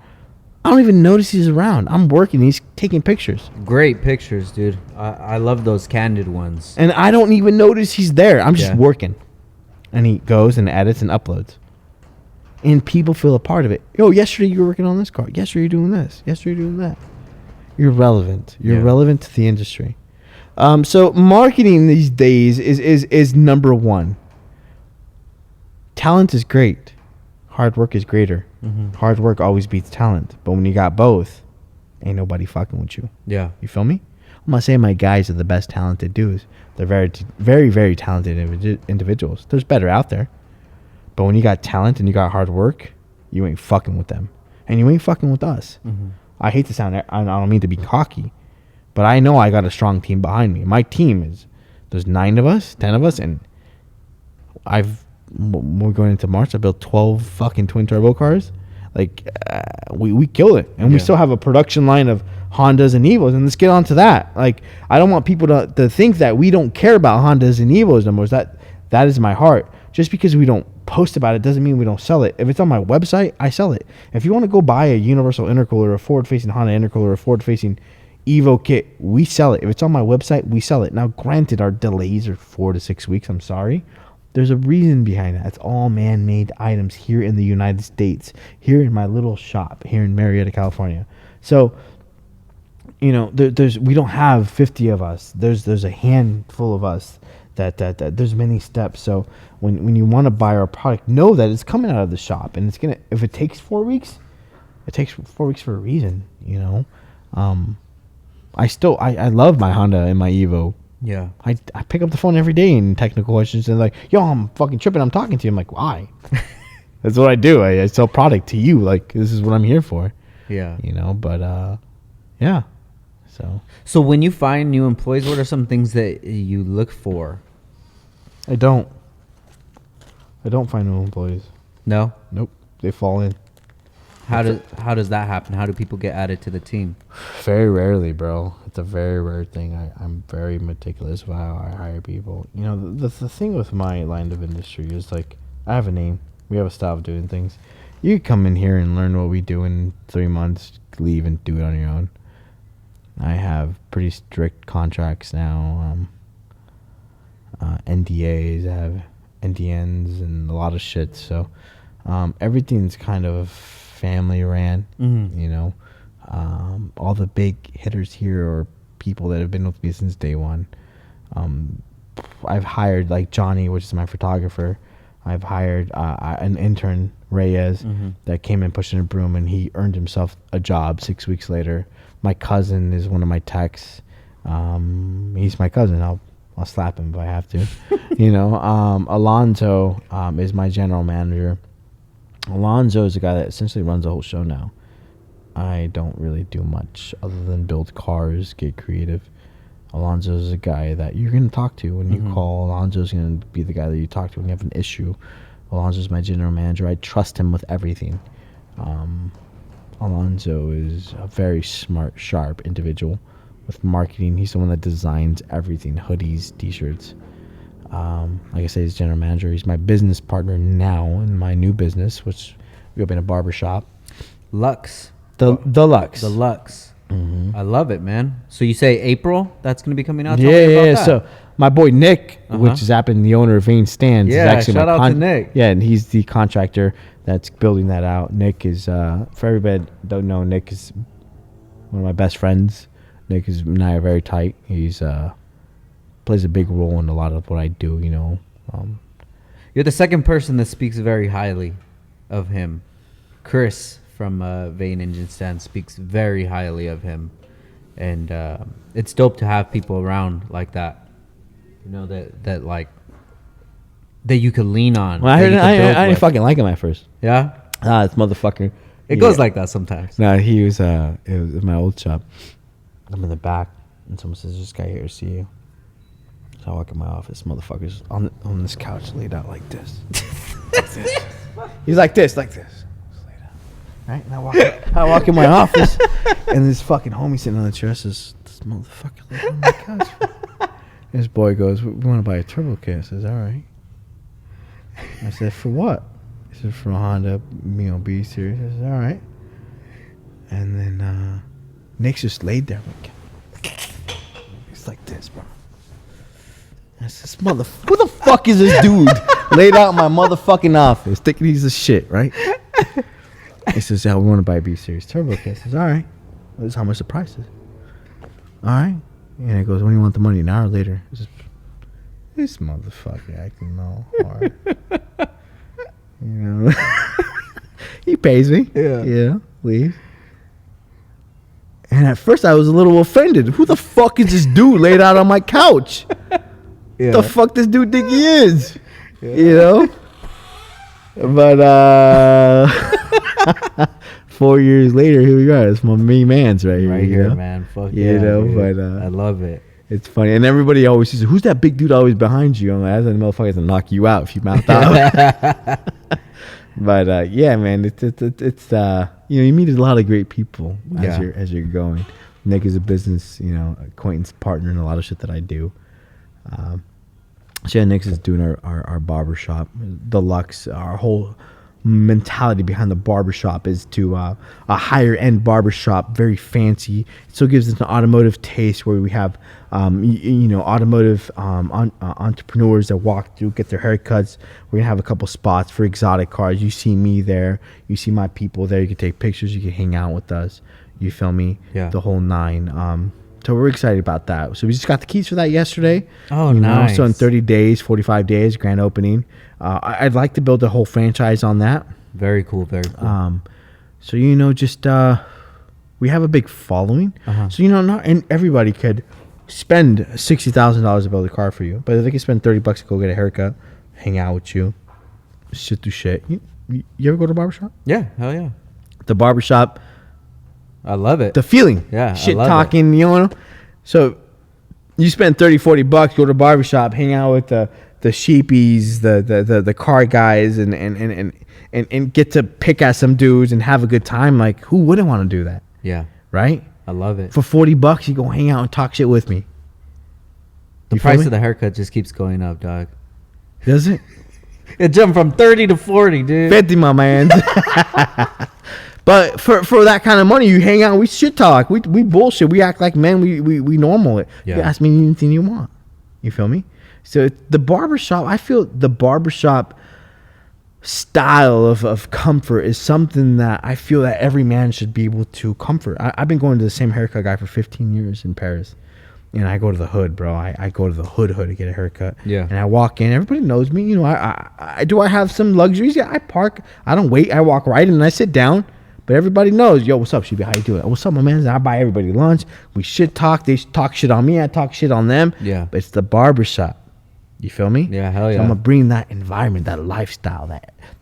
[SPEAKER 2] I don't even notice he's around. I'm working. He's taking pictures.
[SPEAKER 1] Great pictures, dude. I love those candid ones.
[SPEAKER 2] And I don't even notice he's there. I'm just working. And he goes and edits and uploads. And people feel a part of it. Yo, yesterday you were working on this car. Yesterday you're doing this. Yesterday you're doing that. You're relevant. You're relevant to the industry. So marketing these days is number one. Talent is great. Hard work is greater. Mm-hmm. Hard work always beats talent. But when you got both, ain't nobody fucking with you.
[SPEAKER 1] Yeah.
[SPEAKER 2] You feel me? I'm not saying my guys are the best talented dudes. They're very, very, very talented individuals. There's better out there. But when you got talent and you got hard work, you ain't fucking with them. And you ain't fucking with us. Mm-hmm. I hate to sound, I don't mean to be cocky, but I know I got a strong team behind me. My team there's 9 of us, 10 of us, and we're going into March. I built 12 fucking twin turbo cars. Like, we kill it. And we still have a production line of Hondas and Evos. And let's get on to that. Like, I don't want people to think that we don't care about Hondas and Evos no more. That is my heart. Just because we don't post about it doesn't mean we don't sell it. If it's on my website, I sell it. If you want to go buy a universal intercooler, a forward-facing Honda intercooler, a forward-facing Evo kit, we sell it. If it's on my website, we sell it. Now, granted, our delays are 4 to 6 weeks. I'm sorry. There's a reason behind that. It's all man-made items here in the United States, here in my little shop here in Marietta, California. So, we don't have 50 of us. There's a handful of us that there's many steps. So when you want to buy our product, know that it's coming out of the shop, and if it takes 4 weeks, it takes 4 weeks for a reason. I love my Honda and my Evo.
[SPEAKER 1] Yeah.
[SPEAKER 2] I pick up the phone every day and technical questions and like, yo, I'm fucking tripping. I'm talking to you. I'm like, why? That's what I do. I sell product to you. Like, this is what I'm here for.
[SPEAKER 1] Yeah.
[SPEAKER 2] But yeah.
[SPEAKER 1] So when you find new employees, what are some things that you look for?
[SPEAKER 2] I don't find new employees.
[SPEAKER 1] No?
[SPEAKER 2] Nope. They fall in.
[SPEAKER 1] How does that happen? How do people get added to the team?
[SPEAKER 2] Very rarely, bro. It's a very rare thing. I'm very meticulous about how I hire people. The thing with my line of industry is like, I have a name. We have a style of doing things. You can come in here and learn what we do in 3 months, leave and do it on your own. I have pretty strict contracts now. NDAs. I have Indians and a lot of shit. So everything's kind of family ran. You know, all the big hitters here are people that have been with me since day one. I've hired like Johnny, which is my photographer. I've hired an intern, Reyes, that came and pushed in a broom, and he earned himself a job 6 weeks later. My cousin is one of my techs. He's my cousin. I'll slap him if I have to. You know, Alonzo is my general manager. Alonzo is a guy that essentially runs the whole show now. I don't really do much other than build cars, get creative. Alonzo is a guy that you're going to talk to when you call. Alonzo is going to be the guy that you talk to when you have an issue. Alonzo is my general manager. I trust him with everything. Alonzo is a very smart, sharp individual with marketing. He's the one that designs everything, hoodies, t-shirts. Like I say, he's general manager. He's my business partner now in my new business, which we opened a barbershop.
[SPEAKER 1] Lux.
[SPEAKER 2] The Lux.
[SPEAKER 1] The Lux. I love it, man. So you say April? That's going to be coming out?
[SPEAKER 2] Yeah. So my boy Nick, which is happening, the owner of Vane Stands.
[SPEAKER 1] Yeah,
[SPEAKER 2] is actually
[SPEAKER 1] shout out to Nick.
[SPEAKER 2] Yeah, and he's the contractor that's building that out. Nick is, for everybody that don't know, Nick is one of my best friends. Nick and I are very tight. He's plays a big role in a lot of what I do, you know.
[SPEAKER 1] You're the second person that speaks very highly of him. Chris from Vane Engine Stand speaks very highly of him, and it's dope to have people around like that, you know, that like that you could lean on.
[SPEAKER 2] Well, I didn't fucking like him at first.
[SPEAKER 1] Yeah,
[SPEAKER 2] this motherfucker.
[SPEAKER 1] It goes like that sometimes.
[SPEAKER 2] No, he was it was in my old shop. I'm in the back, and someone says, "This guy here to see you." So I walk in my office. Motherfucker's on this couch, laid out like this. Like this. He's like this. Right, and I walk in my office, and this fucking homie sitting on the chair says, "This motherfucker laid on my couch." And his boy goes, "We want to buy a turbo kit." I says, "All right." I said, "For what?" He said, "For a Honda, B series." I said, "All right." And then Nick's just laid there, like, he's like this, bro. I says, "Who the fuck is this dude laid out in my motherfucking office thinking he's a shit, right?" He says, "Yeah, we want to buy a B series turbo kit." I says, "All right. This is how much the price is." "All right." And he goes, "When do you want the money?" An hour later, he says, "This motherfucker acting all hard." You know, he pays me. Yeah, leave. And at first, I was a little offended. Who the fuck is this dude laid out on my couch? Yeah. The fuck this dude think he is? Yeah. You know? But 4 years later, here we are. It's my main man's right here.
[SPEAKER 1] Right here,
[SPEAKER 2] know?
[SPEAKER 1] Man. Fuck
[SPEAKER 2] you know,
[SPEAKER 1] dude.
[SPEAKER 2] But
[SPEAKER 1] I love it.
[SPEAKER 2] It's funny, and everybody always says, "Who's that big dude always behind you?" I'm like, "That motherfucker's gonna knock you out if you mouth out." But yeah, man, it's you know, you meet a lot of great people as you're going. Nick is a business, you know, acquaintance partner in a lot of shit that I do. So yeah, Nick is doing our barbershop, the Lux. Our whole mentality behind the barbershop is to a higher end barbershop, very fancy. It still gives us an automotive taste where we have you know, automotive entrepreneurs that walk through, get their haircuts. We're gonna have a couple spots for exotic cars. You see me there, you see my people there. You can take pictures, you can hang out with us, you feel me? Yeah, the whole nine. So we're excited about that. So we just got the keys for that yesterday.
[SPEAKER 1] Oh, nice.
[SPEAKER 2] So in 30 days, 45 days, grand opening. I'd like to build a whole franchise on that.
[SPEAKER 1] Very cool, very cool.
[SPEAKER 2] So, you know, just we have a big following. So, you know, not everybody could spend $60,000 to build a car for you. But if they could spend $30 to go get a haircut, hang out with you, sit through shit. You ever go to a barbershop?
[SPEAKER 1] Yeah, hell yeah.
[SPEAKER 2] The barbershop.
[SPEAKER 1] I love it.
[SPEAKER 2] The feeling.
[SPEAKER 1] Yeah,
[SPEAKER 2] shit talking, you know. So you spend $30-$40, go to a barbershop, hang out with the sheepies, the car guys, and get to pick at some dudes and have a good time. Like, who wouldn't want to do that?
[SPEAKER 1] Yeah.
[SPEAKER 2] Right?
[SPEAKER 1] I love it.
[SPEAKER 2] For $40, you go hang out and talk shit with me.
[SPEAKER 1] The price of the haircut just keeps going up, dog.
[SPEAKER 2] Does it?
[SPEAKER 1] It jumped from 30 to 40, dude.
[SPEAKER 2] 50, my man. But for that kind of money, you hang out, we shit talk, we bullshit, we act like men, we normal it. Yeah. You ask me anything you want. You feel me? So the barbershop, I feel the barbershop style of comfort is something that I feel that every man should be able to comfort. I've been going to the same haircut guy for 15 years in Paris. And I go to the hood, bro. I go to the hood to get a haircut.
[SPEAKER 1] Yeah.
[SPEAKER 2] And I walk in. Everybody knows me. You know, I have some luxuries. Yeah, I park. I don't wait. I walk right in and I sit down. But everybody knows, yo, what's up, Sheepey? How you doing? What's up, my man? I buy everybody lunch. We shit talk. They talk shit on me. I talk shit on them.
[SPEAKER 1] Yeah.
[SPEAKER 2] But it's the barbershop. You feel me?
[SPEAKER 1] Yeah, hell yeah.
[SPEAKER 2] So I'm going to bring that environment, that lifestyle,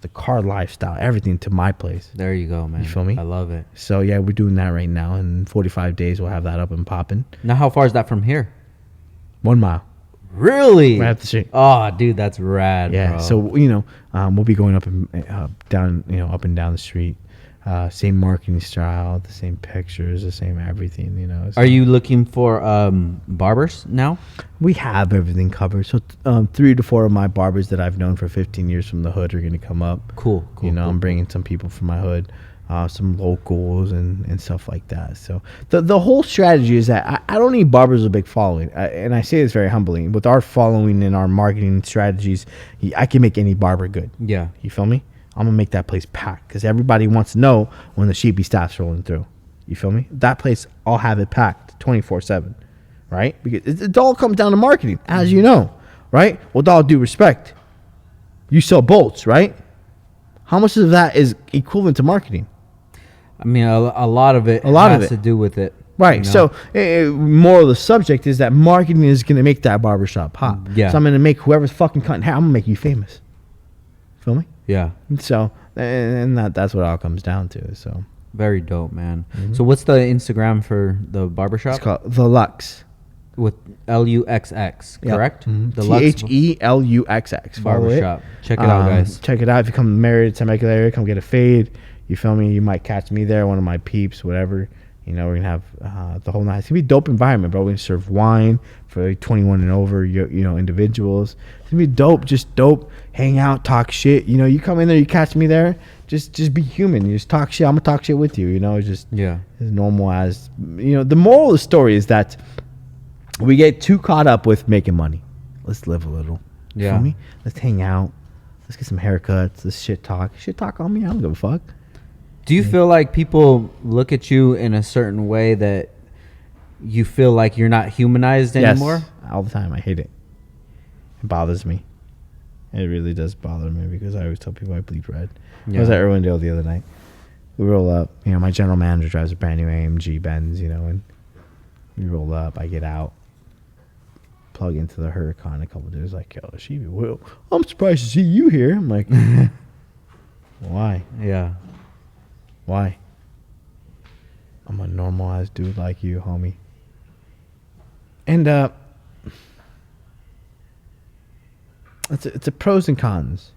[SPEAKER 2] the car lifestyle, everything to my place.
[SPEAKER 1] There you go, man.
[SPEAKER 2] You feel me?
[SPEAKER 1] I love it.
[SPEAKER 2] So, yeah, we're doing that right now. In 45 days, we'll have that up and popping.
[SPEAKER 1] Now, how far is that from here?
[SPEAKER 2] 1 mile.
[SPEAKER 1] Really?
[SPEAKER 2] Right up the street.
[SPEAKER 1] Oh, dude, that's rad,
[SPEAKER 2] Yeah.
[SPEAKER 1] bro.
[SPEAKER 2] So, you know, we'll be going up and down, you know, up and down the street. Same marketing style, the same pictures, the same everything, you know. So
[SPEAKER 1] are you looking for barbers now?
[SPEAKER 2] we have everything covered. So 3 to 4 of my barbers that I've known for 15 years from the hood are going to come up.
[SPEAKER 1] Cool.
[SPEAKER 2] You know,
[SPEAKER 1] cool,
[SPEAKER 2] I'm bringing some people from my hood, some locals and stuff like that. So the whole strategy is that I don't need barbers with a big following. And I say this very humbly. With our following and our marketing strategies, I can make any barber good.
[SPEAKER 1] Yeah.
[SPEAKER 2] You feel me? I'm going to make that place packed because everybody wants to know when the Sheepey staff's rolling through. You feel me? That place, I'll have it packed 24/7, right? Because it all comes down to marketing, as you know, right? With all due respect, you sell bolts, right? How much of that is equivalent to marketing?
[SPEAKER 1] I mean, a lot of it has to do with it.
[SPEAKER 2] Right.
[SPEAKER 1] You know?
[SPEAKER 2] So, more of the subject is that marketing is going to make that barbershop pop.
[SPEAKER 1] Yeah.
[SPEAKER 2] So, I'm going to make whoever's fucking cutting hair, I'm going to make you famous. Feel me?
[SPEAKER 1] Yeah.
[SPEAKER 2] So, and that's what it all comes down to. So,
[SPEAKER 1] Very dope, man. So what's the Instagram for the barbershop?
[SPEAKER 2] it's called The Lux.
[SPEAKER 1] With LUXX, correct?
[SPEAKER 2] Mm-hmm.
[SPEAKER 1] The Lux
[SPEAKER 2] THELUXX. Follow it.
[SPEAKER 1] Barbershop. Check it out, guys.
[SPEAKER 2] Check it out. If you come married to Temecula area, come get a fade. You feel me? You might catch me there, one of my peeps, whatever. You know, we're going to have the whole night. It's going to be a dope environment, bro. We're going to serve wine for like 21 and over, you know, individuals. It's going to be dope. Just dope. Hang out, talk shit. You know, you come in there, you catch me there. Just be human. You just talk shit. I'm going to talk shit with you. You know, it's just as normal as, you know, the moral of the story is that we get too caught up with making money. Let's live a little. You
[SPEAKER 1] Yeah.
[SPEAKER 2] feel me? Let's hang out. Let's get some haircuts. Let's shit talk. Shit talk on me. I don't give a fuck.
[SPEAKER 1] Do you feel like people look at you in a certain way that you feel like you're not humanized anymore?
[SPEAKER 2] Yes, all the time. I hate it. It bothers me. It really does bother me because I always tell people I bleed red.
[SPEAKER 1] Yeah.
[SPEAKER 2] I was at Irwindale the other night. We roll up. You know, my general manager drives a brand new AMG Benz, you know, and we roll up. I get out, plug into the Huracan. A couple of dudes like, yo, Sheepey, well, I'm surprised to see you here. I'm like, why?
[SPEAKER 1] Yeah.
[SPEAKER 2] Why? I'm a normal ass dude like you, homie. And it's a pros and cons.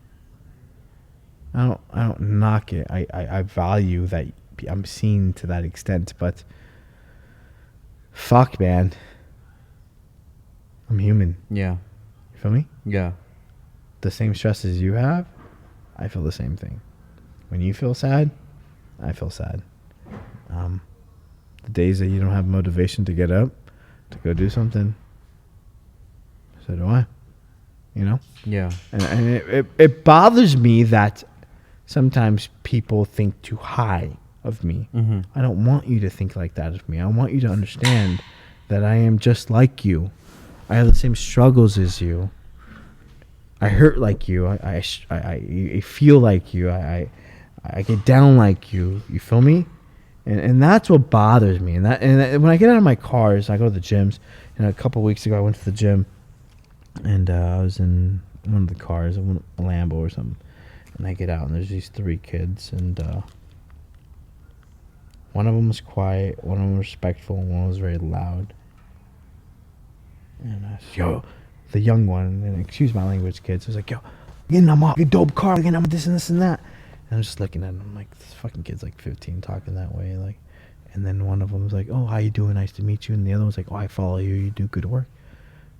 [SPEAKER 2] I don't knock it. I value that I'm seen to that extent, but fuck, man. I'm human.
[SPEAKER 1] Yeah.
[SPEAKER 2] You feel me?
[SPEAKER 1] Yeah.
[SPEAKER 2] The same stresses you have, I feel the same thing. When you feel sad, I feel sad. The days that you don't have motivation to get up to go do something, so do I. You know?
[SPEAKER 1] Yeah.
[SPEAKER 2] And it bothers me that sometimes people think too high of me.
[SPEAKER 1] Mm-hmm.
[SPEAKER 2] I don't want you to think like that of me. I want you to understand that I am just like you. I have the same struggles as you. I hurt like you. I feel like you. I get down like you. You feel me? And that's what bothers me. And when I get out of my cars, I go to the gyms. And a couple of weeks ago, I went to the gym, and I was in one of the cars, a Lambo or something. And I get out, and there's these 3 kids, and one of them was quiet, one of them was respectful, and one was very loud. And I said, yo, the young one, and excuse my language, kids, was like, yo, getting them off, a dope car, getting them this and this and that. And I'm just looking at him, I'm like, this fucking kid's like 15 talking that way, like. And then one of them was like, oh, how you doing? Nice to meet you. And the other was like, oh, I follow you. You do good work.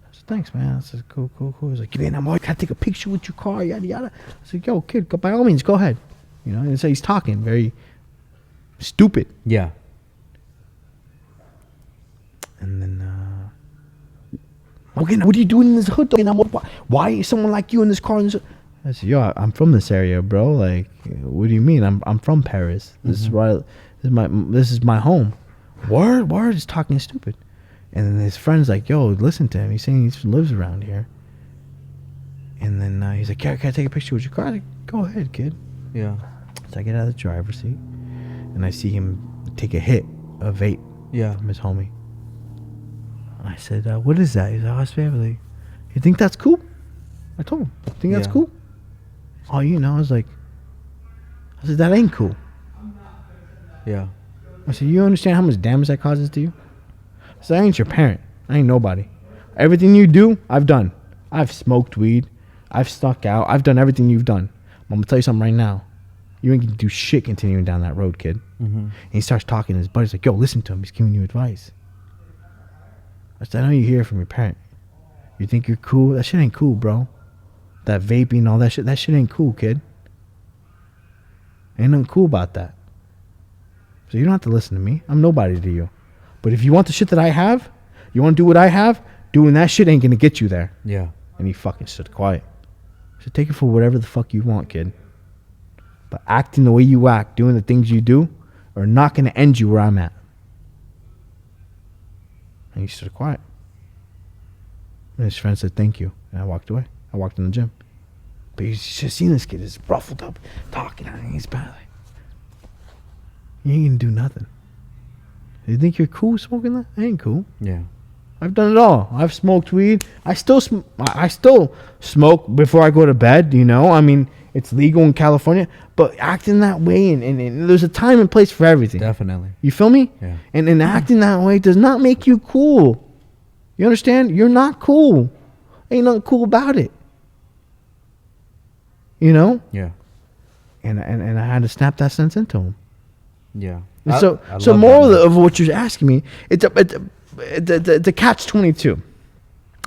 [SPEAKER 2] I said, thanks, man. I said, cool. He was like, get in, I gotta take a picture with your car, yada yada. I said, yo, kid, by all means, go ahead. You know, and so he's talking very stupid.
[SPEAKER 1] Yeah.
[SPEAKER 2] And then Okay, now what are you doing in this hood? Okay, now why is someone like you in this car? I said, yo, I'm from this area, bro. Like, what do you mean? I'm from Paris. This is right. This is my home. Word is talking stupid. And then his friend's like, yo, listen to him. He's saying he lives around here. And then he's like, can I take a picture with your car? I like, go ahead, kid.
[SPEAKER 1] Yeah.
[SPEAKER 2] So I get out of the driver's seat, and I see him take a hit of vape.
[SPEAKER 1] Yeah.
[SPEAKER 2] From his homie. I said, what is that? He's like, oh, it's family. You think that's cool? I told him, think that's cool? Oh, you know, I said, that ain't cool.
[SPEAKER 1] Yeah.
[SPEAKER 2] I said, you understand how much damage that causes to you? I said, I ain't your parent. I ain't nobody. Everything you do, I've done. I've smoked weed. I've stuck out. I've done everything you've done. I'm going to tell you something right now. You ain't going to do shit continuing down that road, kid. And he starts talking to his buddies like, yo, listen to him. He's giving you advice. I said, I know you hear it from your parent. You think you're cool? That shit ain't cool, bro. That vaping, all that shit ain't cool, kid. Ain't nothing cool about that. So you don't have to listen to me. I'm nobody to you. But if you want the shit that I have, you want to do what I have, doing that shit ain't going to get you there.
[SPEAKER 1] Yeah.
[SPEAKER 2] And he fucking stood quiet. So take it for whatever the fuck you want, kid. But acting the way you act, doing the things you do, are not going to end you where I'm at. And he stood quiet. And his friend said, thank you. And I walked away. I walked in the gym. But you should have seen this kid. He's ruffled up, talking. He's bad. Like, you ain't going to do nothing. You think you're cool smoking that? I ain't cool.
[SPEAKER 1] Yeah.
[SPEAKER 2] I've done it all. I've smoked weed. I still smoke before I go to bed, you know? I mean, it's legal in California. But acting that way, and there's a time and place for everything.
[SPEAKER 1] Definitely.
[SPEAKER 2] You feel me?
[SPEAKER 1] Yeah.
[SPEAKER 2] And acting that way does not make you cool. You understand? You're not cool. Ain't nothing cool about it. You know?
[SPEAKER 1] Yeah.
[SPEAKER 2] And I had to snap that sense into him.
[SPEAKER 1] Yeah.
[SPEAKER 2] And so moral of what you're asking me, it's a catch-22.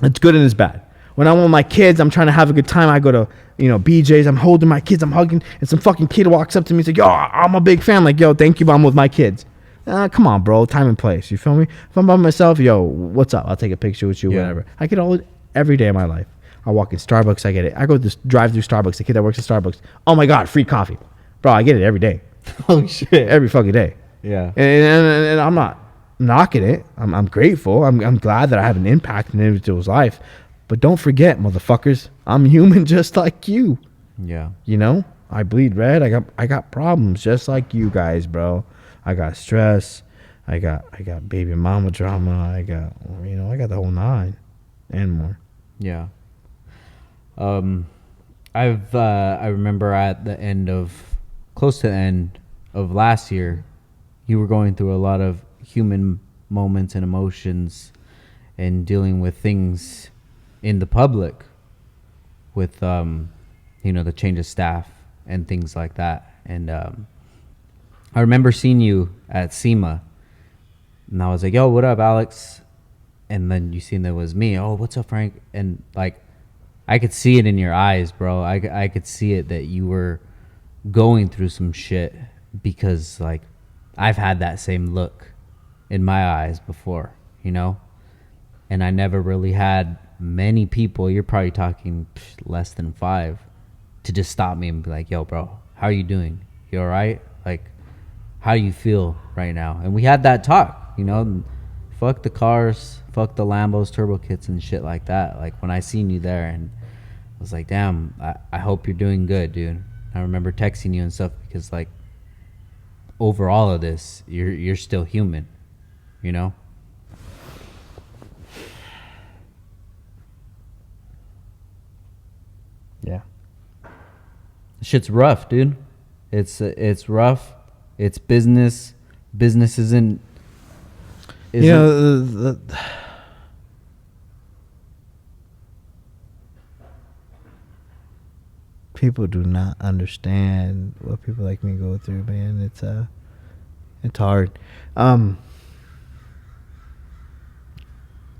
[SPEAKER 2] It's good and it's bad. When I'm with my kids, I'm trying to have a good time. I go to, BJ's. I'm holding my kids. I'm hugging. And some fucking kid walks up to me and says, yo, I'm a big fan. Like, yo, thank you, but I'm with my kids. Come on, bro. Time and place. You feel me? If I'm by myself, yo, what's up? I'll take a picture with you, whatever. I get all it every day of my life. I walk in Starbucks. I get it. I go to this drive-through Starbucks. The kid that works at Starbucks. Oh, my God, free coffee. Bro, I get it every day.
[SPEAKER 1] Oh, shit.
[SPEAKER 2] Every fucking day.
[SPEAKER 1] Yeah.
[SPEAKER 2] And I'm not knocking it. I'm grateful. I'm glad that I have an impact in an individual's life. But don't forget, motherfuckers, I'm human just like you.
[SPEAKER 1] Yeah.
[SPEAKER 2] You know? I bleed red. I got problems just like you guys, bro. I got stress. I got baby mama drama. I got the whole nine and more.
[SPEAKER 1] Yeah. I remember at the end of close to the end of last year, you were going through a lot of human moments and emotions and dealing with things in the public with the change of staff and things like that. And I remember seeing you at SEMA, and I was like, yo, what up, Alex? And then you seen that it was me. Oh, what's up, Frank? And like, I could see it in your eyes, bro. I could see it that you were going through some shit, because like I've had that same look in my eyes before, and I never really had many people, you're probably talking less than 5, to just stop me and be like, yo, bro, how are you doing? You all right? Like, how do you feel right now? And we had that talk, fuck the cars, fuck the Lambos, turbo kits and shit like that. Like, when I seen you there, and I was like, damn, I hope you're doing good, dude. I remember texting you and stuff, because like, over all of this, you're still human,
[SPEAKER 2] Yeah.
[SPEAKER 1] Shit's rough, dude. It's rough. It's business. Business isn't
[SPEAKER 2] the people do not understand what people like me go through, man. It's hard.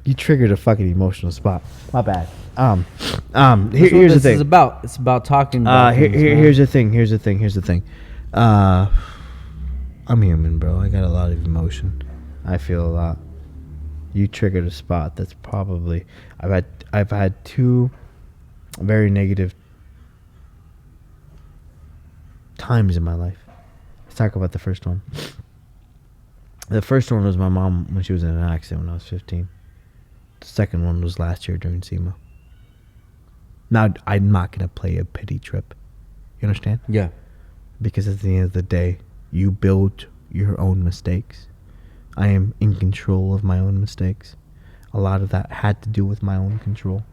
[SPEAKER 2] You triggered a fucking emotional spot. My bad. Here's the thing.
[SPEAKER 1] It's about talking about
[SPEAKER 2] here's the thing. I'm human, bro. I got a lot of emotion. I feel a lot. You triggered a spot. That's probably I've had two very negative times in my life. Let's talk about the first one. The first one was my mom when she was in an accident when I was 15. The second one was last year during SEMA. Now, I'm not going to play a pity trip. You understand?
[SPEAKER 1] Yeah.
[SPEAKER 2] Because at the end of the day, you build your own mistakes. I am in control of my own mistakes. A lot of that had to do with my own control.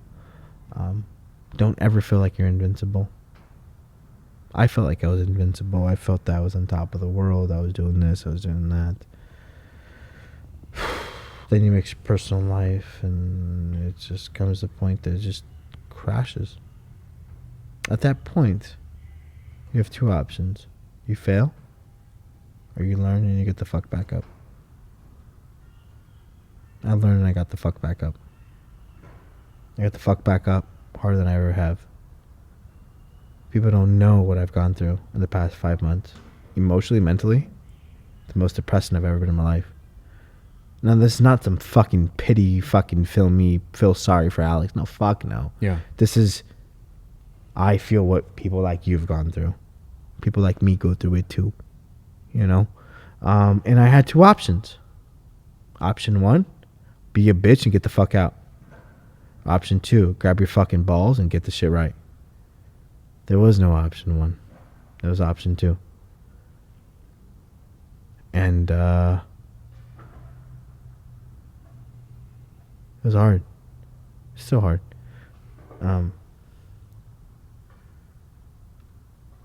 [SPEAKER 2] Don't ever feel like you're invincible. I felt like I was invincible. I felt that I was on top of the world. I was doing this. I was doing that. Then you mix your personal life, and it just comes to the point that it just crashes. At that point, you have two options. You fail, or you learn and you get the fuck back up. I learned and I got the fuck back up. I got the fuck back up harder than I ever have. People don't know what I've gone through in the past 5 months. Emotionally, mentally, the most depressing I've ever been in my life. Now, this is not some fucking pity, fucking feel sorry for Alex. No, fuck no.
[SPEAKER 1] Yeah.
[SPEAKER 2] This is, I feel what people like you've gone through. People like me go through it too. You know? And I had two options. Option one, be a bitch and get the fuck out. Option two, grab your fucking balls and get the shit right. There was no option one. There was option two. And, it was hard. Still hard.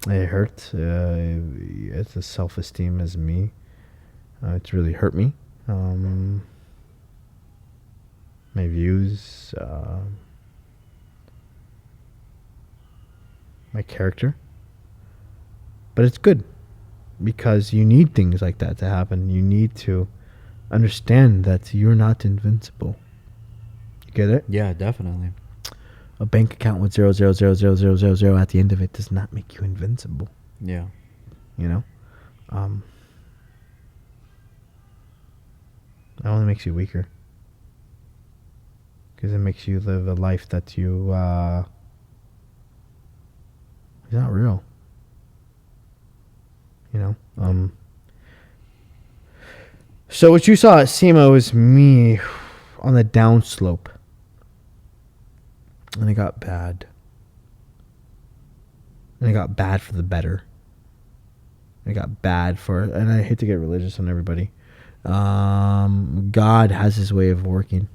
[SPEAKER 2] It hurt. It's a self-esteem as me. It's really hurt me. My views, my character. But it's good because you need things like that to happen. You need to understand that you're not invincible. You get it?
[SPEAKER 1] Yeah, definitely.
[SPEAKER 2] A bank account with 0.0000000 at the end of it does not make you invincible.
[SPEAKER 1] Yeah.
[SPEAKER 2] You know? It only makes you weaker. Because it makes you live a life that you, is not real. You know? So what you saw at SEMA was me on the downslope. And it got bad. And it got bad for the better. It got bad for, and I hate to get religious on everybody. God has his way of working.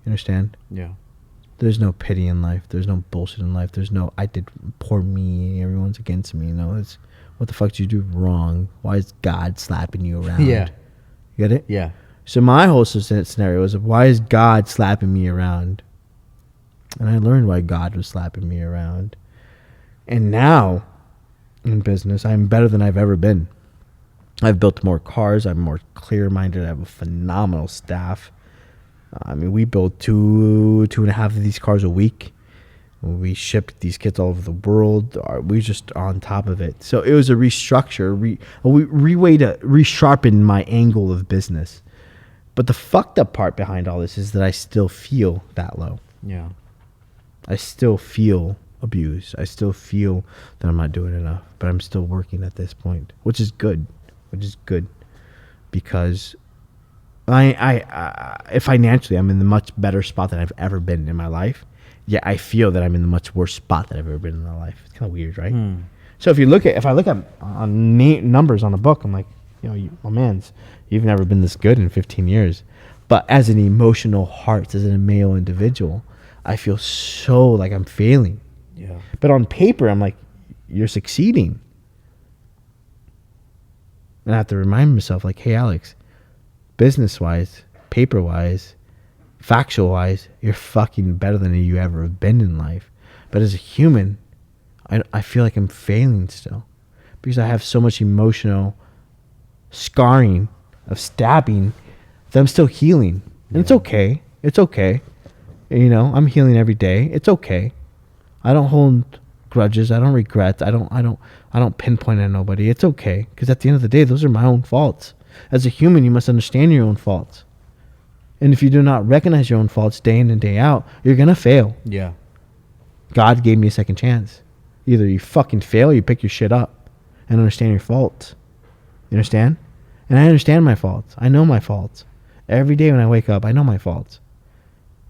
[SPEAKER 2] You understand?
[SPEAKER 1] Yeah.
[SPEAKER 2] There's no pity in life. There's no bullshit in life. There's no, I did poor me. Everyone's against me. You know, it's, what the fuck did you do wrong? Why is God slapping you around?
[SPEAKER 1] Yeah.
[SPEAKER 2] You get it?
[SPEAKER 1] Yeah.
[SPEAKER 2] So my whole scenario was, why is God slapping me around? And I learned why God was slapping me around. And now, in business, I'm better than I've ever been. I've built more cars. I'm more clear-minded. I have a phenomenal staff. I mean, we build two and a half of these cars a week. We ship these kits all over the world. We're just on top of it. So it was a restructure, way to resharpen my angle of business. But the fucked up part behind all this is that I still feel that low.
[SPEAKER 1] Yeah.
[SPEAKER 2] I still feel abused. I still feel that I'm not doing enough. But I'm still working at this point, which is good. Because I financially, I'm in the much better spot than I've ever been in my life. Yet I feel that I'm in the much worse spot that I've ever been in my life. It's kind of weird, right? So if I look at numbers on a book, I'm like, you know, my man's, you've never been this good in 15 years. But as an emotional heart, as a male individual, I feel so like I'm failing.
[SPEAKER 1] Yeah.
[SPEAKER 2] But on paper, I'm like, you're succeeding. And I have to remind myself, like, hey, Alex, business-wise, paper-wise, factual-wise, you're fucking better than you ever have been in life. But as a human, I feel like I'm failing still. Because I have so much emotional scarring of stabbing that I'm still healing. And it's okay. It's okay. You know, I'm healing every day. It's okay. I don't hold grudges. I don't regret. I don't pinpoint at nobody. It's okay. Because at the end of the day, those are my own faults. As a human, you must understand your own faults. And if you do not recognize your own faults day in and day out, you're going to fail.
[SPEAKER 1] Yeah.
[SPEAKER 2] God gave me a second chance. Either you fucking fail or you pick your shit up and understand your faults. You understand? And I understand my faults. I know my faults. Every day when I wake up, I know my faults.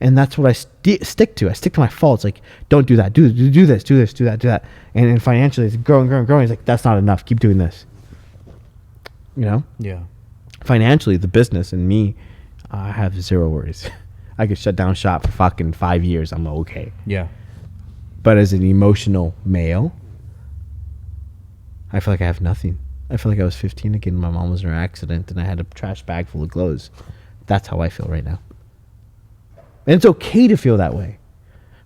[SPEAKER 2] And that's what I stick to. I stick to my faults. Like, don't do that. Do this, do this, do that, do that. And financially, it's growing. It's like, that's not enough. Keep doing this. You know?
[SPEAKER 1] Yeah.
[SPEAKER 2] Financially, the business and me, I have zero worries. I could shut down shop for fucking 5 years. I'm okay.
[SPEAKER 1] Yeah.
[SPEAKER 2] But as an emotional male, I feel like I have nothing. I feel like I was 15 again. My mom was in an accident and I had a trash bag full of clothes. That's how I feel right now. And it's okay to feel that way.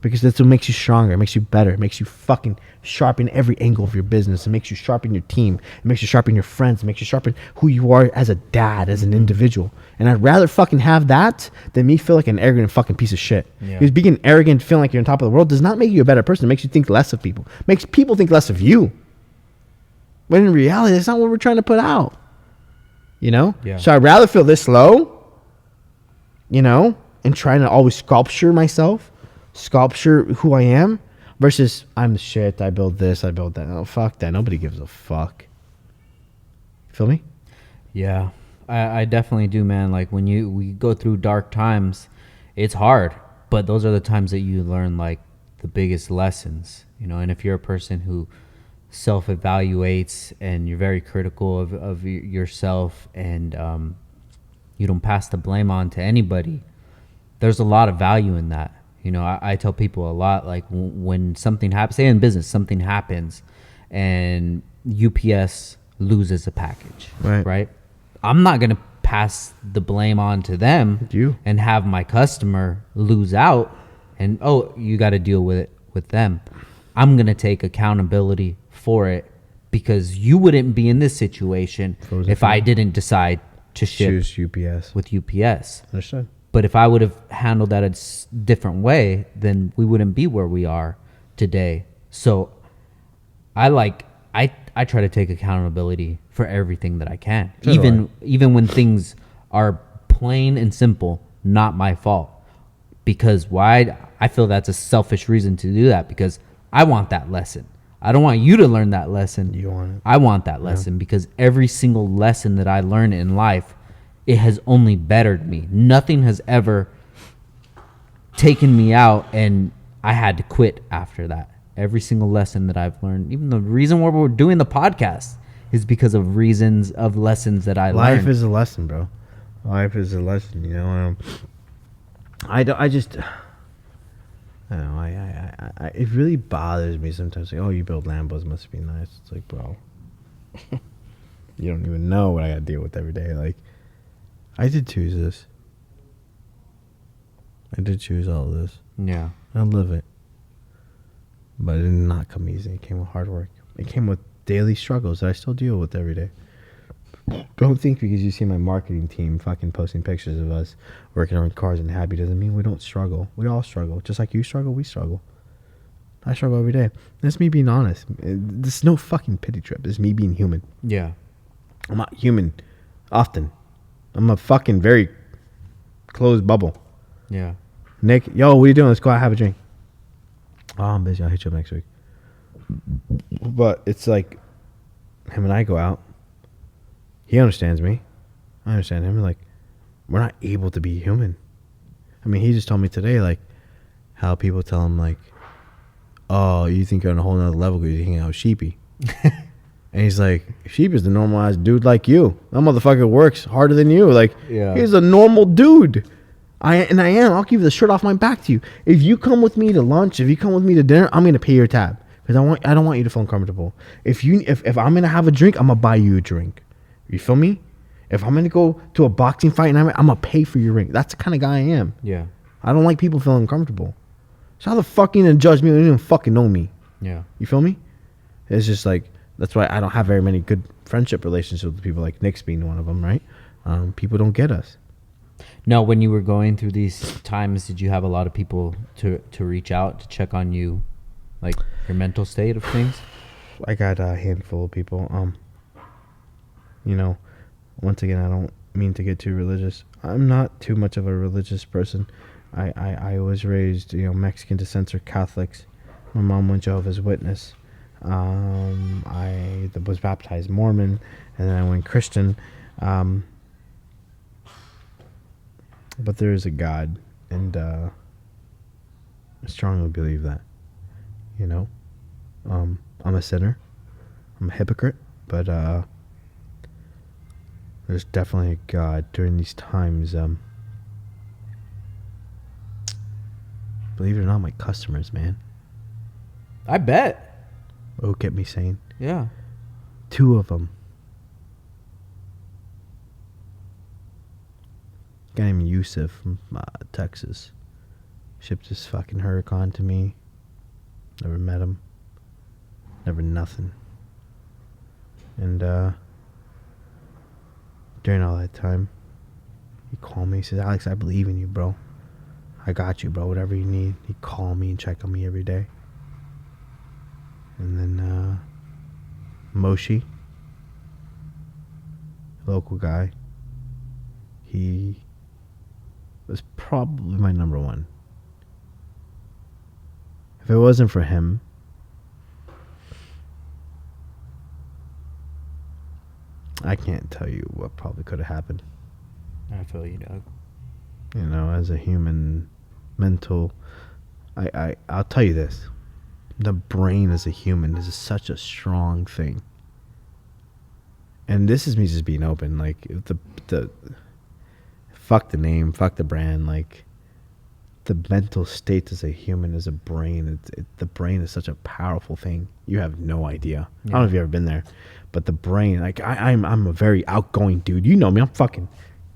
[SPEAKER 2] Because that's what makes you stronger. It makes you better. It makes you fucking sharpen every angle of your business. It makes you sharpen your team. It makes you sharpen your friends. It makes you sharpen who you are as a dad, as an individual. And I'd rather fucking have that than me feel like an arrogant fucking piece of shit.
[SPEAKER 1] Yeah.
[SPEAKER 2] Because being arrogant, feeling like you're on top of the world does not make you a better person. It makes you think less of people. It makes people think less of you. When in reality, that's not what we're trying to put out. You know?
[SPEAKER 1] Yeah.
[SPEAKER 2] So I'd rather feel this low, you know, and trying to always sculpture myself, sculpture who I am, versus I'm the shit, I build this, I build that. Oh, fuck that. Nobody gives a fuck. Feel me?
[SPEAKER 1] Yeah. I definitely do, man. Like when we go through dark times, it's hard, but those are the times that you learn like the biggest lessons, you know. And if you're a person who self-evaluates and you're very critical of yourself and you don't pass the blame on to anybody, there's a lot of value in that. You know, I tell people a lot, like when something happens, say in business, something happens and UPS loses a package, right? I'm not going to pass the blame on to them and have my customer lose out and, oh, you got to deal with it with them. I'm going to take accountability for it because you wouldn't be in this situation if I didn't decide to ship
[SPEAKER 2] UPS
[SPEAKER 1] with UPS.
[SPEAKER 2] Understood.
[SPEAKER 1] But if I would have handled that a different way, then we wouldn't be where we are today. So I try to take accountability for everything that I can, even when things are plain and simple, not my fault. Because why? I feel that's a selfish reason to do that because I want that lesson. I don't want you to learn that lesson.
[SPEAKER 2] You want it.
[SPEAKER 1] I want that lesson because every single lesson that I learn in life, it has only bettered me. Nothing has ever taken me out and I had to quit after that. Every single lesson that I've learned, even the reason why we're doing the podcast is because of lessons that I learned.
[SPEAKER 2] Life is a lesson, bro. Life is a lesson, you know. I don't know. It really bothers me sometimes. Like, oh, you build Lambos, must be nice. It's like, bro, you don't even know what I got to deal with every day. Like, I did choose this. I did choose all of this.
[SPEAKER 1] Yeah.
[SPEAKER 2] I live it. But it did not come easy. It came with hard work. It came with daily struggles that I still deal with every day. Don't think because you see my marketing team fucking posting pictures of us working on cars and happy doesn't mean we don't struggle. We all struggle. Just like you struggle, we struggle. I struggle every day. That's me being honest. This is no fucking pity trip. It's me being human.
[SPEAKER 1] Yeah.
[SPEAKER 2] I'm not human often. I'm a fucking very closed bubble.
[SPEAKER 1] Yeah.
[SPEAKER 2] Nick, yo, what are you doing? Let's go out and have a drink. Oh, I'm busy. I'll hit you up next week. But it's like him and I go out. He understands me. I understand him. Like, we're not able to be human. I mean, he just told me today, like, how people tell him, like, oh, you think you're on a whole nother level because you hang out with Sheepey. And he's like, Sheepey's the normalized dude like you. That motherfucker works harder than you. Like, he's a normal dude. I am. I'll give the shirt off my back to you. If you come with me to lunch, if you come with me to dinner, I'm gonna pay your tab because I don't want you to feel uncomfortable. If I'm gonna have a drink, I'm gonna buy you a drink. You feel me? If I'm gonna go to a boxing fight and I'm gonna pay for your ring. That's the kind of guy I am.
[SPEAKER 1] Yeah.
[SPEAKER 2] I don't like people feeling uncomfortable. So how the fuck you gonna judge me when you don't even fucking know me?
[SPEAKER 1] Yeah.
[SPEAKER 2] You feel me? It's just like that's why I don't have very many good friendship relationships with people, like Nick's being one of them, right? People don't get us.
[SPEAKER 1] No, when you were going through these times, did you have a lot of people to reach out to check on you, like your mental state of things?
[SPEAKER 2] I got a handful of people. You know, once again, I don't mean to get too religious. I'm not too much of a religious person. I was raised, Mexican descent or Catholics. My mom went Jehovah's Witness. I was baptized Mormon, and then I went Christian. But there is a God, and I strongly believe that. I'm a sinner. I'm a hypocrite, but there's definitely a God during these times. Believe it or not, my customers, man.
[SPEAKER 1] I bet.
[SPEAKER 2] What would get me sane?
[SPEAKER 1] Yeah.
[SPEAKER 2] 2 of them. A guy named Yusuf from Texas shipped this fucking Huracan to me. Never met him. Never nothing. And during all that time, he called me. He says, Alex, I believe in you, bro. I got you, bro. Whatever you need. He'd call me and check on me every day. And then Moshi, local guy, he was probably my number one. If it wasn't for him, I can't tell you what probably could have happened.
[SPEAKER 1] I feel you, Doug.
[SPEAKER 2] As a human, mental, I'll tell you this. The brain as a human is such a strong thing. And this is me just being open. Like, the fuck the name, fuck the brand. Like, the mental state as a human, as a brain, the brain is such a powerful thing. You have no idea. Yeah. I don't know if you've ever been there, but the brain, like, I'm a very outgoing dude. You know me, I'm fucking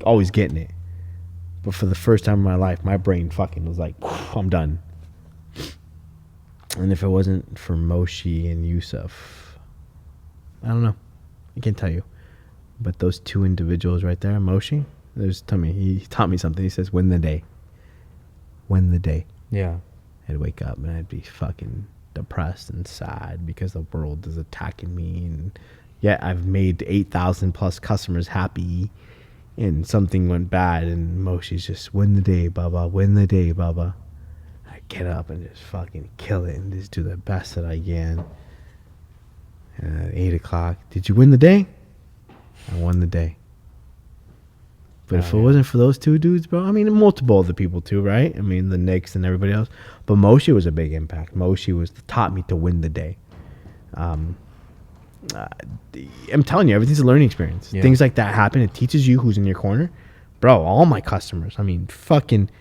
[SPEAKER 2] always getting it. But for the first time in my life, my brain fucking was like, I'm done. And if it wasn't for Moshi and Yusuf, I don't know. I can't tell you. But those 2 individuals right there, Moshi, he taught me something. He says, win the day. Win the day.
[SPEAKER 1] Yeah.
[SPEAKER 2] I'd wake up and I'd be fucking depressed and sad because the world is attacking me. And yet I've made 8,000 plus customers happy. And something went bad. And Moshi's just, win the day, Baba. Win the day, Baba. Get up and just fucking kill it and just do the best that I can. And at 8 o'clock, did you win the day? I won the day. But if it wasn't for those 2 dudes, bro, I mean, multiple other people too, right? I mean, the Knicks and everybody else. But Moshi was a big impact. Moshi taught me to win the day. I'm telling you, everything's a learning experience. Yeah. Things like that happen. It teaches you who's in your corner. Bro, all my customers, I mean,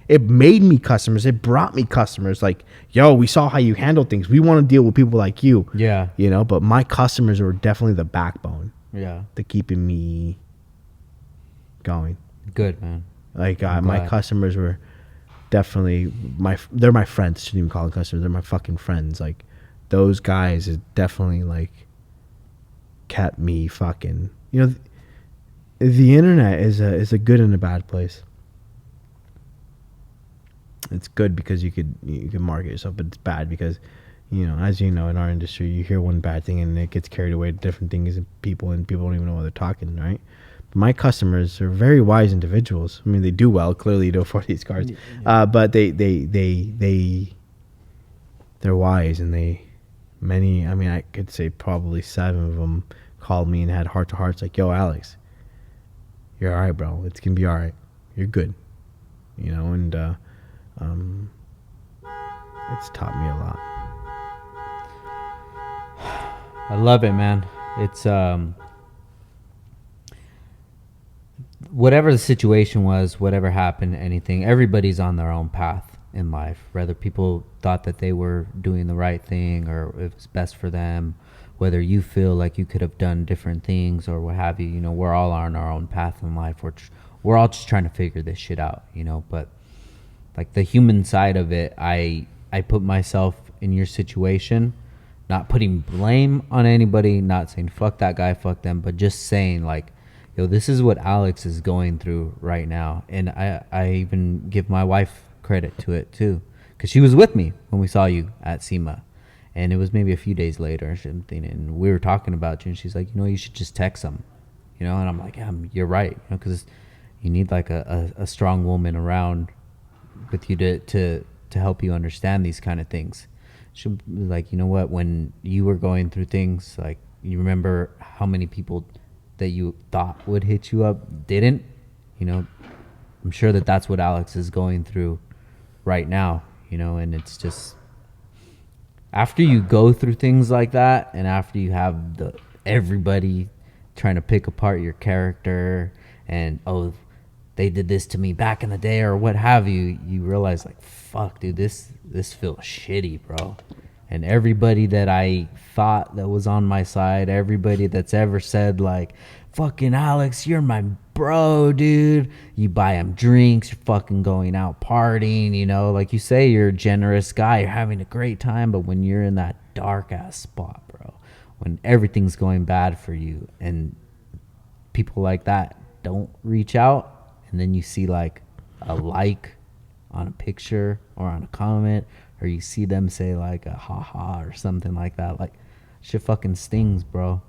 [SPEAKER 2] it made me customers. It brought me customers. Like, yo, we saw how you handle things. We want to deal with people like you.
[SPEAKER 1] Yeah.
[SPEAKER 2] But my customers were definitely the backbone.
[SPEAKER 1] Yeah.
[SPEAKER 2] To keeping me going.
[SPEAKER 1] Good, man.
[SPEAKER 2] Like, my customers were definitely they're my friends. Shouldn't even call them customers. They're my fucking friends. Like, those guys is definitely, like, kept me fucking, the internet is a good and a bad place. It's good because you can market yourself, but it's bad because, as you know, in our industry, you hear one bad thing and it gets carried away to different things and people don't even know what they're talking, right? But my customers are very wise individuals. I mean, they do well, clearly to afford these cars, but they're wise, and I could say probably 7 of them called me and had heart-to-hearts like, yo, Alex, you're all right, bro. It's going to be all right. You're good. And it's taught me a lot.
[SPEAKER 1] I love it, man. It's whatever the situation was, whatever happened, anything, everybody's on their own path in life. Whether people thought that they were doing the right thing or it was best for them, whether you feel like you could have done different things or what have you, we're all on our own path in life. We're all just trying to figure this shit out, but like the human side of it, I put myself in your situation, not putting blame on anybody, not saying fuck that guy, fuck them, but just saying like, yo, this is what Alex is going through right now. And I even give my wife credit to it too, because she was with me when we saw you at SEMA. And it was maybe a few days later or something, and we were talking about you, and she's like, you should just text him. you know. And I'm like, yeah, you're right, you know, because you need like a strong woman around with you to help you understand these kind of things. She'll be like, you know what, when you were going through things, like, you remember how many people that you thought would hit you up didn't, you know. I'm sure that that's what Alex is going through right now, you know. And it's just, after you go through things like that, and after you have everybody trying to pick apart your character, and oh, they did this to me back in the day or what have you, you realize like, fuck, dude, this feels shitty, bro. And everybody that I thought that was on my side, everybody that's ever said like, fucking Alex, you're my bro, dude, you buy him drinks, you're fucking going out partying, you know, like you say, you're a generous guy, you're having a great time. But when you're in that dark ass spot, bro, when everything's going bad for you, and people like that don't reach out, and then you see like a like on a picture or on a comment, or you see them say like a haha or something like that, like, shit fucking stings, bro.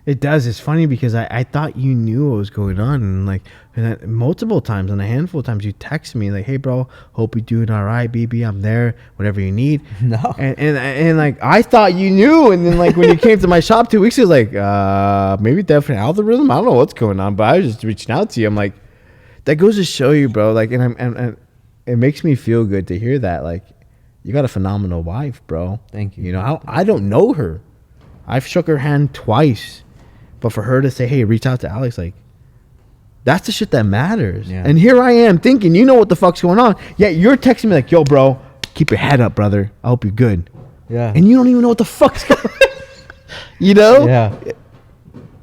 [SPEAKER 2] It does. It's funny because I thought you knew what was going on, and multiple times, and a handful of times, you text me like, "Hey, bro, hope you're doing all right, BB. I'm there, whatever you need."
[SPEAKER 1] No,
[SPEAKER 2] and like I thought you knew, and then like when you came to my shop 2 weeks ago, like maybe different algorithm. I don't know what's going on, but I was just reaching out to you. I'm like, that goes to show you, bro. Like, and it makes me feel good to hear that. Like, you got a phenomenal wife, bro.
[SPEAKER 1] Thank you.
[SPEAKER 2] You know, I don't know her. I've shook her hand twice, but for her to say, "Hey, reach out to Alex," like, that's the shit that matters.
[SPEAKER 1] Yeah.
[SPEAKER 2] And here I am thinking, you know what the fuck's going on. Yet you're texting me like, "Yo, bro, keep your head up, brother. I hope you're good."
[SPEAKER 1] Yeah.
[SPEAKER 2] And you don't even know what the fuck's going on. You know?
[SPEAKER 1] Yeah.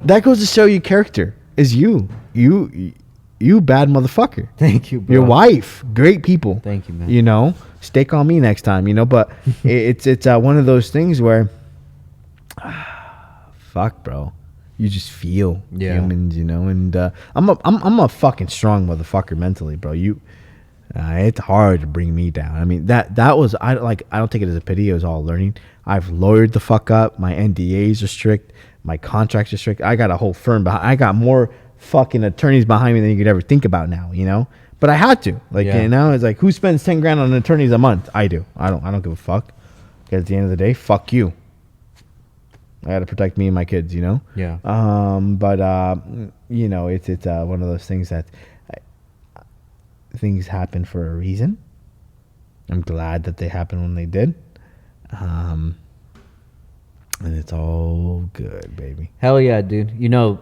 [SPEAKER 2] That goes to show you character is you. You bad motherfucker.
[SPEAKER 1] Thank you, bro.
[SPEAKER 2] Your wife, great people.
[SPEAKER 1] Thank you, man.
[SPEAKER 2] You know, stake on me next time, you know, but it's one of those things where fuck, bro. You just feel humans, you know, and I'm a fucking strong motherfucker mentally, bro. It's hard to bring me down. I mean, that was I don't take it as a pity. It was all learning. I've lawyered the fuck up. My NDAs are strict. My contracts are strict. I got a whole firm behind. I got more fucking attorneys behind me than you could ever think about now, you know. But I had to, like, you know, it's like, who spends 10 grand on attorneys a month? I do. I don't give a fuck. Because at the end of the day, fuck you. I got to protect me and my kids, you know?
[SPEAKER 1] Yeah.
[SPEAKER 2] But you know, it's one of those things that things happen for a reason. I'm glad that they happened when they did. And it's all good, baby.
[SPEAKER 1] Hell yeah, dude. You know,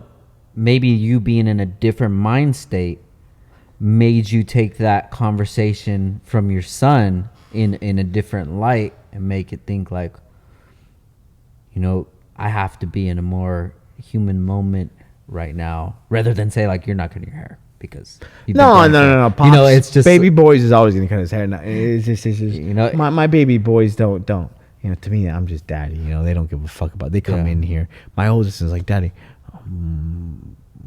[SPEAKER 1] maybe you being in a different mind state made you take that conversation from your son in a different light and make it think like, you know, I have to be in a more human moment right now, rather than say like, you're not cutting your hair because
[SPEAKER 2] no. Pops,
[SPEAKER 1] you know, it's just
[SPEAKER 2] baby boys is always gonna cut his hair. No, it's just
[SPEAKER 1] you know,
[SPEAKER 2] my baby boys don't. You know, to me, I'm just daddy. You know, they don't give a fuck about. They come in here. My oldest is like, "Daddy,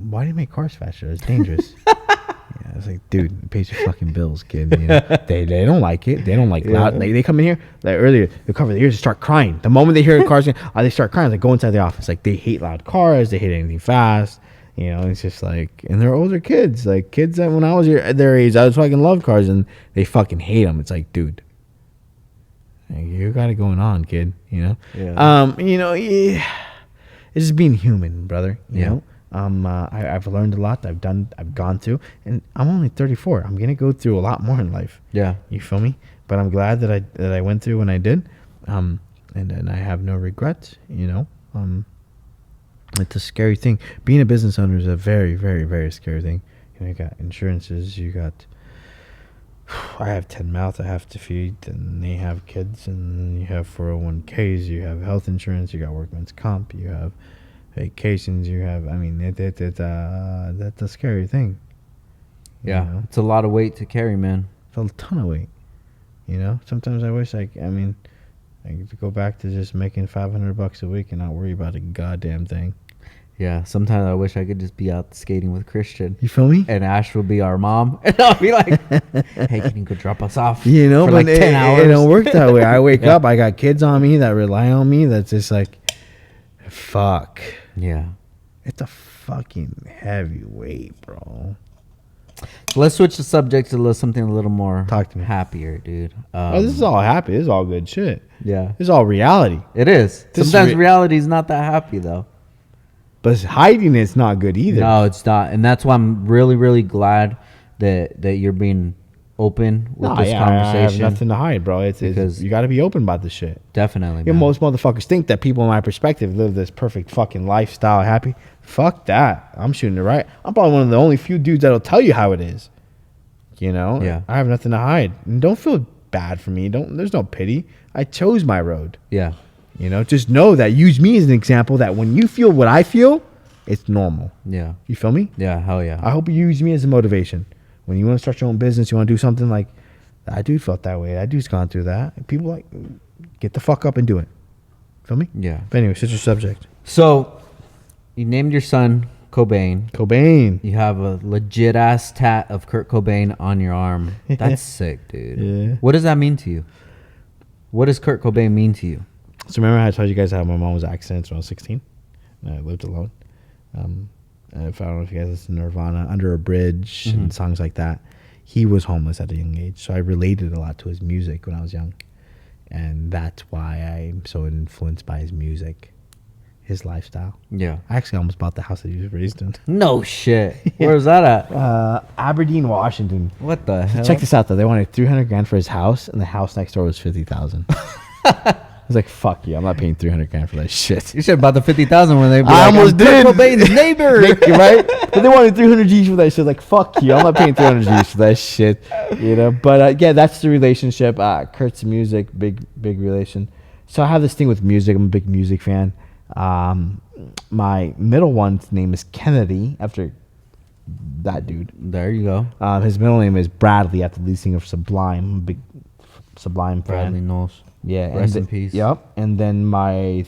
[SPEAKER 2] why do you make cars faster? It's dangerous." Yeah, it's like, dude, it pays your fucking bills, kid. You know, they don't like it. They don't like loud. They come in here like earlier. They cover their ears and start crying. The moment they hear cars, they start crying. They go inside the office. Like, they hate loud cars. They hate anything fast. You know, it's just like, and they're older kids. Like, kids that when I was their age, I was fucking love cars, and they fucking hate them. It's like, dude, you got it going on, kid. You know.
[SPEAKER 1] Yeah.
[SPEAKER 2] You know, it's just being human, brother. You know. I've learned a lot. I've gone through, and I'm only 34. I'm gonna go through a lot more in life. Yeah, you feel me? But I'm glad that I went through when I did, and I have no regrets. You know, it's a scary thing. Being a business owner is a very, very, very scary thing. You know, you got insurances. I have 10 mouths I have to feed, and they have kids, and you have 401ks. You have health insurance. You got workman's comp. You have vacations. You have, I mean, that's a scary thing.
[SPEAKER 1] Yeah, you know? It's a lot of weight to carry, man.
[SPEAKER 2] It's a ton of weight. You know, sometimes I wish I could go back to just making $500 a week and not worry about a goddamn thing.
[SPEAKER 1] Yeah, sometimes I wish I could just be out skating with Christian.
[SPEAKER 2] You feel me?
[SPEAKER 1] And Ash will be our mom, and I'll be like, "Hey, can you go drop us off?"
[SPEAKER 2] You know,
[SPEAKER 1] for
[SPEAKER 2] but
[SPEAKER 1] like 10 hours.
[SPEAKER 2] It don't work that way. I wake up, I got kids on me that rely on me. That's just like, fuck.
[SPEAKER 1] Yeah.
[SPEAKER 2] It's a fucking heavy weight, bro.
[SPEAKER 1] So let's switch the subject to something a little more
[SPEAKER 2] Talk to me.
[SPEAKER 1] happier, dude.
[SPEAKER 2] This is all happy. This is all good shit.
[SPEAKER 1] Yeah.
[SPEAKER 2] This is all reality.
[SPEAKER 1] It is.
[SPEAKER 2] This is
[SPEAKER 1] Sometimes reality is not that happy, though.
[SPEAKER 2] But hiding it's not good either.
[SPEAKER 1] No, it's not. And that's why I'm really, really glad that you're being open with this conversation.
[SPEAKER 2] I have nothing to hide, bro. It's you got to be open about this shit.
[SPEAKER 1] Definitely,
[SPEAKER 2] man. Most motherfuckers think that people in my perspective live this perfect fucking lifestyle happy. Fuck that. I'm shooting it right. I'm probably one of the only few dudes that'll tell you how it is. You know?
[SPEAKER 1] Yeah.
[SPEAKER 2] I have nothing to hide. And don't feel bad for me. There's no pity. I chose my road.
[SPEAKER 1] Yeah.
[SPEAKER 2] You know, just know that, use me as an example that when you feel what I feel, it's normal.
[SPEAKER 1] Yeah.
[SPEAKER 2] You feel me?
[SPEAKER 1] Yeah, hell yeah.
[SPEAKER 2] I hope you use me as a motivation. When you want to start your own business, you want to do something like, that dude felt that way. That dude's gone through that. And people like, get the fuck up and do it. Feel me?
[SPEAKER 1] Yeah.
[SPEAKER 2] But anyway, switch your subject.
[SPEAKER 1] So, you named your son Cobain.
[SPEAKER 2] Cobain.
[SPEAKER 1] You have a legit ass tat of Kurt Cobain on your arm. That's sick, dude.
[SPEAKER 2] Yeah.
[SPEAKER 1] What does that mean to you? What does Kurt Cobain mean to you?
[SPEAKER 2] So remember how I told you guys how my mom was accidents when I was 16? And I lived alone. If I don't know if you guys listen to Nirvana, Under a Bridge and songs like that. He was homeless at a young age. So I related a lot to his music when I was young. And that's why I'm so influenced by his music, his lifestyle.
[SPEAKER 1] Yeah.
[SPEAKER 2] I actually almost bought the house that he was raised in.
[SPEAKER 1] No shit. Where was that at?
[SPEAKER 2] Aberdeen, Washington.
[SPEAKER 1] What the hell?
[SPEAKER 2] Check this out though. They wanted $300,000 for his house, and the house next door was $50,000. I was like, "Fuck you! I'm not paying $300,000 for that shit."
[SPEAKER 1] You should have bought the 50,000 when they.
[SPEAKER 2] I almost did.
[SPEAKER 1] Kurt Cobain's neighbor,
[SPEAKER 2] right? But they wanted 300 G's for that shit. Like, fuck you! I'm not paying 300 G's for that shit. You know. But yeah, that's the relationship. Kurt's music, big relation. So I have this thing with music. I'm a big music fan. My middle one's name is Kennedy after that dude.
[SPEAKER 1] There you go.
[SPEAKER 2] His middle name is Bradley after the lead singer of Sublime. I'm a big Sublime fan.
[SPEAKER 1] Bradley Knowles.
[SPEAKER 2] Yeah.
[SPEAKER 1] Rest in peace.
[SPEAKER 2] Yep. And then my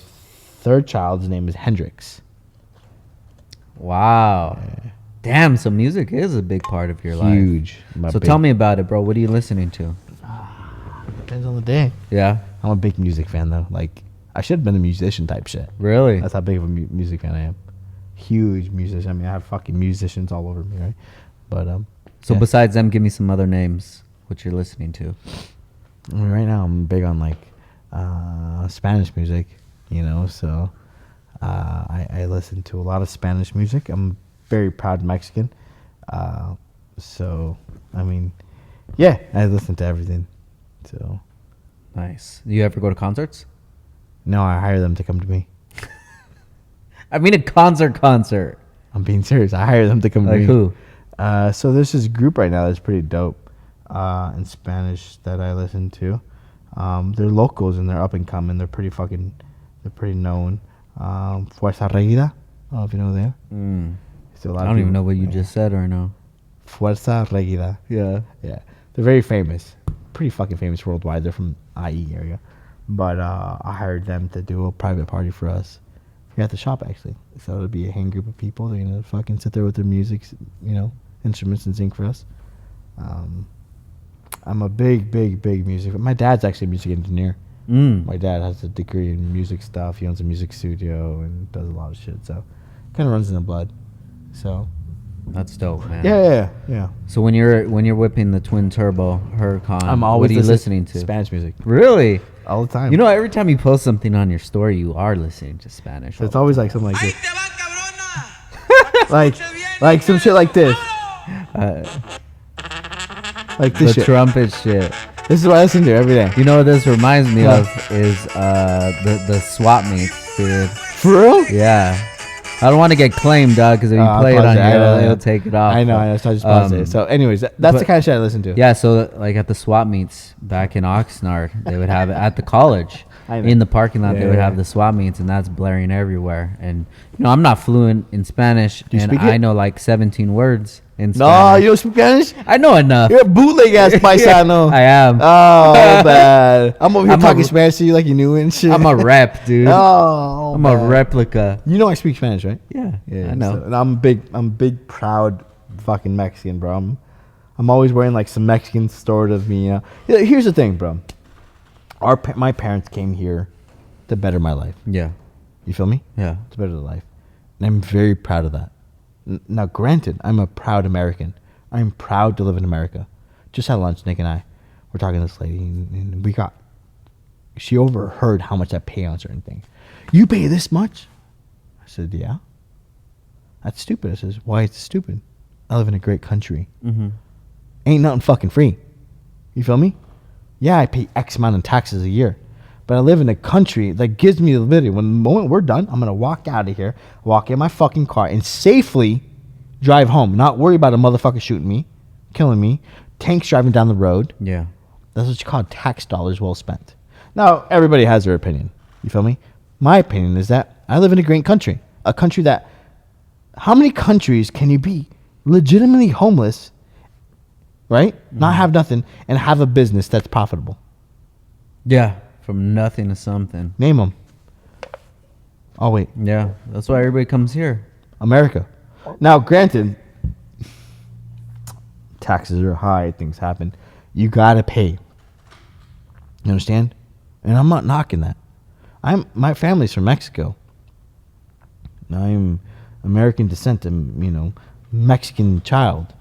[SPEAKER 2] third child's name is Hendrix.
[SPEAKER 1] Wow. Yeah. Damn, so music is a big part of your life.
[SPEAKER 2] Huge.
[SPEAKER 1] So tell me about it, bro. What are you listening to?
[SPEAKER 2] Depends on the day.
[SPEAKER 1] Yeah.
[SPEAKER 2] I'm a big music fan, though. Like, I should have been a musician type shit.
[SPEAKER 1] Really?
[SPEAKER 2] That's how big of a music fan I am. Huge musician. I mean, I have fucking musicians all over me, right? But,
[SPEAKER 1] So besides them, give me some other names, what you're listening to.
[SPEAKER 2] I mean, right now, I'm big on, like, Spanish music, you know, so I listen to a lot of Spanish music. I'm very proud Mexican. So, I mean, yeah, I listen to everything. So.
[SPEAKER 1] Nice. Do you ever go to concerts?
[SPEAKER 2] No, I hire them to come to me.
[SPEAKER 1] I mean a concert.
[SPEAKER 2] I'm being serious. I hire them to come to me.
[SPEAKER 1] Like who?
[SPEAKER 2] So there's this group right now that's pretty dope in Spanish that I listen to. They're locals and they're up and coming. They're pretty known. Fuerza Regida. I don't know if you know them.
[SPEAKER 1] I don't even know what you just said or no.
[SPEAKER 2] Fuerza Regida.
[SPEAKER 1] Yeah.
[SPEAKER 2] Yeah. They're very famous. Pretty fucking famous worldwide. They're from IE area. But I hired them to do a private party for us. Here at the shop, actually. So it'll be a hang group of people. They're going to fucking sit there with their music, you know, instruments and sing for us. I'm a big music. My dad's actually a music engineer. My dad has a degree in music stuff. He owns a music studio and does a lot of shit. So kind of runs in the blood. So
[SPEAKER 1] that's dope, man.
[SPEAKER 2] Yeah.
[SPEAKER 1] So when you're whipping the twin turbo Huracan,
[SPEAKER 2] I'm always
[SPEAKER 1] what are you listening to?
[SPEAKER 2] Spanish music.
[SPEAKER 1] Really?
[SPEAKER 2] All the time.
[SPEAKER 1] You know, every time you post something on your story, you are listening to Spanish.
[SPEAKER 2] So it's always like something like this. like some shit like this. Like this
[SPEAKER 1] the
[SPEAKER 2] shit.
[SPEAKER 1] Trumpet shit.
[SPEAKER 2] This is what I listen to every day.
[SPEAKER 1] You know what this reminds me of is the swap meets, dude.
[SPEAKER 2] For real?
[SPEAKER 1] Yeah. I don't want to get claimed, dog, because if you play it on here, it'll take it off.
[SPEAKER 2] I know. So I just paused it. So anyways, that's the kind of shit I listen to.
[SPEAKER 1] Yeah, so like at the swap meets back in Oxnard, they would have it at the college. In the parking lot, they would have the swap meets, and that's blaring everywhere. And, you know, I'm not fluent in Spanish, and I know like 17 words in Spanish.
[SPEAKER 2] No, you don't speak Spanish?
[SPEAKER 1] I know enough.
[SPEAKER 2] You're a bootleg-ass paisano.
[SPEAKER 1] I am.
[SPEAKER 2] Oh, bad. I'm over here talking Spanish to you like you knew and shit.
[SPEAKER 1] I'm a rep, dude.
[SPEAKER 2] Oh,
[SPEAKER 1] I'm a replica.
[SPEAKER 2] You know I speak Spanish, right?
[SPEAKER 1] Yeah, I know.
[SPEAKER 2] So, and I'm big, proud fucking Mexican, bro. I'm always wearing like some Mexican sort of me, you know. Here's the thing, bro. My parents came here to better my life.
[SPEAKER 1] Yeah.
[SPEAKER 2] You feel me?
[SPEAKER 1] Yeah.
[SPEAKER 2] To better the life. And I'm very proud of that. Now, granted, I'm a proud American. I'm proud to live in America. Just had lunch, Nick and I. We're talking to this lady, and she overheard how much I pay on certain things. You pay this much? I said, yeah. That's stupid. I says, why is it stupid? I live in a great country.
[SPEAKER 1] Mm-hmm.
[SPEAKER 2] Ain't nothing fucking free. You feel me? Yeah, I pay X amount in taxes a year. But I live in a country that gives me the ability. When the moment we're done, I'm going to walk out of here, walk in my fucking car, and safely drive home. Not worry about a motherfucker shooting me, killing me, tanks driving down the road.
[SPEAKER 1] Yeah.
[SPEAKER 2] That's what you call tax dollars well spent. Now, everybody has their opinion. You feel me? My opinion is that I live in a great country. A country that... How many countries can you be legitimately homeless, right? Mm-hmm. Not have nothing, and have a business that's profitable?
[SPEAKER 1] Yeah. From nothing to something.
[SPEAKER 2] Name them. Oh, wait.
[SPEAKER 1] Yeah. That's why everybody comes here.
[SPEAKER 2] America. Now, granted, taxes are high. Things happen. You got to pay. You understand? And I'm not knocking that. My family's from Mexico. I'm American descent. I'm, Mexican child.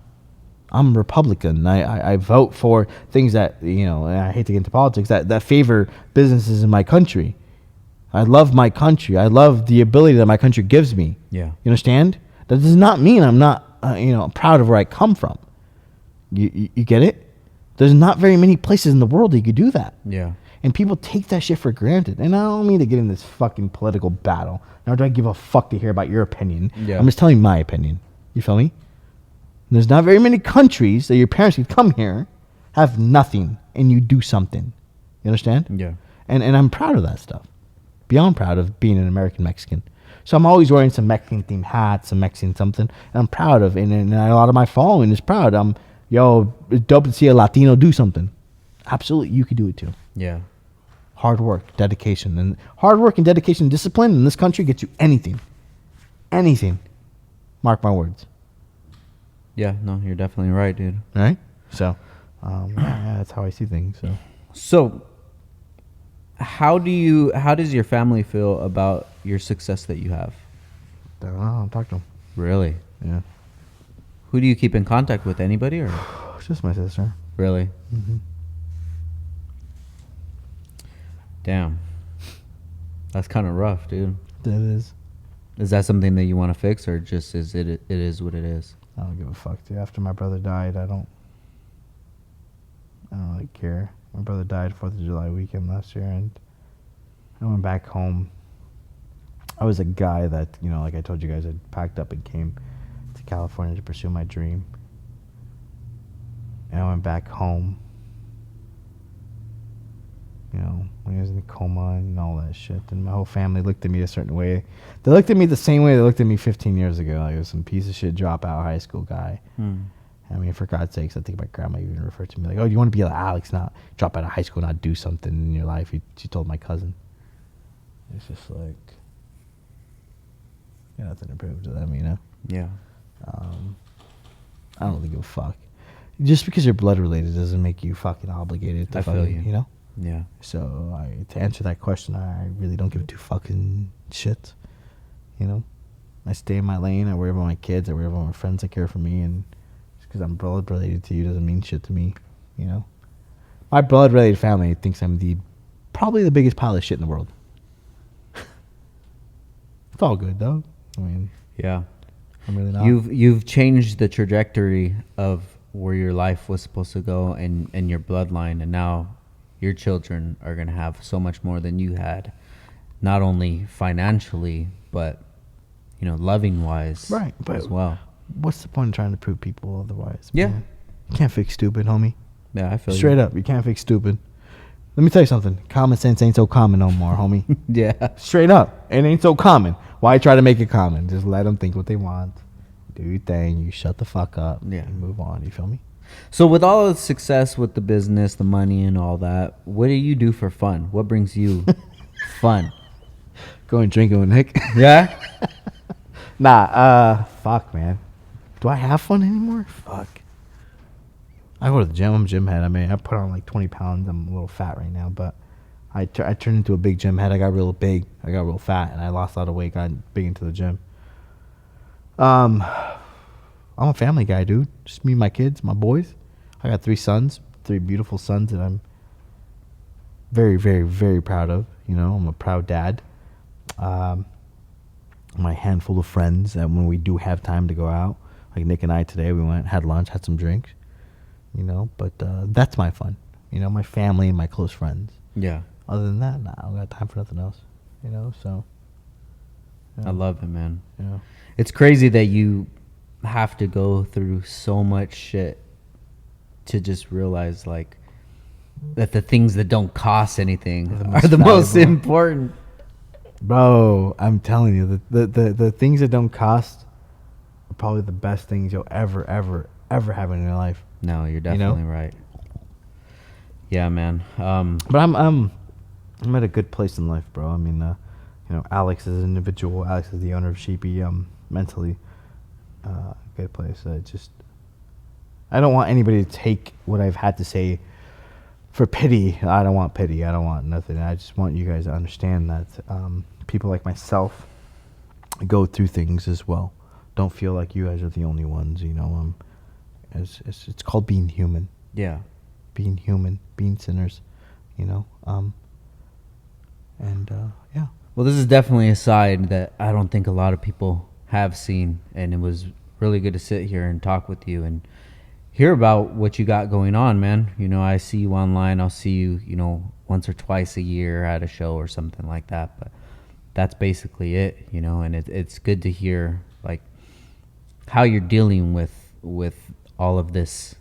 [SPEAKER 2] I'm Republican. I vote for things that, and I hate to get into politics, that favor businesses in my country. I love my country. I love the ability that my country gives me.
[SPEAKER 1] Yeah.
[SPEAKER 2] You understand? That does not mean I'm not, proud of where I come from. You get it? There's not very many places in the world that you could do that.
[SPEAKER 1] Yeah.
[SPEAKER 2] And people take that shit for granted. And I don't mean to get in this fucking political battle. Nor do I give a fuck to hear about your opinion.
[SPEAKER 1] Yeah.
[SPEAKER 2] I'm just telling my opinion. You feel me? There's not very many countries that your parents could come here, have nothing, and you do something. You understand?
[SPEAKER 1] Yeah.
[SPEAKER 2] And I'm proud of that stuff. Beyond proud of being an American Mexican. So I'm always wearing some Mexican themed hats, some Mexican something, and I'm proud of it. And a lot of my following is proud. It's dope to see a Latino do something. Absolutely, you could do it too.
[SPEAKER 1] Yeah.
[SPEAKER 2] Hard work, dedication. And hard work and dedication and discipline in this country gets you anything. Anything. Mark my words.
[SPEAKER 1] Yeah, no, you're definitely right, dude.
[SPEAKER 2] Right? So, that's how I see things.
[SPEAKER 1] So, how does your family feel about your success that you have?
[SPEAKER 2] I don't know. I'll talk to them.
[SPEAKER 1] Really?
[SPEAKER 2] Yeah.
[SPEAKER 1] Who do you keep in contact with? Anybody or?
[SPEAKER 2] Just my sister.
[SPEAKER 1] Really?
[SPEAKER 2] Mm-hmm.
[SPEAKER 1] Damn. That's kind of rough, dude.
[SPEAKER 2] It is.
[SPEAKER 1] Is that something that you want to fix, or just it is what it is?
[SPEAKER 2] I don't give a fuck, dude. After my brother died, I don't really care. My brother died 4th of July weekend last year, and I went back home. I was a guy that, like I told you guys, I packed up and came to California to pursue my dream. And I went back home, when I was in a coma and all that shit. And my whole family looked at me a certain way. They looked at me the same way they looked at me 15 years ago. Like I was some piece of shit dropout high school guy. I mean, for God's sakes, I think my grandma even referred to me like, "Oh, you want to be like Alex, not drop out of high school, not do something in your life." She told my cousin. It's just like, nothing to prove to them,
[SPEAKER 1] Yeah.
[SPEAKER 2] I don't give a fuck. Just because you're blood related doesn't make you fucking obligated to
[SPEAKER 1] feel you. Yeah.
[SPEAKER 2] So to answer that question, I really don't give two fucking shits. I stay in my lane. I worry about my kids. I worry about my friends that care for me. And just because I'm blood related to you doesn't mean shit to me. My blood related family thinks I'm probably the biggest pile of shit in the world. It's all good though. I mean,
[SPEAKER 1] yeah.
[SPEAKER 2] I'm really not.
[SPEAKER 1] You've changed the trajectory of where your life was supposed to go and your bloodline, and now your children are going to have so much more than you had, not only financially, but, loving wise,
[SPEAKER 2] right, but
[SPEAKER 1] as well.
[SPEAKER 2] What's the point of trying to prove people otherwise?
[SPEAKER 1] Yeah.
[SPEAKER 2] Man? You can't fix stupid, homie.
[SPEAKER 1] Yeah, I feel
[SPEAKER 2] Straight up, you can't fix stupid. Let me tell you something. Common sense ain't so common no more, homie.
[SPEAKER 1] Yeah.
[SPEAKER 2] Straight up. It ain't so common. Why try to make it common? Just let them think what they want. Do your thing. You shut the fuck up.
[SPEAKER 1] Yeah.
[SPEAKER 2] And move on. You feel me?
[SPEAKER 1] So with all the success with the business, the money and all that, what do you do for fun? What brings you fun?
[SPEAKER 2] Going drinking with Nick.
[SPEAKER 1] Yeah?
[SPEAKER 2] Fuck, man. Do I have fun anymore? Fuck. I go to the gym. I'm a gym head. I mean, I put on like 20 pounds. I'm a little fat right now, but I turned into a big gym head. I got real big. I got real fat, and I lost a lot of weight. Got big into the gym. I'm a family guy, dude. Just me, my kids, my boys. I got 3 sons, 3 beautiful sons that I'm very, very, very proud of. You know, I'm a proud dad. My handful of friends that when we do have time to go out, like Nick and I today, we went, had lunch, had some drinks, you know, but that's my fun. You know, my family and my close friends.
[SPEAKER 1] Yeah.
[SPEAKER 2] Other than that, nah, I don't got time for nothing else, you know, so.
[SPEAKER 1] I love it, man.
[SPEAKER 2] Yeah.
[SPEAKER 1] It's crazy that you have to go through so much shit to just realize, like, that the things that don't cost anything are the most
[SPEAKER 2] valuable.
[SPEAKER 1] important.
[SPEAKER 2] Bro, I'm telling you, the things that don't cost are probably the best things you'll ever have in your life.
[SPEAKER 1] No, you're definitely right. Yeah, man.
[SPEAKER 2] But I'm at a good place in life, bro. I mean, you know, Alex is an individual. Alex is the owner of Sheepey. Mentally, good place. I don't want anybody to take what I've had to say for pity. I don't want pity. I don't want nothing. I just want you guys to understand that people like myself go through things as well. Don't feel like you guys are the only ones. You know, it's called being human.
[SPEAKER 1] Yeah.
[SPEAKER 2] Being human, being sinners. You know, yeah.
[SPEAKER 1] Well, this is definitely a side that I don't think a lot of people have seen, and it was really good to sit here and talk with you and hear about what you got going on, man. You know, I see you online. I'll see you, you know, once or twice a year at a show or something like that. But that's basically it, you know, and it's good to hear, like, how you're dealing with all of this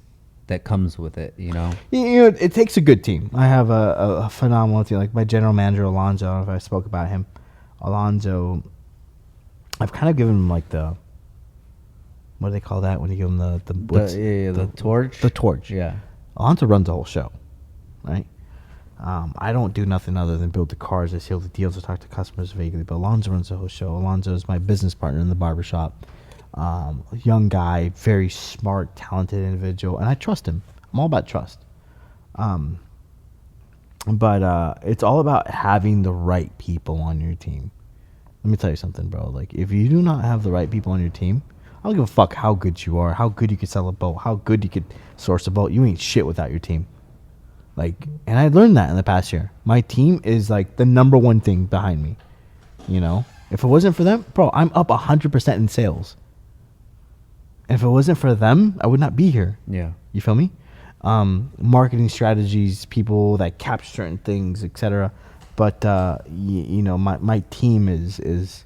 [SPEAKER 1] that comes with it, you know?
[SPEAKER 2] You know, it takes a good team. I have a phenomenal team. Like my general manager, Alonzo, I don't know if I spoke about him. Alonzo, I've kind of given him like the, what do they call that when you give him the
[SPEAKER 1] torch?
[SPEAKER 2] The torch.
[SPEAKER 1] Yeah.
[SPEAKER 2] Alonzo runs the whole show, right? I don't do nothing other than build the cars. I seal the deals. I talk to customers vaguely, but Alonzo runs the whole show. Alonzo is my business partner in the barbershop. Young guy, very smart, talented individual, and I trust him. I'm all about trust. But it's all about having the right people on your team. Let me tell you something, bro. Like, if you do not have the right people on your team, I don't give a fuck how good you are, how good you could sell a boat, how good you could source a boat. You ain't shit without your team. Like, and I learned that in the past year. My team is like the number one thing behind me. You know, if it wasn't for them, bro, I'm up 100% in sales. And if it wasn't for them, I would not be here.
[SPEAKER 1] Yeah.
[SPEAKER 2] You feel me? Marketing strategies, people that capture certain things, etc. But you know, my team is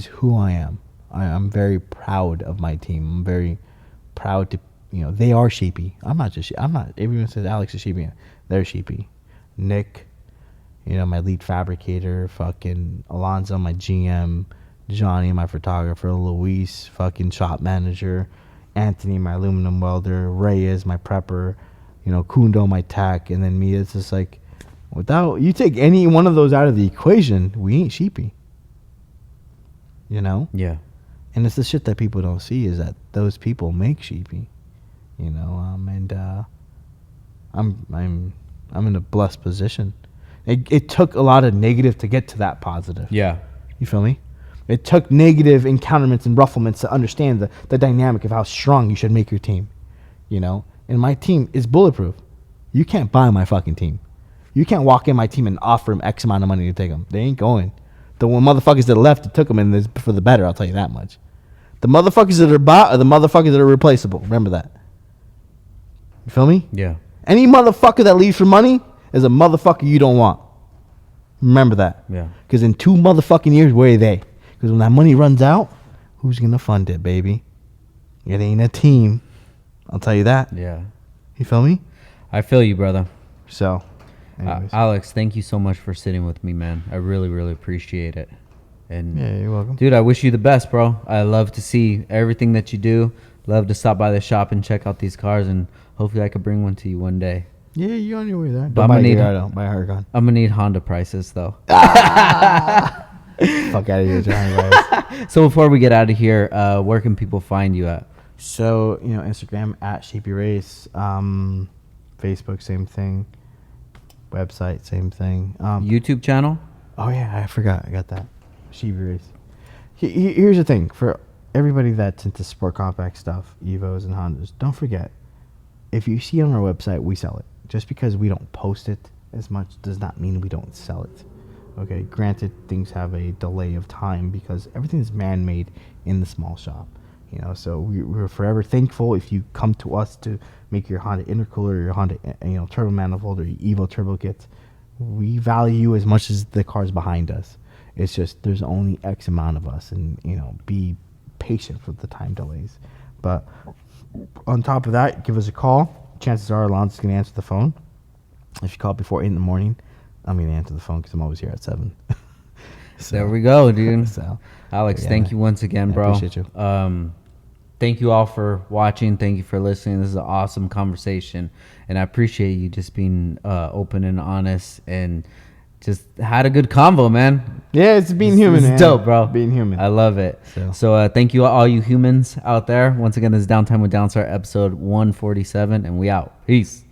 [SPEAKER 2] who I am. I'm very proud of my team. I'm very proud to, you know, they are Sheepey. I'm not. Everyone says Alex is Sheepey. They're Sheepey. Nick, you know, my lead fabricator. Fucking Alonzo, my GM. Johnny, my photographer. Luis, fucking shop manager. Anthony, my aluminum welder. Reyes, my prepper. You know, Kundo, my tech. And then me. It's just like, without, you take any one of those out of the equation, we ain't Sheepey. You know?
[SPEAKER 1] Yeah.
[SPEAKER 2] And it's the shit that people don't see is that those people make Sheepey. You know, and I'm in a blessed position. It took a lot of negative to get to that positive.
[SPEAKER 1] Yeah.
[SPEAKER 2] You feel me? It took negative encounterments and rufflements to understand the dynamic of how strong you should make your team. You know? And my team is bulletproof. You can't buy my fucking team. You can't walk in my team and offer them X amount of money to take them. They ain't going. The one motherfuckers that left that took them in this for the better, I'll tell you that much. The motherfuckers that are bought are the motherfuckers that are replaceable. Remember that. You feel me?
[SPEAKER 1] Yeah.
[SPEAKER 2] Any motherfucker that leaves for money is a motherfucker you don't want. Remember that.
[SPEAKER 1] Yeah.
[SPEAKER 2] Because in 2 motherfucking years, where are they? Because when that money runs out, who's going to fund it, baby? It ain't a team. I'll tell you that.
[SPEAKER 1] Yeah.
[SPEAKER 2] You feel me?
[SPEAKER 1] I feel you, brother.
[SPEAKER 2] So, anyways.
[SPEAKER 1] Alex, thank you so much for sitting with me, man. I really, really appreciate it. And
[SPEAKER 2] Yeah, you're welcome.
[SPEAKER 1] Dude, I wish you the best, bro. I love to see everything that you do. Love to stop by the shop and check out these cars, and hopefully I could bring one to you one day.
[SPEAKER 2] Yeah, you're on your way there.
[SPEAKER 1] But
[SPEAKER 2] Don't buy a Gallardo, buy a Huracan.
[SPEAKER 1] I'm gonna need Honda prices though.
[SPEAKER 2] Fuck out of here, Johnny.
[SPEAKER 1] So before we get out of here, where can people find you at?
[SPEAKER 2] So, you know, Instagram at Sheepey Race, Facebook, same thing, website, same thing.
[SPEAKER 1] YouTube channel?
[SPEAKER 2] Oh yeah, I forgot. I got that. Sheepey Race. Here's the thing for everybody that's into sport compact stuff, Evos and Hondas, don't forget, if you see on our website, we sell it. Just because we don't post it as much does not mean we don't sell it. Okay, granted, things have a delay of time because everything's man-made in the small shop. You know, so we're forever thankful if you come to us to make your Honda intercooler, or your Honda, turbo manifold, or your Evo turbo kits. We value you as much as the cars behind us. It's just there's only X amount of us, and be patient with the time delays. But on top of that, give us a call. Chances are Alonso's going to answer the phone. If you call before 8 in the morning, I'm going to answer the phone because I'm always here at 7.
[SPEAKER 1] So, there we go, dude.
[SPEAKER 2] So,
[SPEAKER 1] Alex, thank you once again, bro.
[SPEAKER 2] I appreciate you.
[SPEAKER 1] Thank you all for watching. Thank you for listening. This is an awesome conversation, and I appreciate you just being open and honest, and just had a good convo, man.
[SPEAKER 2] Yeah, it's being human.
[SPEAKER 1] It's dope, bro.
[SPEAKER 2] Being human.
[SPEAKER 1] I love it. So thank you all you humans out there. Once again, this is Downtime with Downstar, episode 147, and we out. Peace.